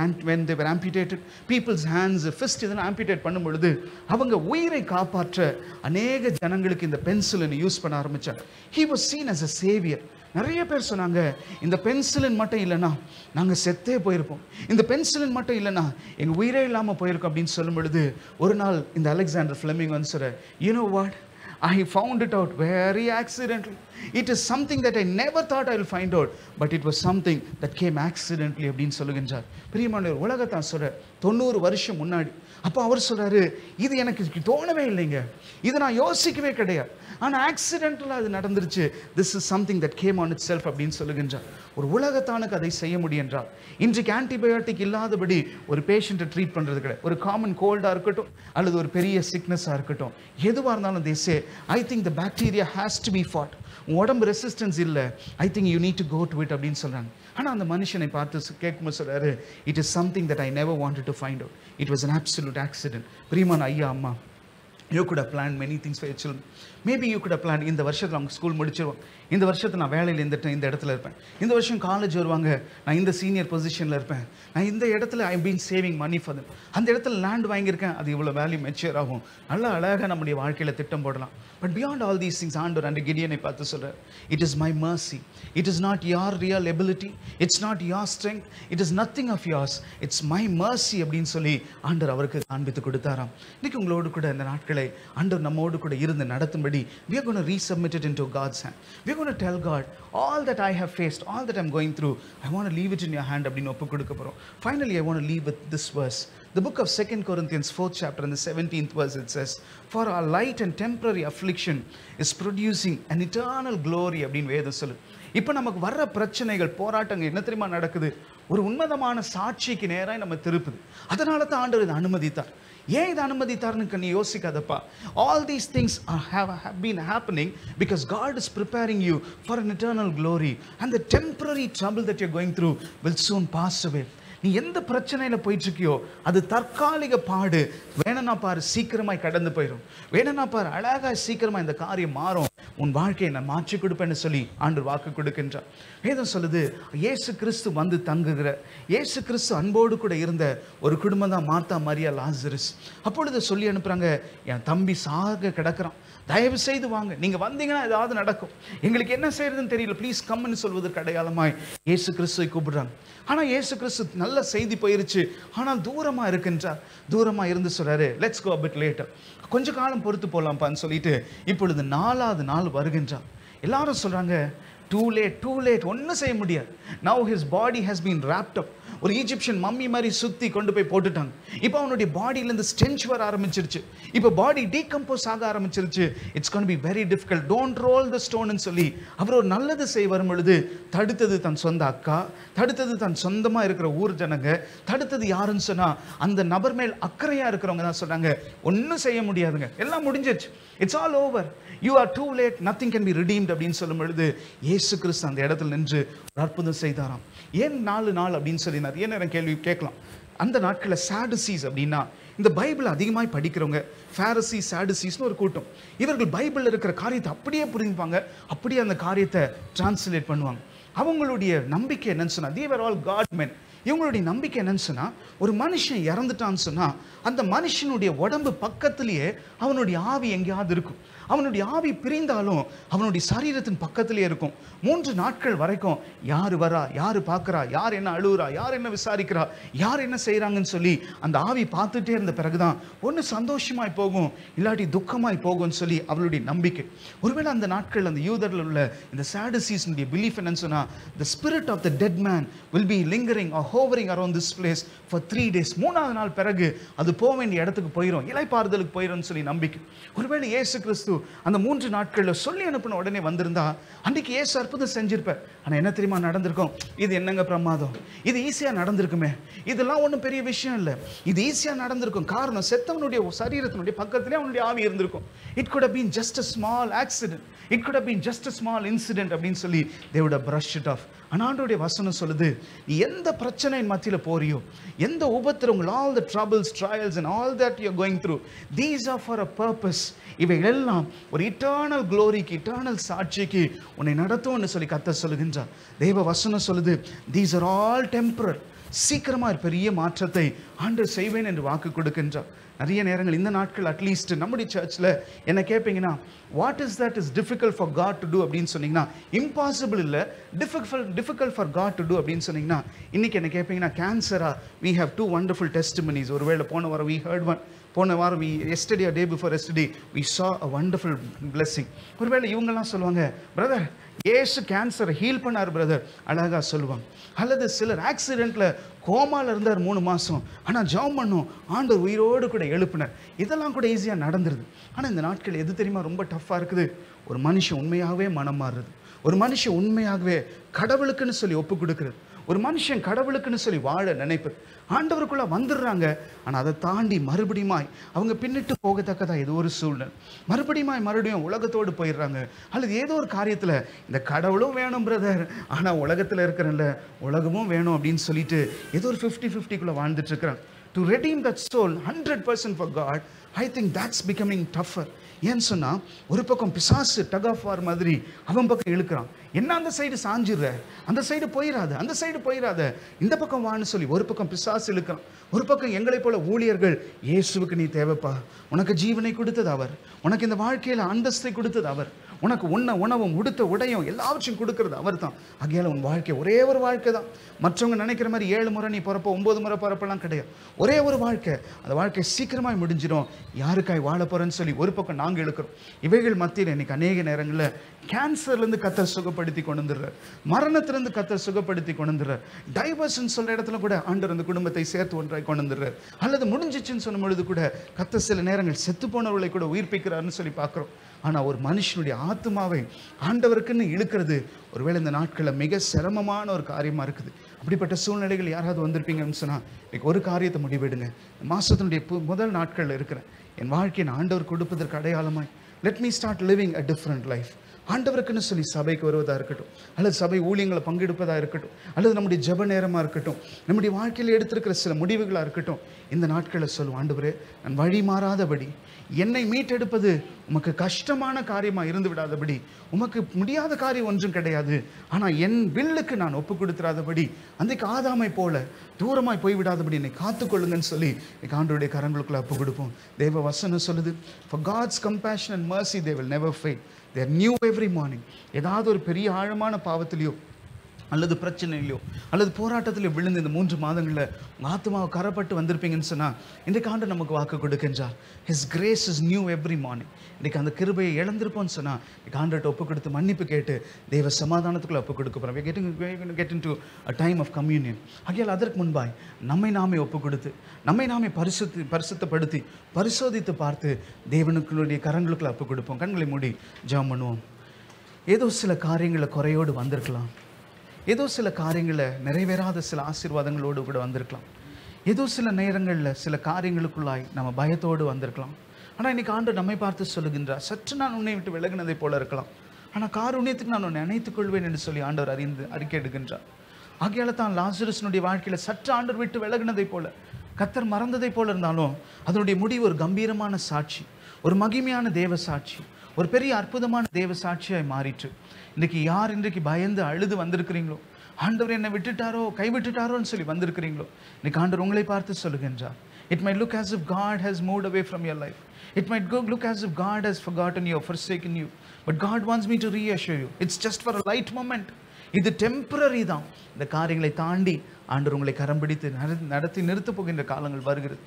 were amputated, people's hands, fist இதெல்லாம் ஆம்பிடேட் பண்ணும் பொழுது அவங்க உயிரை காப்பாற்ற அநேக ஜனங்களுக்கு இந்த பென்சிலினை யூஸ் பண்ண ஆரம்பிச்சார். He was seen as a savior. நிறைய பேர் சொன்னாங்க இந்த பென்சிலின் மட்டும் இல்லைன்னா நாங்கள் செத்தே போயிருப்போம், இந்த பென்சிலின் மட்டும் இல்லைன்னா எங்கள் உயிரே இல்லாமல் போயிருக்கோம் அப்படின்னு சொல்லும் பொழுது ஒரு நாள் இந்த அலெக்சாண்டர் ஃப்ளெமிங் வந்து சொல்ற you know what, I found it out very accidentally. It is something that I never thought I will find out, but it was something that came accidentally அப்படின்னு சொல்லுகின்றார். பிரியமானவர், உலகத்தான் சொல்ற 90 வருஷம் முன்னாடி அப்போ அவர் சொல்றாரு இது எனக்கு தோணவே இல்லைங்க, இதை நான் யோசிக்கவே கிடையாது, ஆனால் ஆக்சிடென்டலாக அது நடந்துருச்சு, this is something that game on it self அப்படின்னு சொல்லுகின்றார். ஒரு உலகத்தானுக்கு அதை செய்ய முடியும் என்றால் இன்றைக்கு ஆன்டிபயோட்டிக் இல்லாதபடி ஒரு பேஷண்ட்டை ட்ரீட் பண்ணுறது கிடையாது. ஒரு காமன் கோல்டாக இருக்கட்டும் அல்லது ஒரு பெரிய சிக்னஸாக இருக்கட்டும் எதுவாக இருந்தாலும் they say I think the bacteria has to be fought. உடம்பு ரெசிஸ்டன்ஸ் இல்லை, I think you need to go to it அப்படின்னு சொல்கிறாங்க. ஆனால் அந்த மனுஷனை பார்த்து கேட்கும்போது சொல்கிறாரு it is something that I never wanted to find out, it was an absolute accident. பிரியமான ஐயா அம்மா, you could have planned many things for your children. Maybe you could have planned இந்த வருஷத்தில் அவங்க ஸ்கூல் முடிச்சிருவாங்க, இந்த வருஷத்தில் நான் வேலையில் இந்த இடத்துல இருப்பேன், இந்த வருஷம் காலேஜ் வருவாங்க, நான் இந்த சீனியர் பொசிஷனில் இருப்பேன், நான் இந்த இடத்துல I been saving money for them, அந்த இடத்துல லேண்ட் வாங்கியிருக்கேன், அது இவ்வளோ வேல்யூ மெச்சூர் ஆகும், நல்லா அழகாக நம்முடைய வாழ்க்கையில் திட்டம் போடலாம். But beyond all these things ஆண்டவர் அண்ட் கிடியனை பார்த்து சொல்கிறார் it is my mercy, it is not your real ability, it's not your strength, it is nothing of yours, it's my mercy அப்படின்னு சொல்லி ஆண்டவர் அவருக்கு காண்பித்து கொடுத்தாராம். இன்னைக்கு உங்களோடு கூட இந்த நாட்களை ஆண்டவர் நம்மோடு கூட இருந்து நடத்தும்படி we are going to resubmit it into God's hand. We are going to tell God all that I have faced, all that I'm going through, I want to leave it in your hand அப்படின்னு ஒப்பு கொடுக்க போறோம். Finally I want to leave with this verse. The book of 2 Corinthians 4th chapter and the 17th verse, it says for our light and temporary affliction is producing an eternal glory அப்படின்னு வேதம் சொல்லு. இப்போ நமக்கு வர்ற பிரச்சனைகள் போராட்டங்கள் என்ன தெரியுமா நடக்குது, ஒரு உன்னதமான சாட்சிக்கு நேராக நம்ம திருப்புது. அதனால தான் ஆண்டவர் இதை அனுமதித்தார். ஏன் இதை அனுமதித்தார்னு நீ யோசிக்காதப்பா. All these things have been happening because God is preparing you for an eternal glory and the temporary trouble that you're going through will soon pass away. நீ எந்த பிரச்சனையில் போயிட்டு இருக்கியோ அது தற்காலிக பாடு, வேணும்னா பாரு சீக்கிரமாய் கடந்து போயிடும், வேணும்னா பாரு அழகா சீக்கிரமா இந்த காரியம் மாறும், உன் வாழ்க்கையை நான் மாற்றி கொடுப்பேன்னு சொல்லி ஆண்டவர் வாக்கு கொடுக்கின்றார். வேதம் சொல்லுது இயேசு கிறிஸ்து வந்து தங்குகிற, இயேசு கிறிஸ்து அன்போடு கூட இருந்த ஒரு குடும்பம் தான் மார்த்தா மரியா லாசரஸ். அப்பொழுது சொல்லி அனுப்புறாங்க என் தம்பி சாக கிடக்கிறான், தயவு செய்து வாங்க, நீங்க வந்தீங்கன்னா ஏதாவது நடக்கும், எங்களுக்கு என்ன செய்யறதுன்னு தெரியல, ப்ளீஸ் கம்னு சொல்வதற்கு அடையாளமாய் இயேசு கிறிஸ்துவை கூப்பிடுறாங்க. ஆனால் இயேசு கிறிஸ்து நல்ல செய்தி போயிருச்சு, ஆனால் தூரமாக இருக்கின்றார். தூரமாக இருந்து சொல்கிறாரு let's go a bit later, கொஞ்ச காலம் பொறுத்து போகலாம்ப்பான்னு சொல்லிட்டு இப்பொழுது 4வது நாள் வருகின்றார். எல்லாரும் சொல்கிறாங்க டூ லேட் ஒன்றும் செய்ய முடியாது. now his body has been wrapped up. ஒரு ஈஜிப்ஷியன் மம்மி மாதிரி சுற்றி கொண்டு போய் போட்டுட்டாங்க. இப்போ அவனுடைய பாடியிலேருந்து ஸ்டென்ச் வர ஆரம்பிச்சிருச்சு, இப்போ பாடி டீகம்போஸ் ஆக ஆரம்பிச்சிருச்சு. It's gone be very difficult, don't roll the ஸ்டோன்னு சொல்லி அவர் ஒரு நல்லது செய்ய வரும் பொழுது தடுத்தது தன் சொந்த அக்கா, தடுத்தது தன் சொந்தமாக இருக்கிற ஊர் ஜனங்க, தடுத்தது யாருன்னு சொன்னால் அந்த நபர் மேல் அக்கறையாக இருக்கிறவங்க தான் சொன்னாங்க ஒன்றும் செய்ய முடியாதுங்க, எல்லாம் முடிஞ்சிருச்சு, it's all over, you are too late, nothing can be redeemed அப்படின்னு சொல்லும் பொழுது இயேசு கிறிஸ்து அந்த இடத்துல நின்று ஒரு அற்புதம் செய்தாராம். ஏன் 4 நாள் அப்படின்னு சொல்லி நிறைய நேரம் கேள்வி கேட்கலாம். அந்த நாட்களில் சாடுசீஸ் அப்படின்னா இந்த பைபிள் அதிகமாக படிக்கிறவங்க, ஃபேரசி சாடுசீஸ்னு ஒரு கூட்டம். இவர்கள் பைபிளில் இருக்கிற காரியத்தை அப்படியே புரிஞ்சுப்பாங்க, அப்படியே அந்த காரியத்தை டிரான்ஸ்லேட் பண்ணுவாங்க. அவங்களுடைய நம்பிக்கை என்னன்னு சொன்னால், they were all God men. இவங்களுடைய நம்பிக்கை என்னன்னு சொன்னால், ஒரு மனுஷன் இறந்துட்டான்னு சொன்னால் அந்த மனுஷனுடைய உடம்பு பக்கத்திலேயே அவனுடைய ஆவி எங்கேயாவது இருக்கும். அவனுடைய ஆவி பிரிந்தாலும் அவனுடைய சரீரத்தின் பக்கத்திலே இருக்கும். 3 நாட்கள் வரைக்கும் யார் வரா, யார் பார்க்குறா, யார் என்ன அழுகுறா, யார் என்ன விசாரிக்கிறா, யார் என்ன செய்கிறாங்கன்னு சொல்லி அந்த ஆவி பார்த்துட்டே இருந்த பிறகுதான் ஒன்று சந்தோஷமாய் போகும், இல்லாட்டி துக்கமாய் போகும்னு சொல்லி அவளுடைய நம்பிக்கை. ஒருவேளை அந்த நாட்கள் அந்த யூதரில் உள்ள இந்த சாடுசீஸ்னுடைய பிலீஃப் என்னன்னு சொன்னால், the spirit of the dead man will be lingering or hovering around this place for 3 days. 3ஆவது நாள் பிறகு அது போக வேண்டிய இடத்துக்கு போயிடும், இலைப்பாறுதலுக்கு போயிடும்னு சொல்லி நம்பிக்கை. ஒருவேளை இயேசு கிறிஸ்து அந்த 3 நாட்களில் சொல்லி அனுப்பின உடனே வந்திருந்தா அன்றைக்கு இயேசு அற்புதம் செஞ்சிருப்பார். ஆனால் என்ன தெரியுமா நடந்திருக்கும்? இது என்னங்க பிரமாதம், இது ஈஸியாக நடந்திருக்குமே, இதெல்லாம் ஒன்றும் பெரிய விஷயம் இல்லை, இது ஈஸியாக நடந்திருக்கும். காரணம், செத்தவனுடைய சரீரத்தினுடைய பக்கத்திலே அவனுடைய ஆவி இருந்திருக்கும். It could have been just a small accident, it could have been just a small incident அப்படின்னு சொல்லி they would have brushed it off. ஆண்டவருடைய வசனம் சொல்லுது, நீ எந்த பிரச்சனையின் மத்தியில் போறியோ, எந்த உபத்திரங்கள், all the troubles, trials and all that you are going through, these are for a purpose. இவை எல்லாம் ஒரு இட்டர்னல் க்ளோரிக்கு, இட்டர்னல் சாட்சிக்கு உன்னை நடத்தும்னு சொல்லி கர்த்தர் சொல்லுகின்றார். தேவ வசனம் சொல்லுது, these are all temporal. சீக்கிரமாக பெரிய மாற்றத்தை ஆண்டவர் செய்வேன் என்று வாக்கு கொடுக்கின்றார். நிறைய நேரங்கள் இந்த நாட்கள் அட்லீஸ்ட் நம்முடைய சர்ச்சில் என்ன கேட்பீங்கன்னா, what is that is difficult for God to do அப்படின்னு சொன்னீங்கன்னா, இம்பாசிபிள் இல்லை, difficult for God to do அப்படின்னு சொன்னீங்கன்னா, இன்றைக்கி என்ன கேட்பீங்கன்னா, கேன்சரா, we have 2 wonderful testimonies. ஒருவேளை போன வாரம் we heard one, போன வாரம் yesterday or day before yesterday we saw a wonderful blessing. ஒருவேளை இவங்கெல்லாம் சொல்லுவாங்க, பிரதர் ஏசு கேன்சரை ஹீல் பண்ணார் பிரதர், அழகாக சொல்லுவாங்க. அல்லது சிலர் ஆக்சிடெண்ட்டில் கோமாவில் இருந்தார் 3 மாதம், ஆனால் ஜெபம் பண்ணும், ஆண்டவர் உயிரோடு கூட எழுப்பினார். இதெல்லாம் கூட ஈஸியாக நடந்துருது. ஆனால் இந்த நாட்கள் எது தெரியுமா ரொம்ப டஃப்பாக இருக்குது? ஒரு மனுஷன் உண்மையாகவே மனம் மாறுறது, ஒரு மனுஷன் உண்மையாகவே கடவுளுக்குன்னு சொல்லி ஒப்பு கொடுக்குறது, ஒரு மனுஷன் கடவுளுக்குன்னு சொல்லி வாழ நினைப்பது. ஆண்டவருக்குள்ளே வந்துடுறாங்க, ஆனால் அதை தாண்டி மறுபடியுமாய் அவங்க பின்னிட்டு போகத்தக்கதா ஏதோ ஒரு சூழ்நிலை, மறுபடியும் உலகத்தோடு போயிடுறாங்க. அல்லது ஏதோ ஒரு காரியத்தில் இந்த கடவுளும் வேணும் பிரதர், ஆனால் உலகத்தில் இருக்கிறல்ல உலகமும் வேணும் அப்படின்னு சொல்லிட்டு ஏதோ ஒரு 50-50 வாழ்ந்துட்டு இருக்கிறாங்க. To redeem that soul 100% for God, I think that's becoming tougher. ஏன்னு சொன்னால், ஒரு பக்கம் பிசாசு டக் ஆஃப் வார் மாதிரி அவன் பக்கம் இழுக்கிறான். என்ன அந்த சைடு சாஞ்சிடுற, அந்த சைடு போயிடாத, அந்த சைடு போயிடாத, இந்த பக்கம் வான்னு சொல்லி ஒரு பக்கம் பிசாசு இழுக்கிறான். ஒரு பக்கம் எங்களை போல ஊழியர்கள், இயேசுவுக்கு நீ தேவைப்பா, உனக்கு ஜீவனை கொடுத்தது அவர், உனக்கு இந்த வாழ்க்கையில் அந்தஸ்தை கொடுத்தது அவர், உனக்கு உணவும் உடுத்த உடையும் எல்லாவற்றையும் கொடுக்கறது அவர் தான். ஆகையால் உன் வாழ்க்கை ஒரே ஒரு வாழ்க்கை தான். மற்றவங்க நினைக்கிற மாதிரி 7 முறை நீ பிறப்ப 9 முறை பிறப்பெல்லாம் கிடையாது. ஒரே ஒரு வாழ்க்கை, அந்த வாழ்க்கை சீக்கிரமாக முடிஞ்சிடும். யாருக்காய் வாழ போகிறேன்னு சொல்லி ஒரு பக்கம் நாங்கள் இழுக்கிறோம். இவைகள் மத்தியில் இன்னைக்கு அநேக நேரங்களில் கேன்சர்லேருந்து கர்த்தர் சுகப்படுத்தி கொண்டு வந்துடுறார், மரணத்திலிருந்து கர்த்தர் சுகப்படுத்தி கொண்டு வந்துடுறார், டைவர்ஸ்ன்னு சொல்கிற இடத்துல கூட ஆண்டவர் அந்த குடும்பத்தை சேர்த்து ஒன்றாய் கொண்டு வந்துடுறார். அல்லது முடிஞ்சிச்சுன்னு சொன்ன பொழுது கூட கர்த்தர் சில நேரங்கள் செத்து போனவர்களை கூட உயிர்ப்பிக்கிறார்னு சொல்லி பார்க்குறோம். ஆனால் ஒரு மனுஷனுடைய ஆத்மாவை ஆண்டவருக்குன்னு இழுக்கிறது ஒருவேளை இந்த நாட்களில் மிக சிரமமான ஒரு காரியமாக இருக்குது. அப்படிப்பட்ட சூழ்நிலைகள் யாராவது வந்திருப்பீங்கன்னு சொன்னால், இன்னைக்கு ஒரு காரியத்தை முடிவெடுங்க. மாதத்தினுடைய முதல் நாட்களில் இருக்கிறேன், என் வாழ்க்கையை நான் ஆண்டவர் கொடுப்பதற்கு அடையாளமாய் let me start living a different life. ஆண்டவருக்குன்னு சொல்லி சபைக்கு வருவதாக இருக்கட்டும், அல்லது சபை ஊழியங்களை பங்கெடுப்பதாக இருக்கட்டும், அல்லது நம்முடைய ஜெப நேரமாக இருக்கட்டும், நம்முடைய வாழ்க்கையில் எடுத்திருக்கிற சில முடிவுகளாக இருக்கட்டும், இந்த நாட்களில் சொல்லுவோம், ஆண்டவரே நான் வழி மாறாதபடி, என்னை மீட்டெடுப்பது உமக்கு கஷ்டமான காரியமாக இருந்து விடாதபடி, உமக்கு முடியாத காரியம் ஒன்றும் கிடையாது, ஆனால் என் வில்லுக்கு நான் ஒப்பு கொடுத்துடாதபடி, அன்றைக்கு ஆதாமை போல தூரமாய் போய்விடாதபடி என்னை காத்துக்கொள்ளுங்கன்னு சொல்லி ஆண்டவருடைய கரங்களுக்குள்ள ஒப்பு கொடுப்போம். தேவ வசனம் சொல்லுது, for God's compassion and mercy they will never fail, they are new every morning. ஏதாவது ஒரு பெரிய ஆழமான பாவத்திலையோ அல்லது பிரச்சனையிலையோ அல்லது போராட்டத்திலையோ விழுந்து இந்த 3 மாதங்களில் உங்கள் ஆத்மாவை கரப்பட்டு வந்திருப்பீங்கன்னு சொன்னால், இன்றைக்கு ஆண்டு நமக்கு வாக்கு கொடுக்கின்றார். His grace is new every morning. இன்றைக்கு அந்த கிருபையை இழந்திருப்போம்னு சொன்னால், இன்றைக்கு ஆண்டவர்கிட்ட ஒப்பு கொடுத்து மன்னிப்பு கேட்டு தெய்வ சமாதானத்துக்குள்ளே ஒப்பு கொடுக்க போகிறோம். Get into a time of communion. ஆகையால் அதற்கு முன்பாய் நம்மை நாமே ஒப்பு கொடுத்து, நம்மை நாமே பரிசுத்தப்படுத்தி பரிசோதித்து பார்த்து தேவனுக்குடைய கரங்களுக்குள்ள ஒப்பு கொடுப்போம். கண்களை மூடி ஜெபம் பண்ணுவோம். ஏதோ சில காரியங்களில் குறையோடு வந்திருக்கலாம், ஏதோ சில காரியங்களில் நிறைவேறாத சில ஆசீர்வாதங்களோடு கூட வந்திருக்கலாம், ஏதோ சில நேரங்களில் சில காரியங்களுக்குள்ளாய் நம்ம பயத்தோடு வந்திருக்கலாம். ஆனால் இன்றைக்கி ஆண்டவர் நம்மை பார்த்து சொல்லுகின்றார், சற்று நான் உன்னை விட்டு விலகினதை போல இருக்கலாம், ஆனால் காருண்யத்துக்கு நான் உன்னை அணைத்துக் கொள்வேன் என்று சொல்லி ஆண்டவர் அறிக்கை எடுக்கின்றார். ஆகையால தான் லாசருஸ்னுடைய வாழ்க்கையில சற்று ஆண்டவர் விட்டு விலகினதை போல, கர்த்தர் மறந்ததை போல இருந்தாலும் அதனுடைய முடிவு ஒரு கம்பீரமான சாட்சி, ஒரு மகிமையான தேவ சாட்சி, ஒரு பெரிய அற்புதமான தேவ சாட்சியாய் மாறிற்று. இன்றைக்கு யார் இன்றைக்கு பயந்து அழுது வந்திருக்கிறீங்களோ, ஆண்டவர் என்னை விட்டுட்டாரோ கைவிட்டுட்டாரோன்னு சொல்லி வந்திருக்கிறீங்களோ, இன்னைக்கு ஆண்டவர் உங்களை பார்த்து சொல்லுகின்றார். It might look as if God has moved away from your life. It might look as if God has forgotten you or forsaken you. But God wants me to reassure you. It's just for a light moment. இது டெம்பரரி தான். இந்த காரியங்களை தாண்டி ஆண்டவர் உங்களை கரம் பிடித்து நடத்தி நிறுத்த போகின்ற காலங்கள் வருகிறது.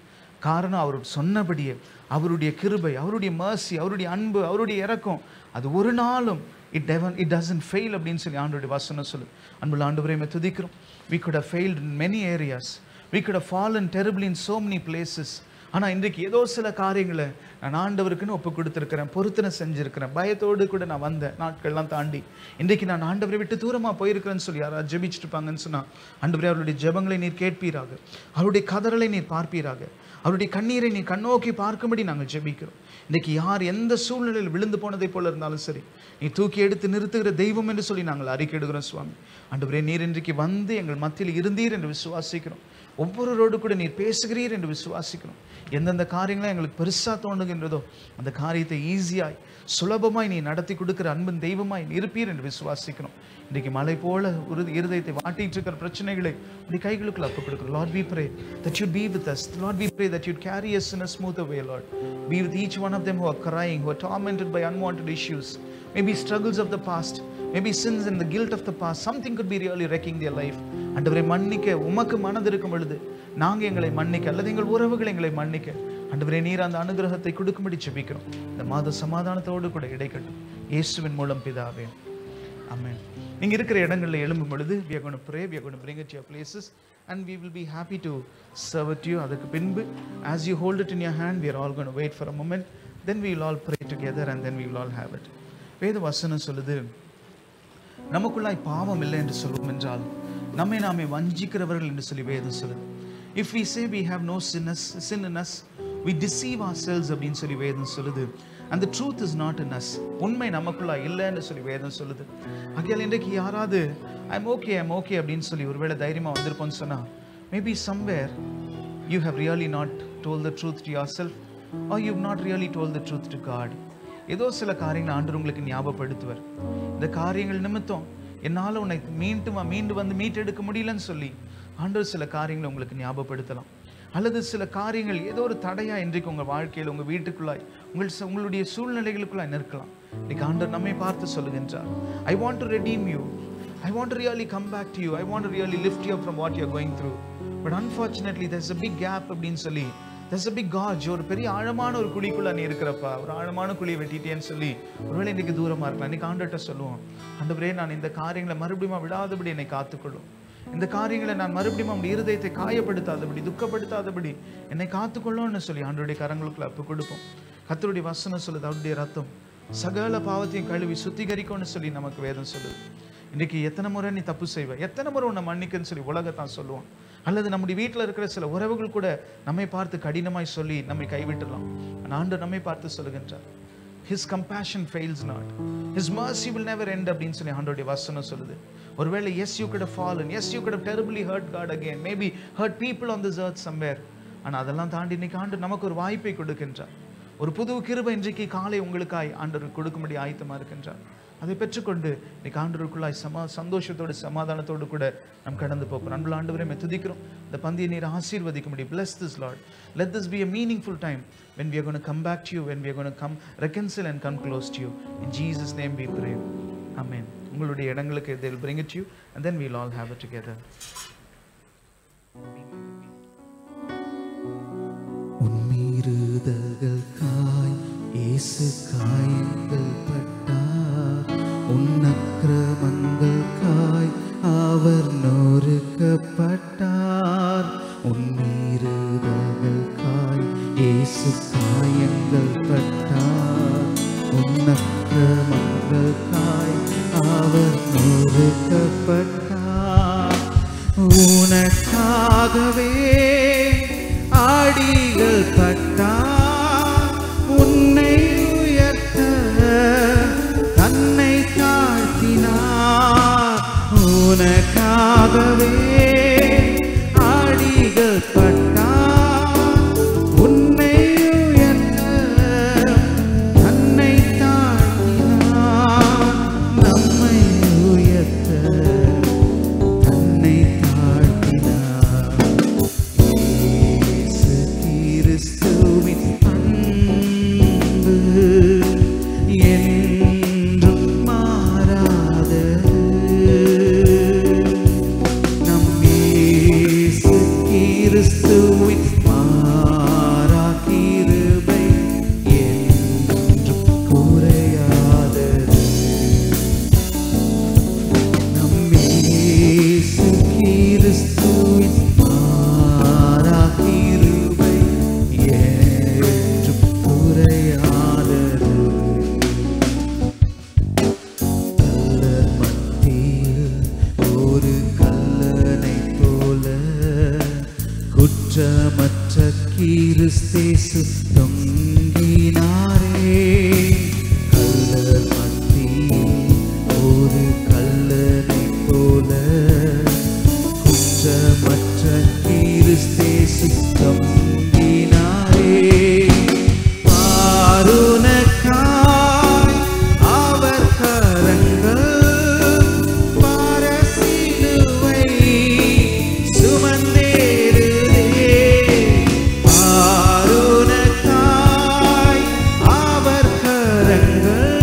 காரணம் அவர் சொன்னபடியே அவருடைய கிருபை, அவருடைய மர்சி, அவருடைய அன்பு, அவருடைய இரக்கம் அது ஒரு நாளும் it doesn't fail அப்படின்னு சொல்லி ஆண்டவருடைய வசனம் சொல்லு. அன்புள்ள ஆண்டவரை துதிக்கிறோம். We could have failed in many areas. We could have fallen terribly in so many places. ஆனால் இன்றைக்கு ஏதோ சில காரியங்களை நான் ஆண்டவருக்குன்னு ஒப்பு கொடுத்துருக்கிறேன், பொருத்தனை செஞ்சுருக்கிறேன், பயத்தோடு கூட நான் வந்த நாட்கள்லாம் தாண்டி இன்றைக்கு நான் ஆண்டவரை விட்டு தூரமாக போயிருக்கிறேன்னு சொல்லி யாராவது ஜெபிச்சுட்டுப்பாங்கன்னு சொன்னால், ஆண்டவரே அவருடைய ஜெபங்களை நீர் கேட்பீராக, அவருடைய கதறலை நீர் பார்ப்பீராக, அவருடைய கண்ணீரை நீ கண்ணோக்கி பார்க்கும்படி நாங்கள் ஜெபிக்கிறோம். இன்றைக்கி யார் எந்த சூழ்நிலையில் விழுந்து போனதை போல இருந்தாலும் சரி, நீ தூக்கி எடுத்து நிறுத்துகிற தெய்வம் என்று சொல்லி நாங்கள் அறிக்கையிடுகிறோம் சுவாமி. ஆண்டவரே நீர் இன்றைக்கு வந்து எங்கள் மத்தியில் இருந்தீர் என்று விசுவாசிக்கிறோம். ஒவ்வொருவரோடு கூட நீர் பேசுகிறீர் என்று விசுவாசிக்கிறோம். எந்தெந்த காரியங்களாம் எங்களுக்கு பெருசாக தோணுகின்றதோ அந்த காரியத்தை ஈஸியாய் சுலபமாய் நீ நடத்தி கொடுக்குற அன்பின் தெய்வமாய் இருப்பீர் என்று விசுவாசிக்கிறோம். இன்றைக்கு மலை போல ஒரு இருதயத்தை வாட்டிட்டு இருக்கிற பிரச்சனைகளை உடைய கைகளுக்குள்ள அப்ப கொடுக்கிறோம். Lord, we pray that you'd be with us. Lord, we pray that you'd carry us in a smoother way, Lord. Be with each one of them who are crying, who are tormented by unwanted issues, maybe struggles of the past, maybe sins and the guilt of the past. Something could be really wrecking their life. ஆண்டவரை மன்னிக்க உமக்கு மனது இருக்கும் பொழுது நாங்கள் எங்களை மன்னிக்க அல்லது எங்கள் உறவுகள் எங்களை மன்னிக்க ஆண்டவரே நீர் அந்த அனுகிரகத்தை கொடுக்கும்படி ஜெபிக்கிறோம். இந்த மாத சமாதானத்தோடு கூட இடைக்கட்டும் இயேசுவின் மூலம் பிதாவே, ஆமென். நீங்க இருக்கிற இடங்களில் எழும்பும் பொழுது we are going to pray, we are going to bring it to your places and we will be happy to serve it to you. அதுக்கு பின்பு as you hold it in your hand, we are all going to wait for a moment, then we will all pray together and then we will all have it. வேத வசனம் சொல்லுது, நமக்குள்ளாய் பாவம் இல்லை என்று சொல்வோம் என்றால் நம்மை நாமே வஞ்சிக்கிறவர்கள் என்று சொல்லி வேதம் சொல்லுது. If we say we have no sin in us, we deceive ourselves அப்படின்னு சொல்லி வேதம் சொல்லுது. And the truth is not in us. உண்மை நமக்குள்ளா இல்லைன்னு சொல்லி வேதம் சொல்லுது. ஆகையால் இன்றைக்கு யாராவது I'm okay அப்படின்னு சொல்லி ஒருவேளை தைரியமா வந்திருப்போம்னு சொன்னா, maybe somewhere you have really not told the truth to yourself or you've not really told the truth to God. ஏதோ சில காரியங்கள் ஆண்டவர் உங்களுக்கு ஞாபகப்படுத்துவார். இந்த காரியங்கள் நிமித்தம் என்னால் உன்னை மீண்டு வந்து மீட்டெடுக்க முடியலன்னு சொல்லி ஆண்டவர் சில காரியங்களை உங்களுக்கு ஞாபகப்படுத்தலாம். அல்லது சில காரியங்கள் ஏதோ ஒரு தடையா இன்றைக்கு உங்கள் வாழ்க்கையில் உங்கள் வீட்டுக்குள்ளாய் உங்களுடைய சூழ்நிலைகளுக்குள்ளாய் நிற்கலாம். இன்னைக்கு ஆண்டவர் நம்மை பார்த்து சொல்லுகின்றார், I want to redeem you. I want to really come back to you. I want to really lift you up from what you're going through. But unfortunately there's a big gap அப்படின்னு சொல்லி, there's a big gorge, ஒரு பெரிய ஆழமான ஒரு குழிக்குள்ள நீ இருக்கிறப்பா, ஒரு ஆழமான குழியை வெட்டிட்டேன்னு சொல்லி ஒருவேளை இன்னைக்கு தூரமா இருக்கலாம். இன்னைக்கு ஆண்டவர்கிட்ட சொல்லுவோம், ஆண்டவரே நான் இந்த காரியங்களை மறுபடியும் விடாதபடி என்னை காத்துக்கொள்ளும், இந்த காரியங்களை நான் மறுபடியும் அவனுடைய இருதயத்தை காயப்படுத்தாதபடி துக்கப்படுத்தாதபடி என்னை காத்துக்கொள்ளும்னு சொல்லி ஆண்டவருடைய கரங்களுக்குள்ள அப்பு கொடுப்போம். கர்த்தருடைய வசனம் சொல்லுது, அவருடைய ரத்தம் சகல பாவத்தையும் கழுவி சுத்திகரிக்கும்னு சொல்லி நமக்கு வேதம் சொல்லுது. இன்னைக்கு எத்தனை முறை நீ தப்பு செய்வ, எத்தனை முறை உன்னை மன்னிக்குன்னு சொல்லி உலகத்தான் சொல்லுவோம். அல்லது நம்முடைய வீட்டில் இருக்கிற சில உறவுகள் கூட நம்மை பார்த்து கடினமாய் சொல்லி நம்மை கைவிட்டுலாம். ஆண்டவர் நம்மை பார்த்து சொல்லுகின்றார், His compassion fails not, His mercy will never end அப்படின்னு சொல்லி ஆண்டவருடைய வசனம் சொல்லுது. ஒருவேளை yes you could have fallen, yes you could have terribly hurt God again, maybe hurt people on this earth somewhere. ஆனால் அதெல்லாம் தாண்டி இன்னைக்கு ஆண்டவர் நமக்கு ஒரு வாய்ப்பை கொடுக்கின்றார். ஒரு புது கிருபை இன்றைக்கு காலை உங்களுக்காய் ஆண்டவர் கொடுக்கும்படி ஆயத்தமா இருக்கின்றார். அதை பெற்றுக்கொண்டு இன்னைக்கு ஆண்டவருக்குள்ளாய் சந்தோஷத்தோடு சமாதானத்தோடு கூட நாம் கடந்து போகிறோம். அன்புள்ள ஆண்டவரே மெதுதிக்கிறோம், இந்த பந்தியை நீர் ஆசீர்வதிக்கும்படி. Bless this Lord, let this be a meaningful time when we are going to come back to you, when we are going to come reconcile and come close to you. In Jesus name we pray, amen. உங்களுடைய இடங்களுக்கு they will bring it to you and then we will all have it together. உன்மீறுதல்களுக்காய் இயேசு காயங்கள் பட்டார், உன்னக்கிரமங்களுக்காய் அவர் நொறுக்கப்பட்டார். உன்மீறுதல்களுக்காய் இயேசு காயங்கள் பட்டார், உன்னக்கிரமங்களுக்காய் அவர் நொறுக்கப்பட்டார். உனக்காகவே ஆடிகள் பட்டார், உன்னை உயர்த்த தன்னை தாழ்த்தினார். உனக்காக உனக்காகவே அடிகள் பட்டார் உன்னை உயர்த்த தன்னை தாழ்த்தினார் நம்மை உயர்த்த தன்னை தாழ்த்தினார் இயேசு கிறிஸ்துவின் அன்பு என்றும் மாறாதது நம் இயேசு கிறிஸ்துவின் மாறா கிருபை என்றும் குறையாதது நம் இயேசு கிறிஸ்துவின் மாறா கிருபை என்றும் குறையாதது கல்லர் மத்தியில் ஒரு கல்லனை போல குற்றமற்ற கிறிஸ்தேசு தொங்கினாரே கல்லர் மத்தியில் ஒரு கல்லனை போல குற்றமற்ற கிறிஸ்தேசு தொங்கினாரே பாருனக்காய் அவர் கரங்கள் பாரசிலுவை சுமந்தேறுதே பாருனக்காய் அவர் கரங்கள்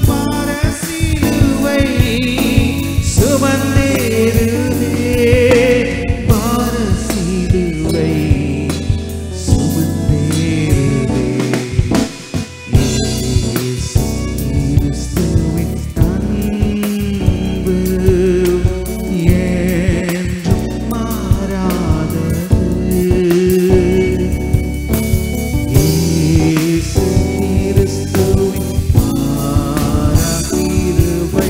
பாரசிலுவை சுமந்தேறுதே பாரசிலுவை சுமந்தேறுதே இயேசு கிறிஸ்துவின் அன்பு என்றும் மாறாதது இயேசு கிறிஸ்துவின் மாறா கிருபை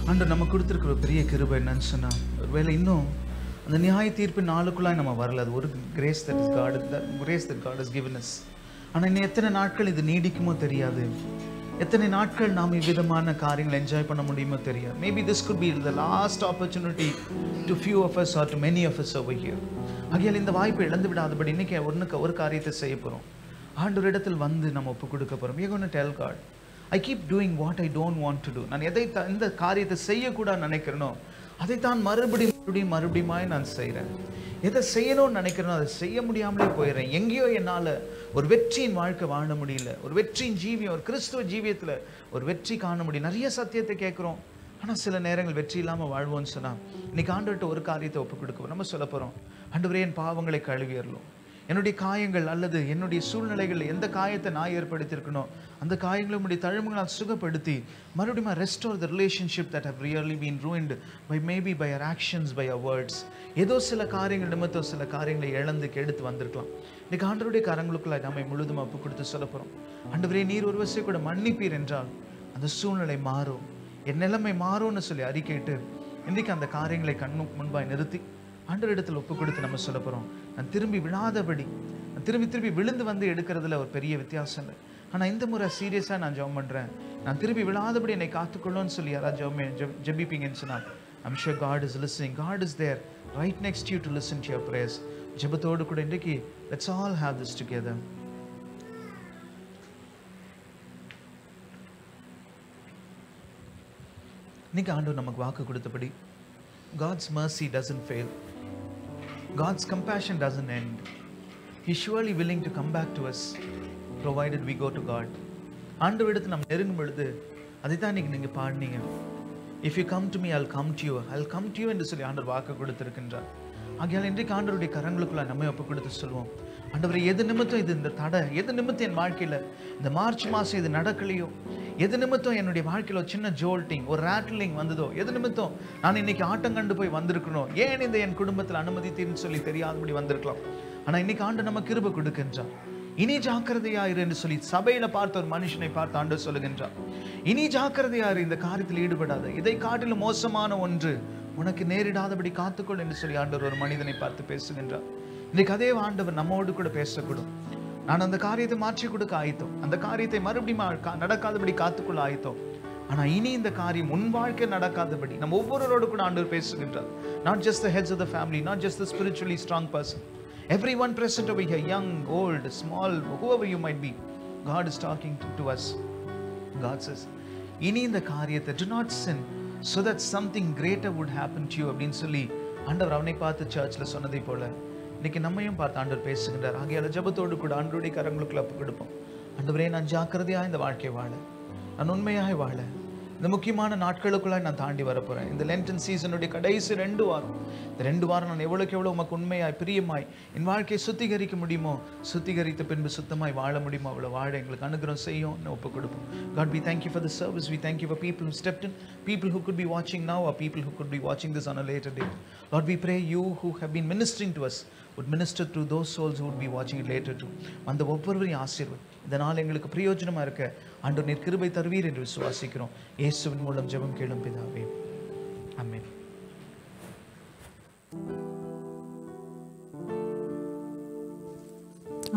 ஆண்டவர் நமக்கு கொடுத்துருக்கிற ஒரு பெரிய கிருபை என்னன்னு சொன்னா ஒருவேளை இன்னும் அந்த நியாய தீர்ப்பு நாளுக்குள்ளாய் நம்ம வரல அது ஒரு grace that is God grace that God is given us ஆனால் இன்னும் எத்தனை நாட்கள் இது நீடிக்குமோ தெரியாது எத்தனை நாட்கள் நாம் இவ்விதமான காரியங்களை என்ஜாய் பண்ண முடியுமோ தெரியாது maybe this could be the last opportunity to few of us are to many of us over here ஆகையால் இந்த வாய்ப்பை இழந்து விடாதபடி இன்னைக்கு ஒரு காரியத்தை செய்ய போகிறோம் ஆண்டவரிடத்தில் வந்து நம்ம ஒப்பு கொடுக்க போகிறோம் we are going to tell God I keep doing what I don't want to do நான் எதை இந்த காரியத்தை செய்யக்கூடாது நினைக்கிறேனோ அதைத்தான் மறுபடியுமாய் நான் செய்கிறேன் எதை செய்யணும்னு நினைக்கிறேனோ அதை செய்ய முடியாமலே போயிடுறேன் எங்கேயோ என்னால் ஒரு வெற்றியின் வாழ்க்கை வாழ முடியல ஒரு வெற்றியின் ஜீவியம் ஒரு கிறிஸ்துவ ஜீவியத்தில் ஒரு வெற்றி காண முடியும் நிறைய சத்தியத்தை கேட்குறோம் ஆனால் சில நேரங்கள் வெற்றி இல்லாமல் வாழ்வோம்னு சொன்னால் இன்னைக்கு ஆண்டவர்கிட்ட ஒரு காரியத்தை ஒப்பு கொடுக்க நம்ம சொல்ல போகிறோம் ஆண்டவரே என் பாவங்களை கழுவியறலும் என்னுடைய காயங்கள் அல்லது என்னுடைய சூழ்நிலைகள் எந்த காயத்தை நான் ஏற்படுத்தியிருக்கணும் அந்த காயங்களை உடைய தழும்புகளால் சுகப்படுத்தி மறுபடியும் restore the relationship that have really been ruined by maybe by our actions by our words ஏதோ சில காரியங்கள் நிமித்தம் சில காரியங்களை இழந்து கெடுத்து வந்திருக்கலாம் இன்னைக்கு ஆண்டவருடைய கரங்களுக்குள்ள நம்மை முழுதும் ஒப்பு கொடுத்து சொல்ல போகிறோம் ஆண்டவரே நீர் ஒரு வசை கூட மன்னிப்பீர் என்றால் அந்த சூழ்நிலை மாறும் என் நிலைமை மாறும்னு சொல்லி அறிக்கையிட்டு இன்றைக்கு அந்த காரியங்களை கண்ணுக்கு முன்பாய் நிறுத்தி ஆண்டவரிடத்தில் ஒப்பு கொடுத்து நம்ம சொல்ல போகிறோம் நான் திரும்பி விழாதபடி நான் திரும்பி விழுந்து வந்து எடுக்கிறதுல ஒரு பெரிய வித்தியாசம் இல்லை ஆனால் இந்த முறை சீரியஸாக நான் ஜெபம் பண்ணுறேன் நான் திரும்பி விழாதபடி என்னை காத்துக்கொள்ளும்னு சொல்லி யாராவது ஜெபிப்பீங்கன்னு சொன்னால் I'm sure God is listening. God is there right next to you to listen to your prayers. ஜெபத்தோடு கூட இன்றைக்கு let's all have this together. இன்னைக்கு ஆண்டவர் நமக்கு வாக்கு கொடுத்தபடி God's mercy doesn't fail. God's compassion doesn't end. He's surely willing to come back to us provided we go to God. ஆண்டவரிடத்தில் நம்ம நெருங்கும் பொழுது அதை தான் இன்னைக்கு நீங்கள் பாடினீங்க. If you come to me, I'll come to you. I'll come to you என்று சொல்லி ஆண்டவர் வாக்கு கொடுத்திருக்கின்றார். ஆகையால் இன்றைக்கு ஆண்டவருடைய கரங்களுக்குள்ள நம்ம ஒப்பு கொடுத்து சொல்லுவோம். ஆண்டவரே எது நிமித்தம் இது இந்த தடை எது நிமித்தம் என் வாழ்க்கையில் இந்த மார்ச் மாதம் இது நடக்கலையோ எது நிமித்தம் என்னுடைய வாழ்க்கையில் ஒரு சின்ன ஜோல்ட்டிங் ஒரு ரேட்லிங் வந்ததோ எது நிமித்தம் நான் இன்னைக்கு ஆட்டம் கண்டு போய் வந்திருக்கணும் ஏன் இந்த என் குடும்பத்தில் அனுமதித்தீர்னு சொல்லி தெரியாதபடி வந்திருக்கலாம் ஆனால் இன்னைக்கு ஆண்டு நம்ம கிருபை கொடுக்கின்றார் இனி ஜாக்கிரதையாயிரு என்று சொல்லி சபையில பார்த்த ஒரு மனுஷனை பார்த்து ஆண்டவர் சொல்லுகின்றார் இனி ஜாக்கிரதையாயிரு இந்த காரியத்தில் ஈடுபடாத இதை காட்டிலும் மோசமான ஒன்று உனக்கு நேரிடாதபடி காத்துக்கொள் என்று சொல்லி ஆண்டவர் ஒரு மனிதனை பார்த்து பேசுகின்றார் இன்னைக்கு அதே ஆண்டவர் நம்மோடு கூட பேசக்கூடும் நான் அந்த காரியத்தை மாற்றி கொடுக்க ஆயத்தம், அந்த காரியத்தை மறுபடியும் நடக்காதபடி காத்துக்கொள்ள ஆயத்தம். ஆனா இனி இந்த காரியம் உன் வாழ்க்கை நடக்காதபடி நம்ம ஒவ்வொருவரோடு கூட ஆண்டவர் பேசுகின்றார். Not just the heads of the family, not just the spiritually strong person, everyone present over here, young, old, small, whoever you might be, God is talking to us. God says, இனி இந்த காரியத்தை do not sin so that something greater would happen to you அப்படின்னு சொல்லி ஆண்டவர் அவனை பார்த்து சர்ச்ல சொன்னதை போல இன்னைக்கு நம்மையும் பார்த்து ஆண்டவர் பேசுகின்றார். ஆகையால ஜெபத்தோடு கூட ஆண்டவருடைய கரங்களுக்குள்ள ஒப்பு கொடுப்போம். ஆண்டவரே, நான் ஜாக்கிரதையா இந்த வாழ்க்கையை வாழ, நான் உண்மையாய் வாழ, இந்த முக்கியமான நாட்களுக்குள்ளாய் நான் தாண்டி வரப்போறேன். இந்த லென்டன் சீசனுடைய கடைசி 2 வாரம், இந்த 2 வாரம் நான் எவ்வளவுக்கு எவ்வளவு உமக்கு உண்மையாய் பிரியமாய் என் வாழ்க்கையை சுத்திகரிக்க முடியுமோ, சுத்திகரித்த பின்பு சுத்தமாய் வாழ முடியுமோ அவ்வளவு வாழ எங்களுக்கு அனுகிரகம் செய்யும் ஒப்பு கொடுப்போம். God, we thank you for the service. We thank you for people who stepped in, people who could be watching now or people who could be watching this on a later date. Lord, we pray you who have been ministering to us would minister to those souls who would be watching it later too. அந்த ஒவ்வொருவரையும் ஆசீர்வதி. இதனால் எங்களுக்கு பிரயோஜனமா இருக்க ஆண்டவர் நீர் கிருபை தருவீர் என்று விசுவாசிக்கிறோம். இயேசுவின் மூலம் ஜெபம் கேளும் பிதாவே, ஆமென்.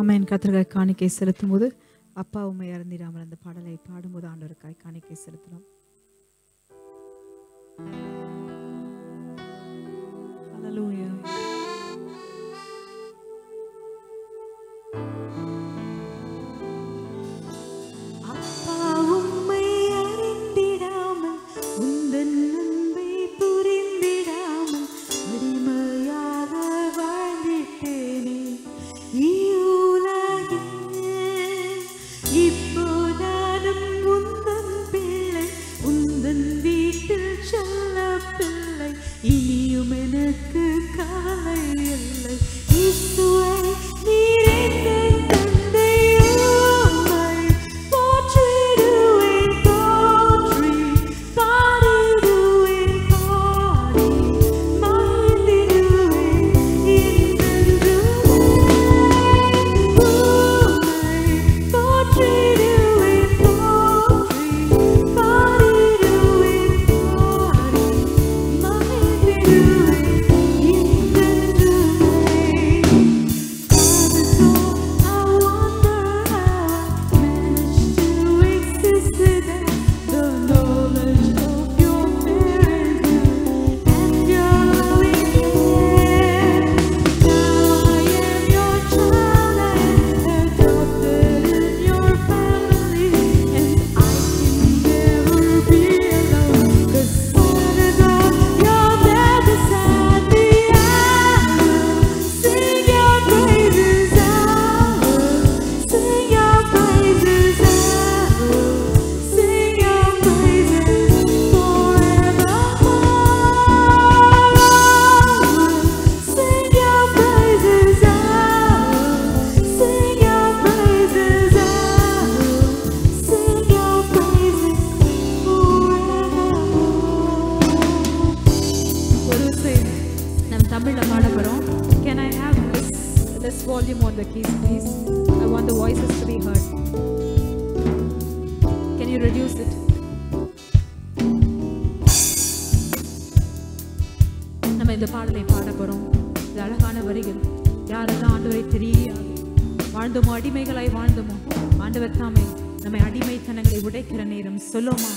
ஆமென். கர்த்தருக்காய் காணிக்கை செலுத்தும் போது அப்பா உம்மை அறிந்திடாமல் அந்த பாடலை பாடும்போது ஆண்டவருக்காய் காணிக்கை செலுத்தலாம். ஹல்லேலூயா. volume on the keys, please. I want the voices to be heard. Can you reduce it? நம்ம இந்த பாடலை பாட போறோம். இது அழகான வரிகள். யாரெல்லாம் ஆண்டவரை தெரியாது வாழ்ந்தோமோ, அடிமைகளாய் வாழ்ந்தோமோ, ஆண்டவர் தாமே நம்மை அடிமைத்தனங்களை உடைக்கிற நேரம் சொல்லுமா.